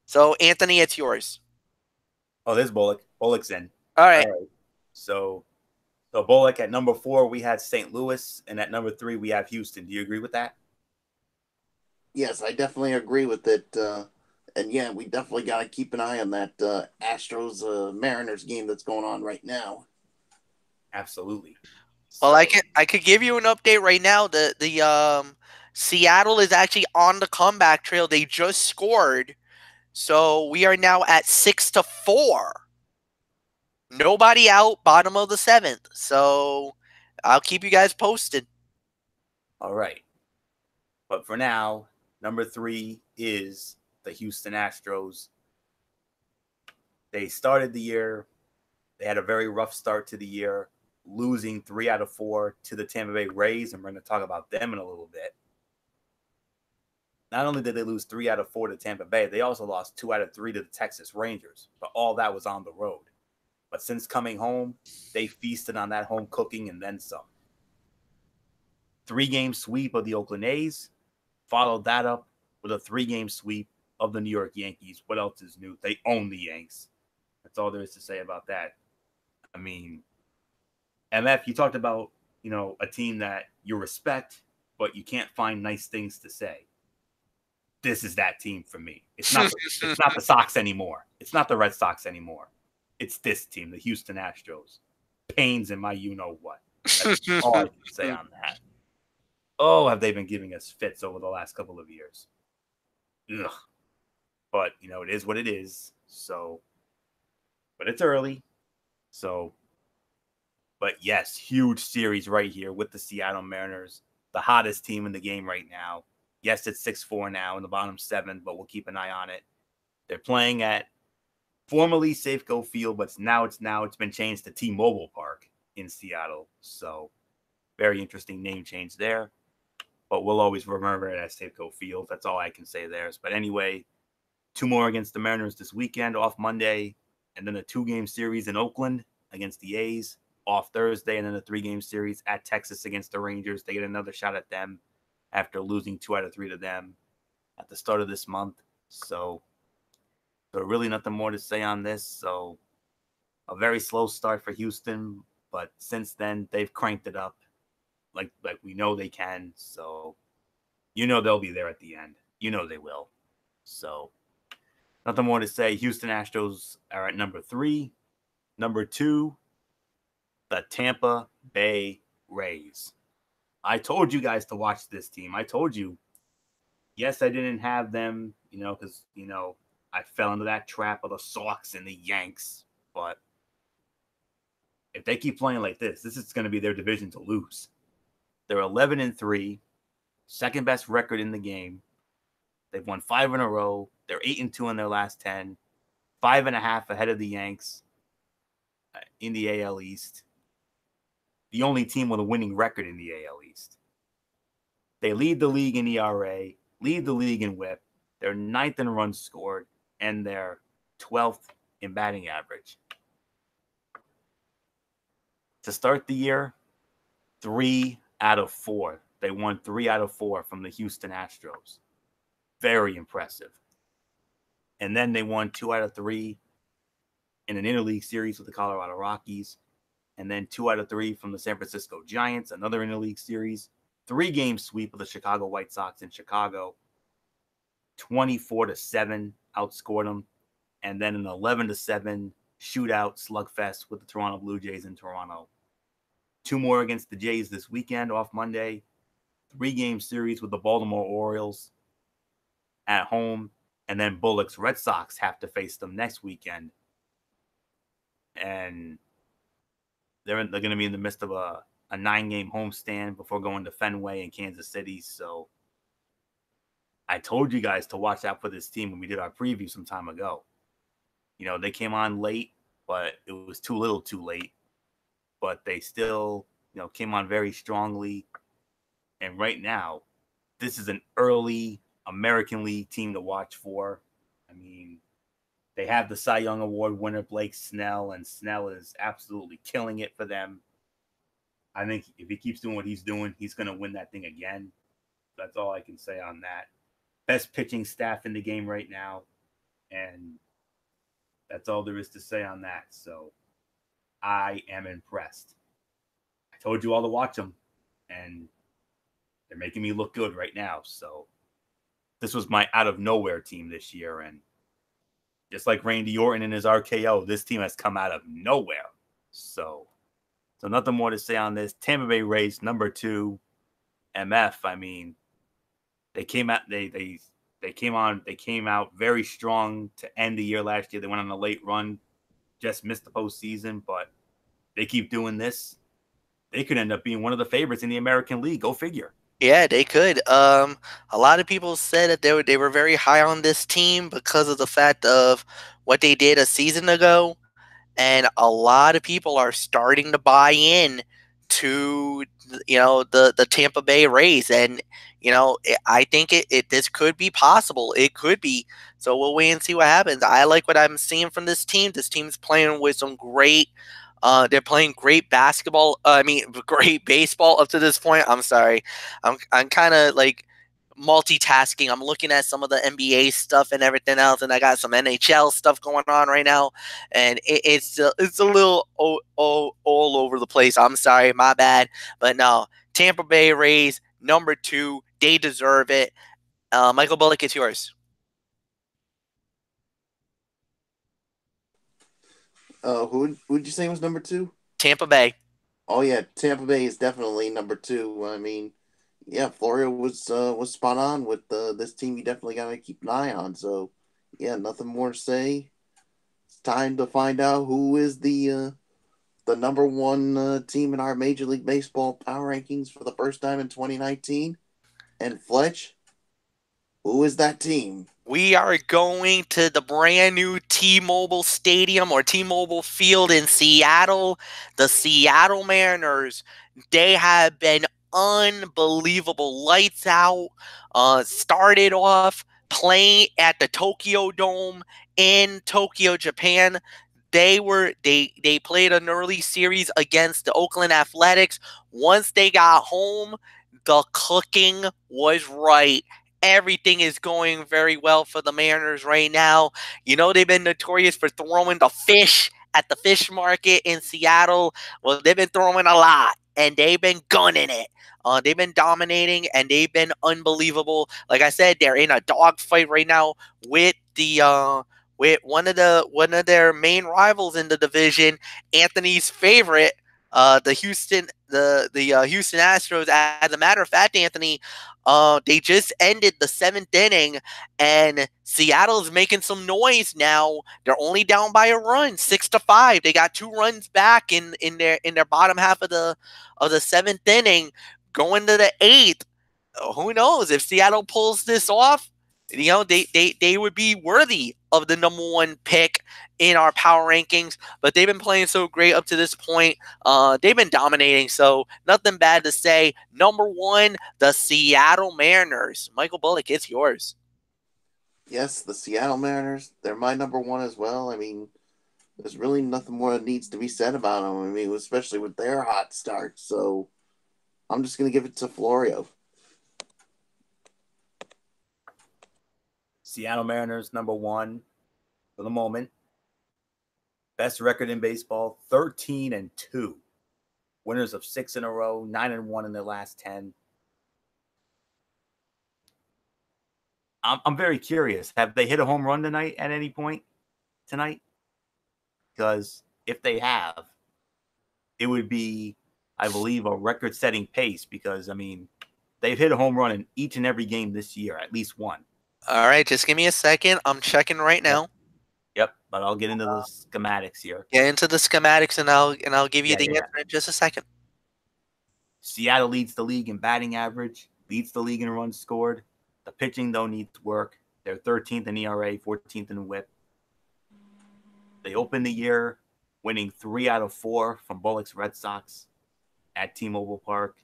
B: So, Anthony, it's yours.
A: Oh, there's Bullock. Bullock's in.
B: All right.
A: So Bullock at number 4, we had St. Louis, and at number 3, we have Houston. Do you agree with that?
C: Yes, I definitely agree with it. And yeah, we definitely got to keep an eye on that Astros Mariners game that's going on right now.
A: Absolutely.
B: Well, I could give you an update right now. The Seattle is actually on the comeback trail. They just scored, so we are now at 6-4. Nobody out, bottom of the 7th. So I'll keep you guys posted.
A: All right. But for now, number 3 is the Houston Astros. They started the year. They had a very rough start to the year, losing 3 out of 4 to the Tampa Bay Rays, and we're going to talk about them in a little bit. Not only did they lose 3 out of 4 to Tampa Bay, they also lost 2 out of 3 to the Texas Rangers, but all that was on the road. But since coming home, they feasted on that home cooking and then some. 3-game sweep of the Oakland A's, followed that up with a 3-game sweep of the New York Yankees. What else is new? They own the Yanks. That's all there is to say about that. I mean, MF, you talked about, a team that you respect, but you can't find nice things to say. This is that team for me. It's not the Sox anymore. It's not the Red Sox anymore. It's this team, the Houston Astros. Pains in my you-know-what. That's all I can say on that. Oh, have they been giving us fits over the last couple of years. Ugh. But, it is what it is. So, but it's early. So, but yes, huge series right here with the Seattle Mariners, the hottest team in the game right now. Yes, it's 6-4 now in the bottom 7, but we'll keep an eye on it. They're playing at formerly Safeco Field, but it's been changed to T-Mobile Park in Seattle. So, very interesting name change there. But we'll always remember it as Safeco Field. That's all I can say there. But anyway, 2 more against the Mariners this weekend, off Monday, and then a 2-game series in Oakland against the A's, off Thursday, and then a 3-game series at Texas against the Rangers. They get another shot at them after losing 2 out of 3 to them at the start of this month. So really nothing more to say on this. So a very slow start for Houston, but since then they've cranked it up like we know they can. So they'll be there at the end. They will. So nothing more to say. Houston Astros are at number 3. Number 2, the Tampa Bay Rays. I told you guys to watch this team. I told you. Yes, I didn't have them, because, I fell into that trap of the Sox and the Yanks. But if they keep playing like this is going to be their division to lose. They're 11-3, second best record in the game. They've won 5 in a row. They're 8-2 in their last 10, 5.5 ahead of the Yanks. in the AL East. The only team with a winning record in the AL East. They lead the league in ERA, lead the league in WHIP. They're 9th in runs scored, and they're 12th in batting average. To start the year, 3 out of 4. They won 3 out of 4 from the Houston Astros. Very impressive. And then they won 2 out of 3 in an interleague series with the Colorado Rockies. And then 2 out of 3 from the San Francisco Giants, another interleague series. 3-game sweep of the Chicago White Sox in Chicago. 24-7 outscored them. And then an 11-7 shootout slugfest with the Toronto Blue Jays in Toronto. 2 more against the Jays this weekend off Monday. 3-game series with the Baltimore Orioles at home. And then Bullock's Red Sox have to face them next weekend. And they're going to be in the midst of a 9-game homestand before going to Fenway in Kansas City. So I told you guys to watch out for this team when we did our preview some time ago. You know, they came on late, but it was too little too late. But they still, you know, came on very strongly. And right now, this is an early American League team to watch for. I mean, they have the Cy Young Award winner Blake Snell, and Snell is absolutely killing it for them. I think if he keeps doing what he's doing, he's going to win that thing again. That's all I can say on that. Best pitching staff in the game right now, and that's all there is to say on that. So I am impressed. I told you all to watch them, and they're making me look good right now. So this was my out-of-nowhere team this year, and just like Randy Orton and his RKO, this team has come out of nowhere. So nothing more to say on this. Tampa Bay Rays, number 2, MF. I mean, they came out very strong to end the year last year. They went on a late run, just missed the postseason, but they keep doing this. They could end up being one of the favorites in the American League. Go figure.
B: Yeah, they could. A lot of people said that they were very high on this team because of the fact of what they did a season ago, and a lot of people are starting to buy in to the Tampa Bay Rays, and I think this could be possible. It could be. So we'll wait and see what happens. I like what I'm seeing from this team. This team's playing with some great. They're playing great basketball. Great baseball up to this point. I'm sorry. I'm kind of like multitasking. I'm looking at some of the NBA stuff and everything else, and I got some NHL stuff going on right now, and it's a little all over the place. I'm sorry, my bad. But no, Tampa Bay Rays, number 2, they deserve it. Michael Bullock, it's yours.
C: Who'd you say was number 2?
B: Tampa Bay.
C: Oh yeah, Tampa Bay is definitely number 2. I mean, yeah, Florio was spot on with this team. You definitely got to keep an eye on. So yeah, nothing more to say. It's time to find out who is the number 1 team in our Major League Baseball power rankings for the first time in 2019. And Fletch, who is that team?
B: We are going to the brand new T-Mobile Stadium or T-Mobile Field in Seattle. The Seattle Mariners, they have been unbelievable. Lights out. Started off playing at the Tokyo Dome in Tokyo, Japan. They played an early series against the Oakland Athletics. Once they got home, the cooking was right. Everything is going very well for the Mariners right now. They've been notorious for throwing the fish at the fish market in Seattle. Well, they've been throwing a lot, and they've been gunning it. They've been dominating, and they've been unbelievable. Like I said, they're in a dogfight right now with with one of their main rivals in the division, Anthony's favorite, the Houston Astros. As a matter of fact, Anthony, they just ended the 7th inning, and Seattle's making some noise now. They're only down by a run, 6-5. They got 2 runs back in their bottom half of the 7th inning, going to the 8th. Who knows if Seattle pulls this off? You know, they would be worthy of the #1 pick in our power rankings, but they've been playing so great up to this point. They've been dominating, so nothing bad to say. #1, the Seattle Mariners. Michael Bullock, it's yours.
C: Yes, the Seattle Mariners, they're my #1 as well. I mean, there's really nothing more that needs to be said about them. I mean, especially with their hot start. So I'm just going to give it to Florio.
A: Seattle Mariners, #1 for the moment. Best record in baseball, 13-2. Winners of 6 in a row, 9-1 in their last 10. I'm very curious. Have they hit a home run tonight at any point tonight? Because if they have, it would be, I believe, a record-setting pace because, I mean, they've hit a home run in each and every game this year, at least one.
B: All right, just give me a second. I'm checking right now.
A: Yep, but I'll get into the schematics here.
B: Get into the schematics, and I'll give you the answer in just a second.
A: Seattle leads the league in batting average, leads the league in runs scored. The pitching, though, needs work. They're 13th in ERA, 14th in WHIP. They opened the year winning 3 out of 4 from Bullock's Red Sox at T-Mobile Park.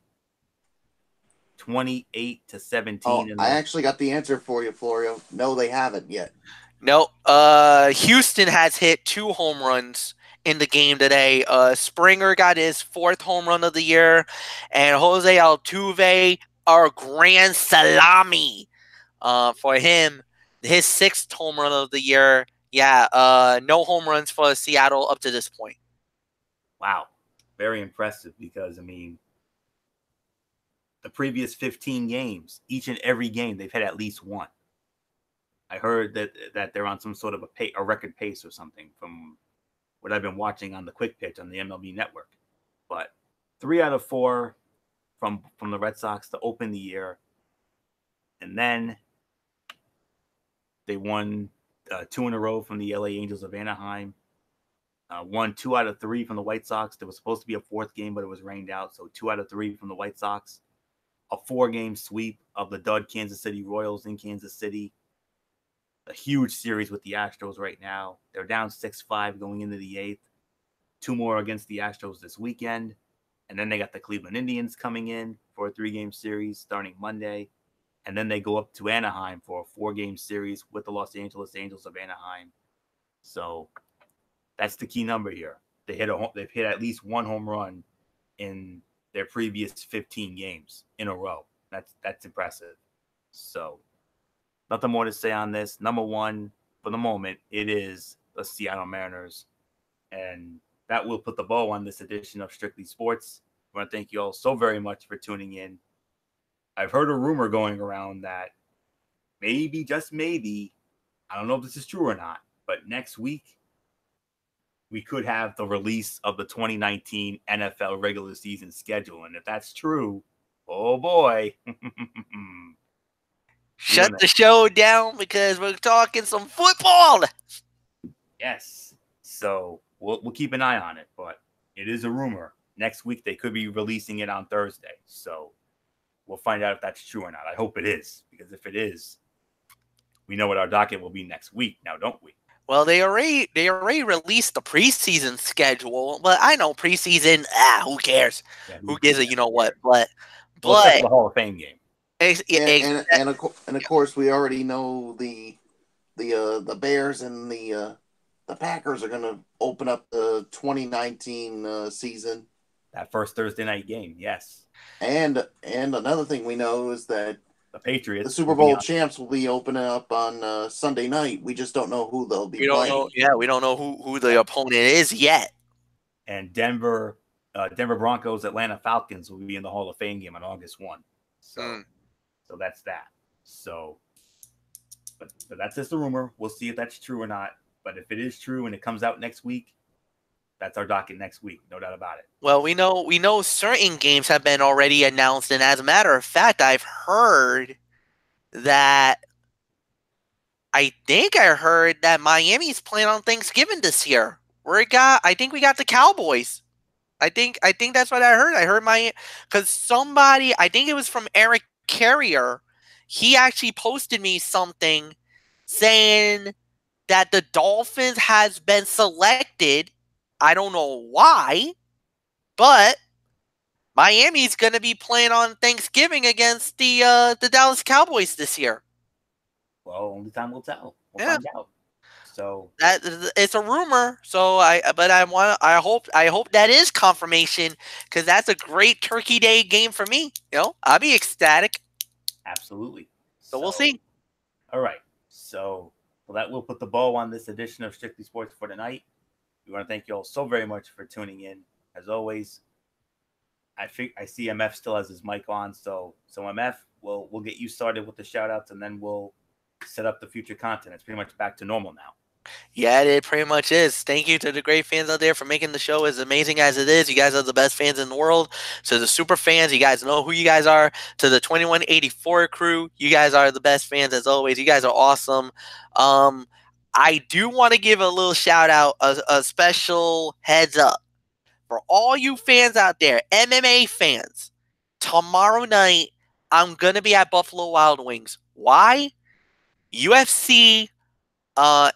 A: 28-17.
C: Oh, I actually got the answer for you, Florio. No, they haven't yet.
B: No, Houston has hit 2 home runs in the game today. Springer got his 4th home run of the year, and Jose Altuve, our grand salami, for him, his 6th home run of the year. Yeah, no home runs for Seattle up to this point.
A: Wow, very impressive because, I mean, the previous 15 games, each and every game, they've had at least one. I heard that they're on some sort of a record pace or something from what I've been watching on the Quick Pitch on the MLB Network. But 3 out of 4 from the Red Sox to open the year. And then they won 2 in a row from the LA Angels of Anaheim. Won 2 out of 3 from the White Sox. There was supposed to be a 4th game, but it was rained out. So 2 out of 3 from the White Sox. A 4-game sweep of the dud Kansas City Royals in Kansas City. A huge series with the Astros right now. They're down 6-5 going into the 8th. 2 more against the Astros this weekend. And then they got the Cleveland Indians coming in for a 3-game series starting Monday. And then they go up to Anaheim for a 4-game series with the Los Angeles Angels of Anaheim. So that's the key number here. They've hit at least 1 home run in their previous 15 games in a row. That's impressive. So nothing more to say on this. #1 for the moment, it is the Seattle Mariners. And that will put the bow on this edition of Strictly Sports. I want to thank you all so very much for tuning in. I've heard a rumor going around that maybe, just maybe, I don't know if this is true or not, but next week we could have the release of the 2019 NFL regular season schedule. And if that's true, oh boy.
B: Shut the show down because we're talking some football.
A: Yes. So we'll keep an eye on it, but it is a rumor. Next week they could be releasing it on Thursday. So we'll find out if that's true or not. I hope it is, because if it is, we know what our docket will be next week now, don't we?
B: Well, they already released the preseason schedule, but I know preseason, who cares? Yeah, who gives a you know what? But
A: the Hall of Fame game.
C: And of course we already know the Bears and the Packers are going to open up the 2019 season.
A: That first Thursday night game, yes.
C: And another thing we know is that
A: the Patriots,
C: the Super Bowl champs, will be opening up on Sunday night. We just don't know who they'll be playing.
B: We don't know who the opponent is yet.
A: And Denver Broncos, Atlanta Falcons will be in the Hall of Fame game on August 1. So that's that. So, but that's just a rumor. We'll see if that's true or not. But if it is true and it comes out next week, that's our docket next week, no doubt about it.
B: Well, we know certain games have been already announced, and as a matter of fact, I've heard that Miami's playing on Thanksgiving this year. I think we got the Cowboys. I think that's what I heard. I heard because somebody, I think it was from Eric Carrier, he actually posted me something saying that the Dolphins has been selected. I don't know why, but Miami's going to be playing on Thanksgiving against the Dallas Cowboys this year.
A: Well, only time will tell. We'll
B: Yeah.
A: find out. So
B: that it's a rumor. So I hope that is confirmation, because that's a great Turkey Day game for me. I'll be ecstatic.
A: Absolutely.
B: So we'll see.
A: All right. So that will put the bow on this edition of Strictly Sports for tonight. We want to thank you all so very much for tuning in. As always, I see MF still has his mic on, so MF, we'll get you started with the shout outs, and then we'll set up the future content. It's pretty much back to normal now.
B: Yeah, it pretty much is. Thank you to the great fans out there for making the show as amazing as it is. You guys are the best fans in the world. To the super fans, you guys know who you guys are. To the 2184 crew, you guys are the best fans as always. You guys are awesome. I do want to give a little shout out, a special heads up for all you fans out there, MMA fans. Tomorrow night, I'm going to be at Buffalo Wild Wings. Why? UFC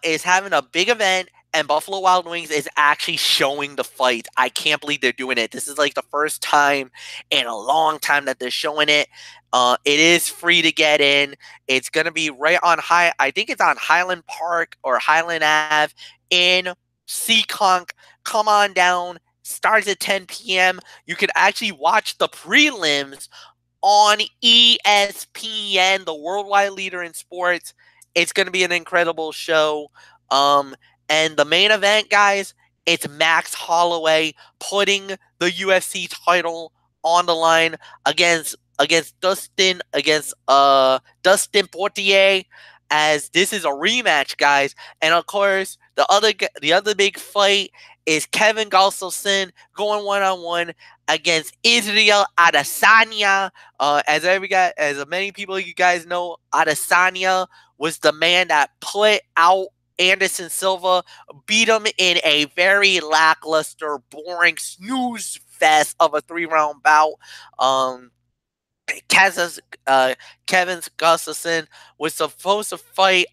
B: is having a big event, and Buffalo Wild Wings is actually showing the fight. I can't believe they're doing it. This is like the first time in a long time that they're showing it. It is free to get in. It's going to be right on I think it's on Highland Park or Highland Ave in Seekonk. Come on down. Starts at 10 p.m. You can actually watch the prelims on ESPN, the worldwide leader in sports. It's going to be an incredible show. And the main event, guys, it's Max Holloway putting the UFC title on the line against Dustin Poirier, as this is a rematch, guys. And of course, the other big fight is Kevin Gustafsson going one-on-one against Israel Adesanya. As many people you guys know, Adesanya was the man that put out Anderson Silva, beat him in a very lackluster, boring snooze fest of a 3-round bout. Kevin Gustafsson was supposed to fight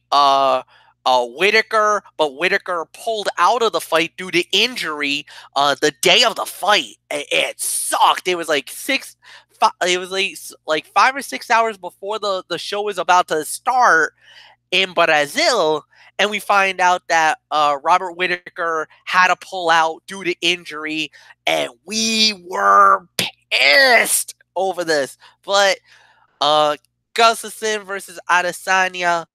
B: Whitaker, but Whitaker pulled out of the fight due to injury the day of the fight. It sucked. It was like 5 or 6 hours before the show was about to start in Brazil, and we find out that Robert Whitaker had to pull out due to injury, and we were pissed over this. But Gustafsson versus Adesanya,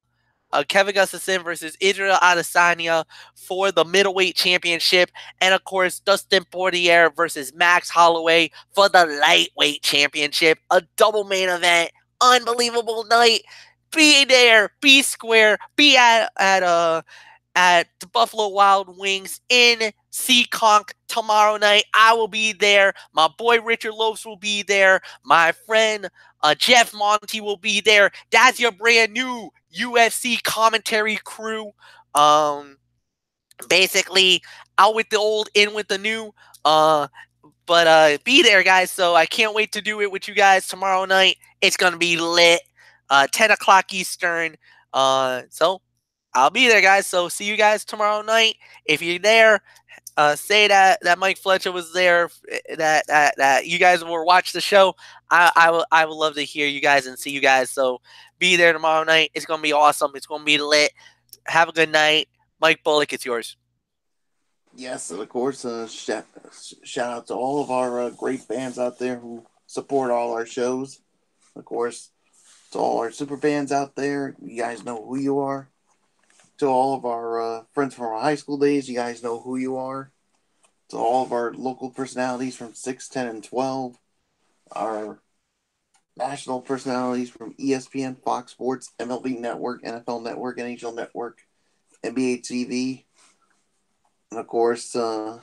B: Kevin Gustafsson versus Israel Adesanya for the middleweight championship, and of course Dustin Poirier versus Max Holloway for the lightweight championship. A double main event, unbelievable night. Be there, be square, be at the Buffalo Wild Wings in Seekonk tomorrow night. I will be there. My boy Richard Lopes will be there. My friend Jeff Monty will be there. That's your brand new UFC commentary crew. Basically, out with the old, in with the new. But be there, guys. So I can't wait to do it with you guys tomorrow night. It's going to be lit. 10 o'clock Eastern. So I'll be there, guys. So see you guys tomorrow night. If you're there, say that Mike Fletcher was there, that you guys will watch the show. I would love to hear you guys and see you guys. So be there tomorrow night. It's going to be awesome. It's going to be lit. Have a good night. Mike Bullock, it's yours.
C: Yes, and of course, shout out to all of our great fans out there who support all our shows. Of course, to all our super fans out there, you guys know who you are. To all of our friends from our high school days, you guys know who you are. To all of our local personalities from 6, 10, and 12. Our national personalities from ESPN, Fox Sports, MLB Network, NFL Network, NHL Network, NBA TV. And of course our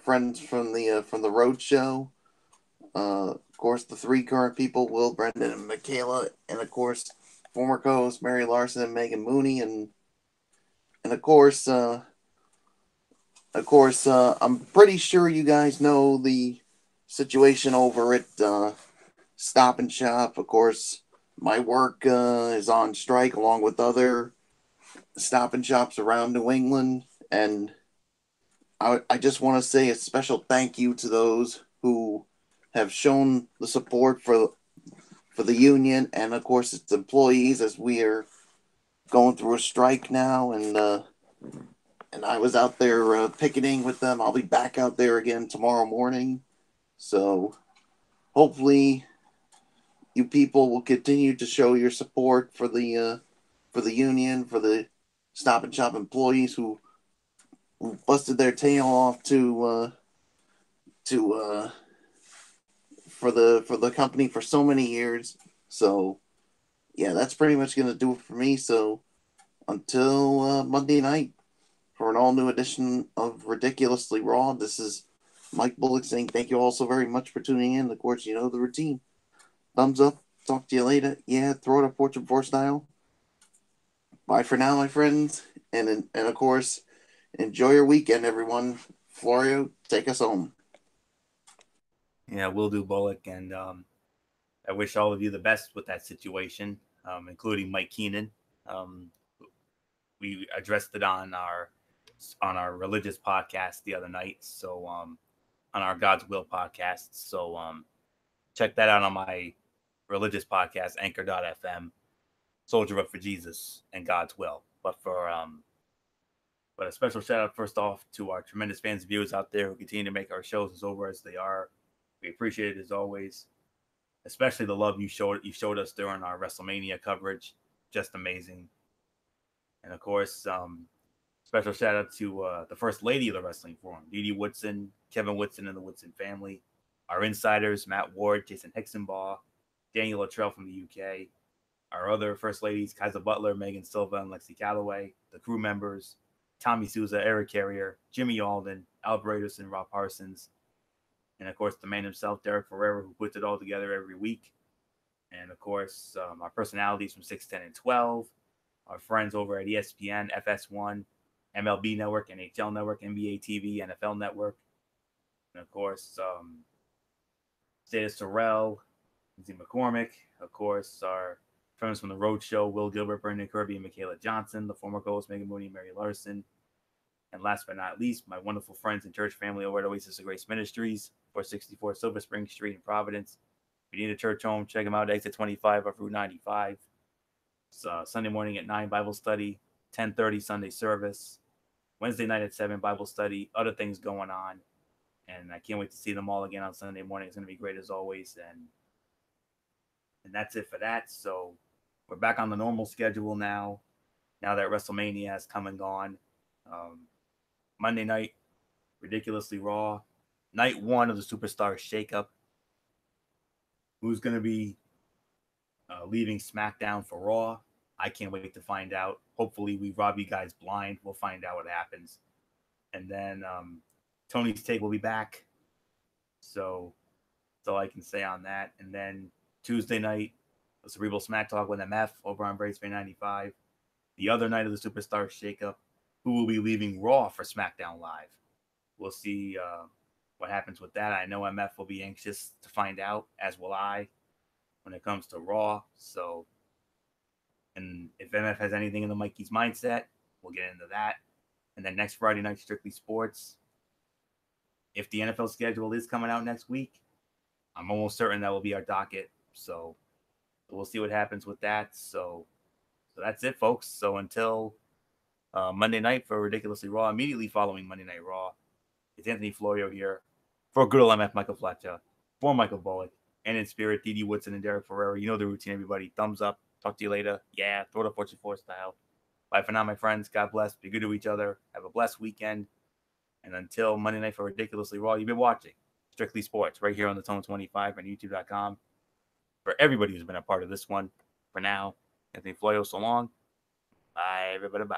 C: friends from the Road Show. Of course, the 3 current people, Will, Brendan, and Michaela. And of course, former co-hosts Mary Larson and Megan Mooney, and of course, I'm pretty sure you guys know the situation over at Stop and Shop. Of course, my work is on strike along with other Stop and Shops around New England. And I just want to say a special thank you to those who have shown the support for the union and, of course, its employees as we are going through a strike now. And I was out there picketing with them. I'll be back out there again tomorrow morning. So hopefully you people will continue to show your support for the union, for the Stop and Shop employees who busted their tail off to for the company for so many years. So yeah, that's pretty much gonna do it for me. So until Monday night for an all new edition of Ridiculously Raw, this is Mike Bullock saying thank you all so very much for tuning in. Of course, you know the routine. Thumbs up. Talk to you later. Yeah, throw it up Fortune 4 style. Bye for now, my friends. And of course, enjoy your weekend, everyone. Florio, take us home.
A: Yeah, we'll do, Bullock. And I wish all of you the best with that situation, including Mike Keenan. We addressed it on our religious podcast the other night. So on our God's Will podcast. So check that out on my religious podcast, Anchor.fm. Soldier Up for Jesus and God's Will. But a special shout out first off to our tremendous fans and viewers out there who continue to make our shows as over as they are. We appreciate it as always, especially the love you showed us during our WrestleMania coverage. Just amazing. And of course, special shout out to the First Lady of the Wrestling Forum, Dee Woodson, Kevin Woodson, and the Woodson family. Our insiders, Matt Ward, Jason Hixenbaugh, Daniel Luttrell from the UK. Our other First Ladies, Kaiser Butler, Megan Silva, and Lexi Calloway. The crew members, Tommy Souza, Eric Carrier, Jimmy Alden, Al Bradus, and Rob Parsons. And, of course, the man himself, Derek Ferreira, who puts it all together every week. And, of course, our personalities from 610 and 12. Our friends over at ESPN, FS1, MLB Network, NHL Network, NBA TV, NFL Network. And, of course, Zeta Sorrell, Z McCormick. Of course, our friends from the Road Show, Will Gilbert, Brendan Kirby, and Michaela Johnson, the former co-host Megan Mooney and Mary Larson. And last but not least, my wonderful friends and church family over at Oasis of Grace Ministries, 464 Silver Spring Street in Providence. If you need a church home, check them out, exit 25 off Route 95. It's Sunday morning at 9, Bible study, 10:30 Sunday service, Wednesday night at 7, Bible study, other things going on. And I can't wait to see them all again on Sunday morning. It's going to be great as always. And that's it for that. So we're back on the normal schedule now that WrestleMania has come and gone. Monday night, Ridiculously Raw. Night 1 of the Superstar Shakeup. Who's going to be leaving SmackDown for Raw? I can't wait to find out. Hopefully we rob you guys blind. We'll find out what happens. And then Tony's Take will be back. So that's all I can say on that. And then Tuesday night, the Cerebral Smack Talk with MF over on Braceway 95. The other night of the Superstar Shakeup, who will be leaving Raw for SmackDown Live. We'll see what happens with that. I know MF will be anxious to find out, as will I, when it comes to Raw. So, and if MF has anything in the Mikey's mindset, we'll get into that. And then next Friday night, Strictly Sports. If the NFL schedule is coming out next week, I'm almost certain that will be our docket. So we'll see what happens with that. So that's it, folks. So until Monday night for Ridiculously Raw, immediately following Monday Night Raw, it's Anthony Florio here for good old MF Michael Fletcher, for Michael Bullock, and in spirit, Dee Woodson and Derek Ferreira. You know the routine, everybody. Thumbs up. Talk to you later. Yeah, throw it up Fortune 4 style. Bye for now, my friends. God bless. Be good to each other. Have a blessed weekend. And until Monday night for Ridiculously Raw, you've been watching Strictly Sports right here on the Tone 25 and YouTube.com. For everybody who's been a part of this one, for now, Anthony Florio, so long. Bye, everybody. Bye.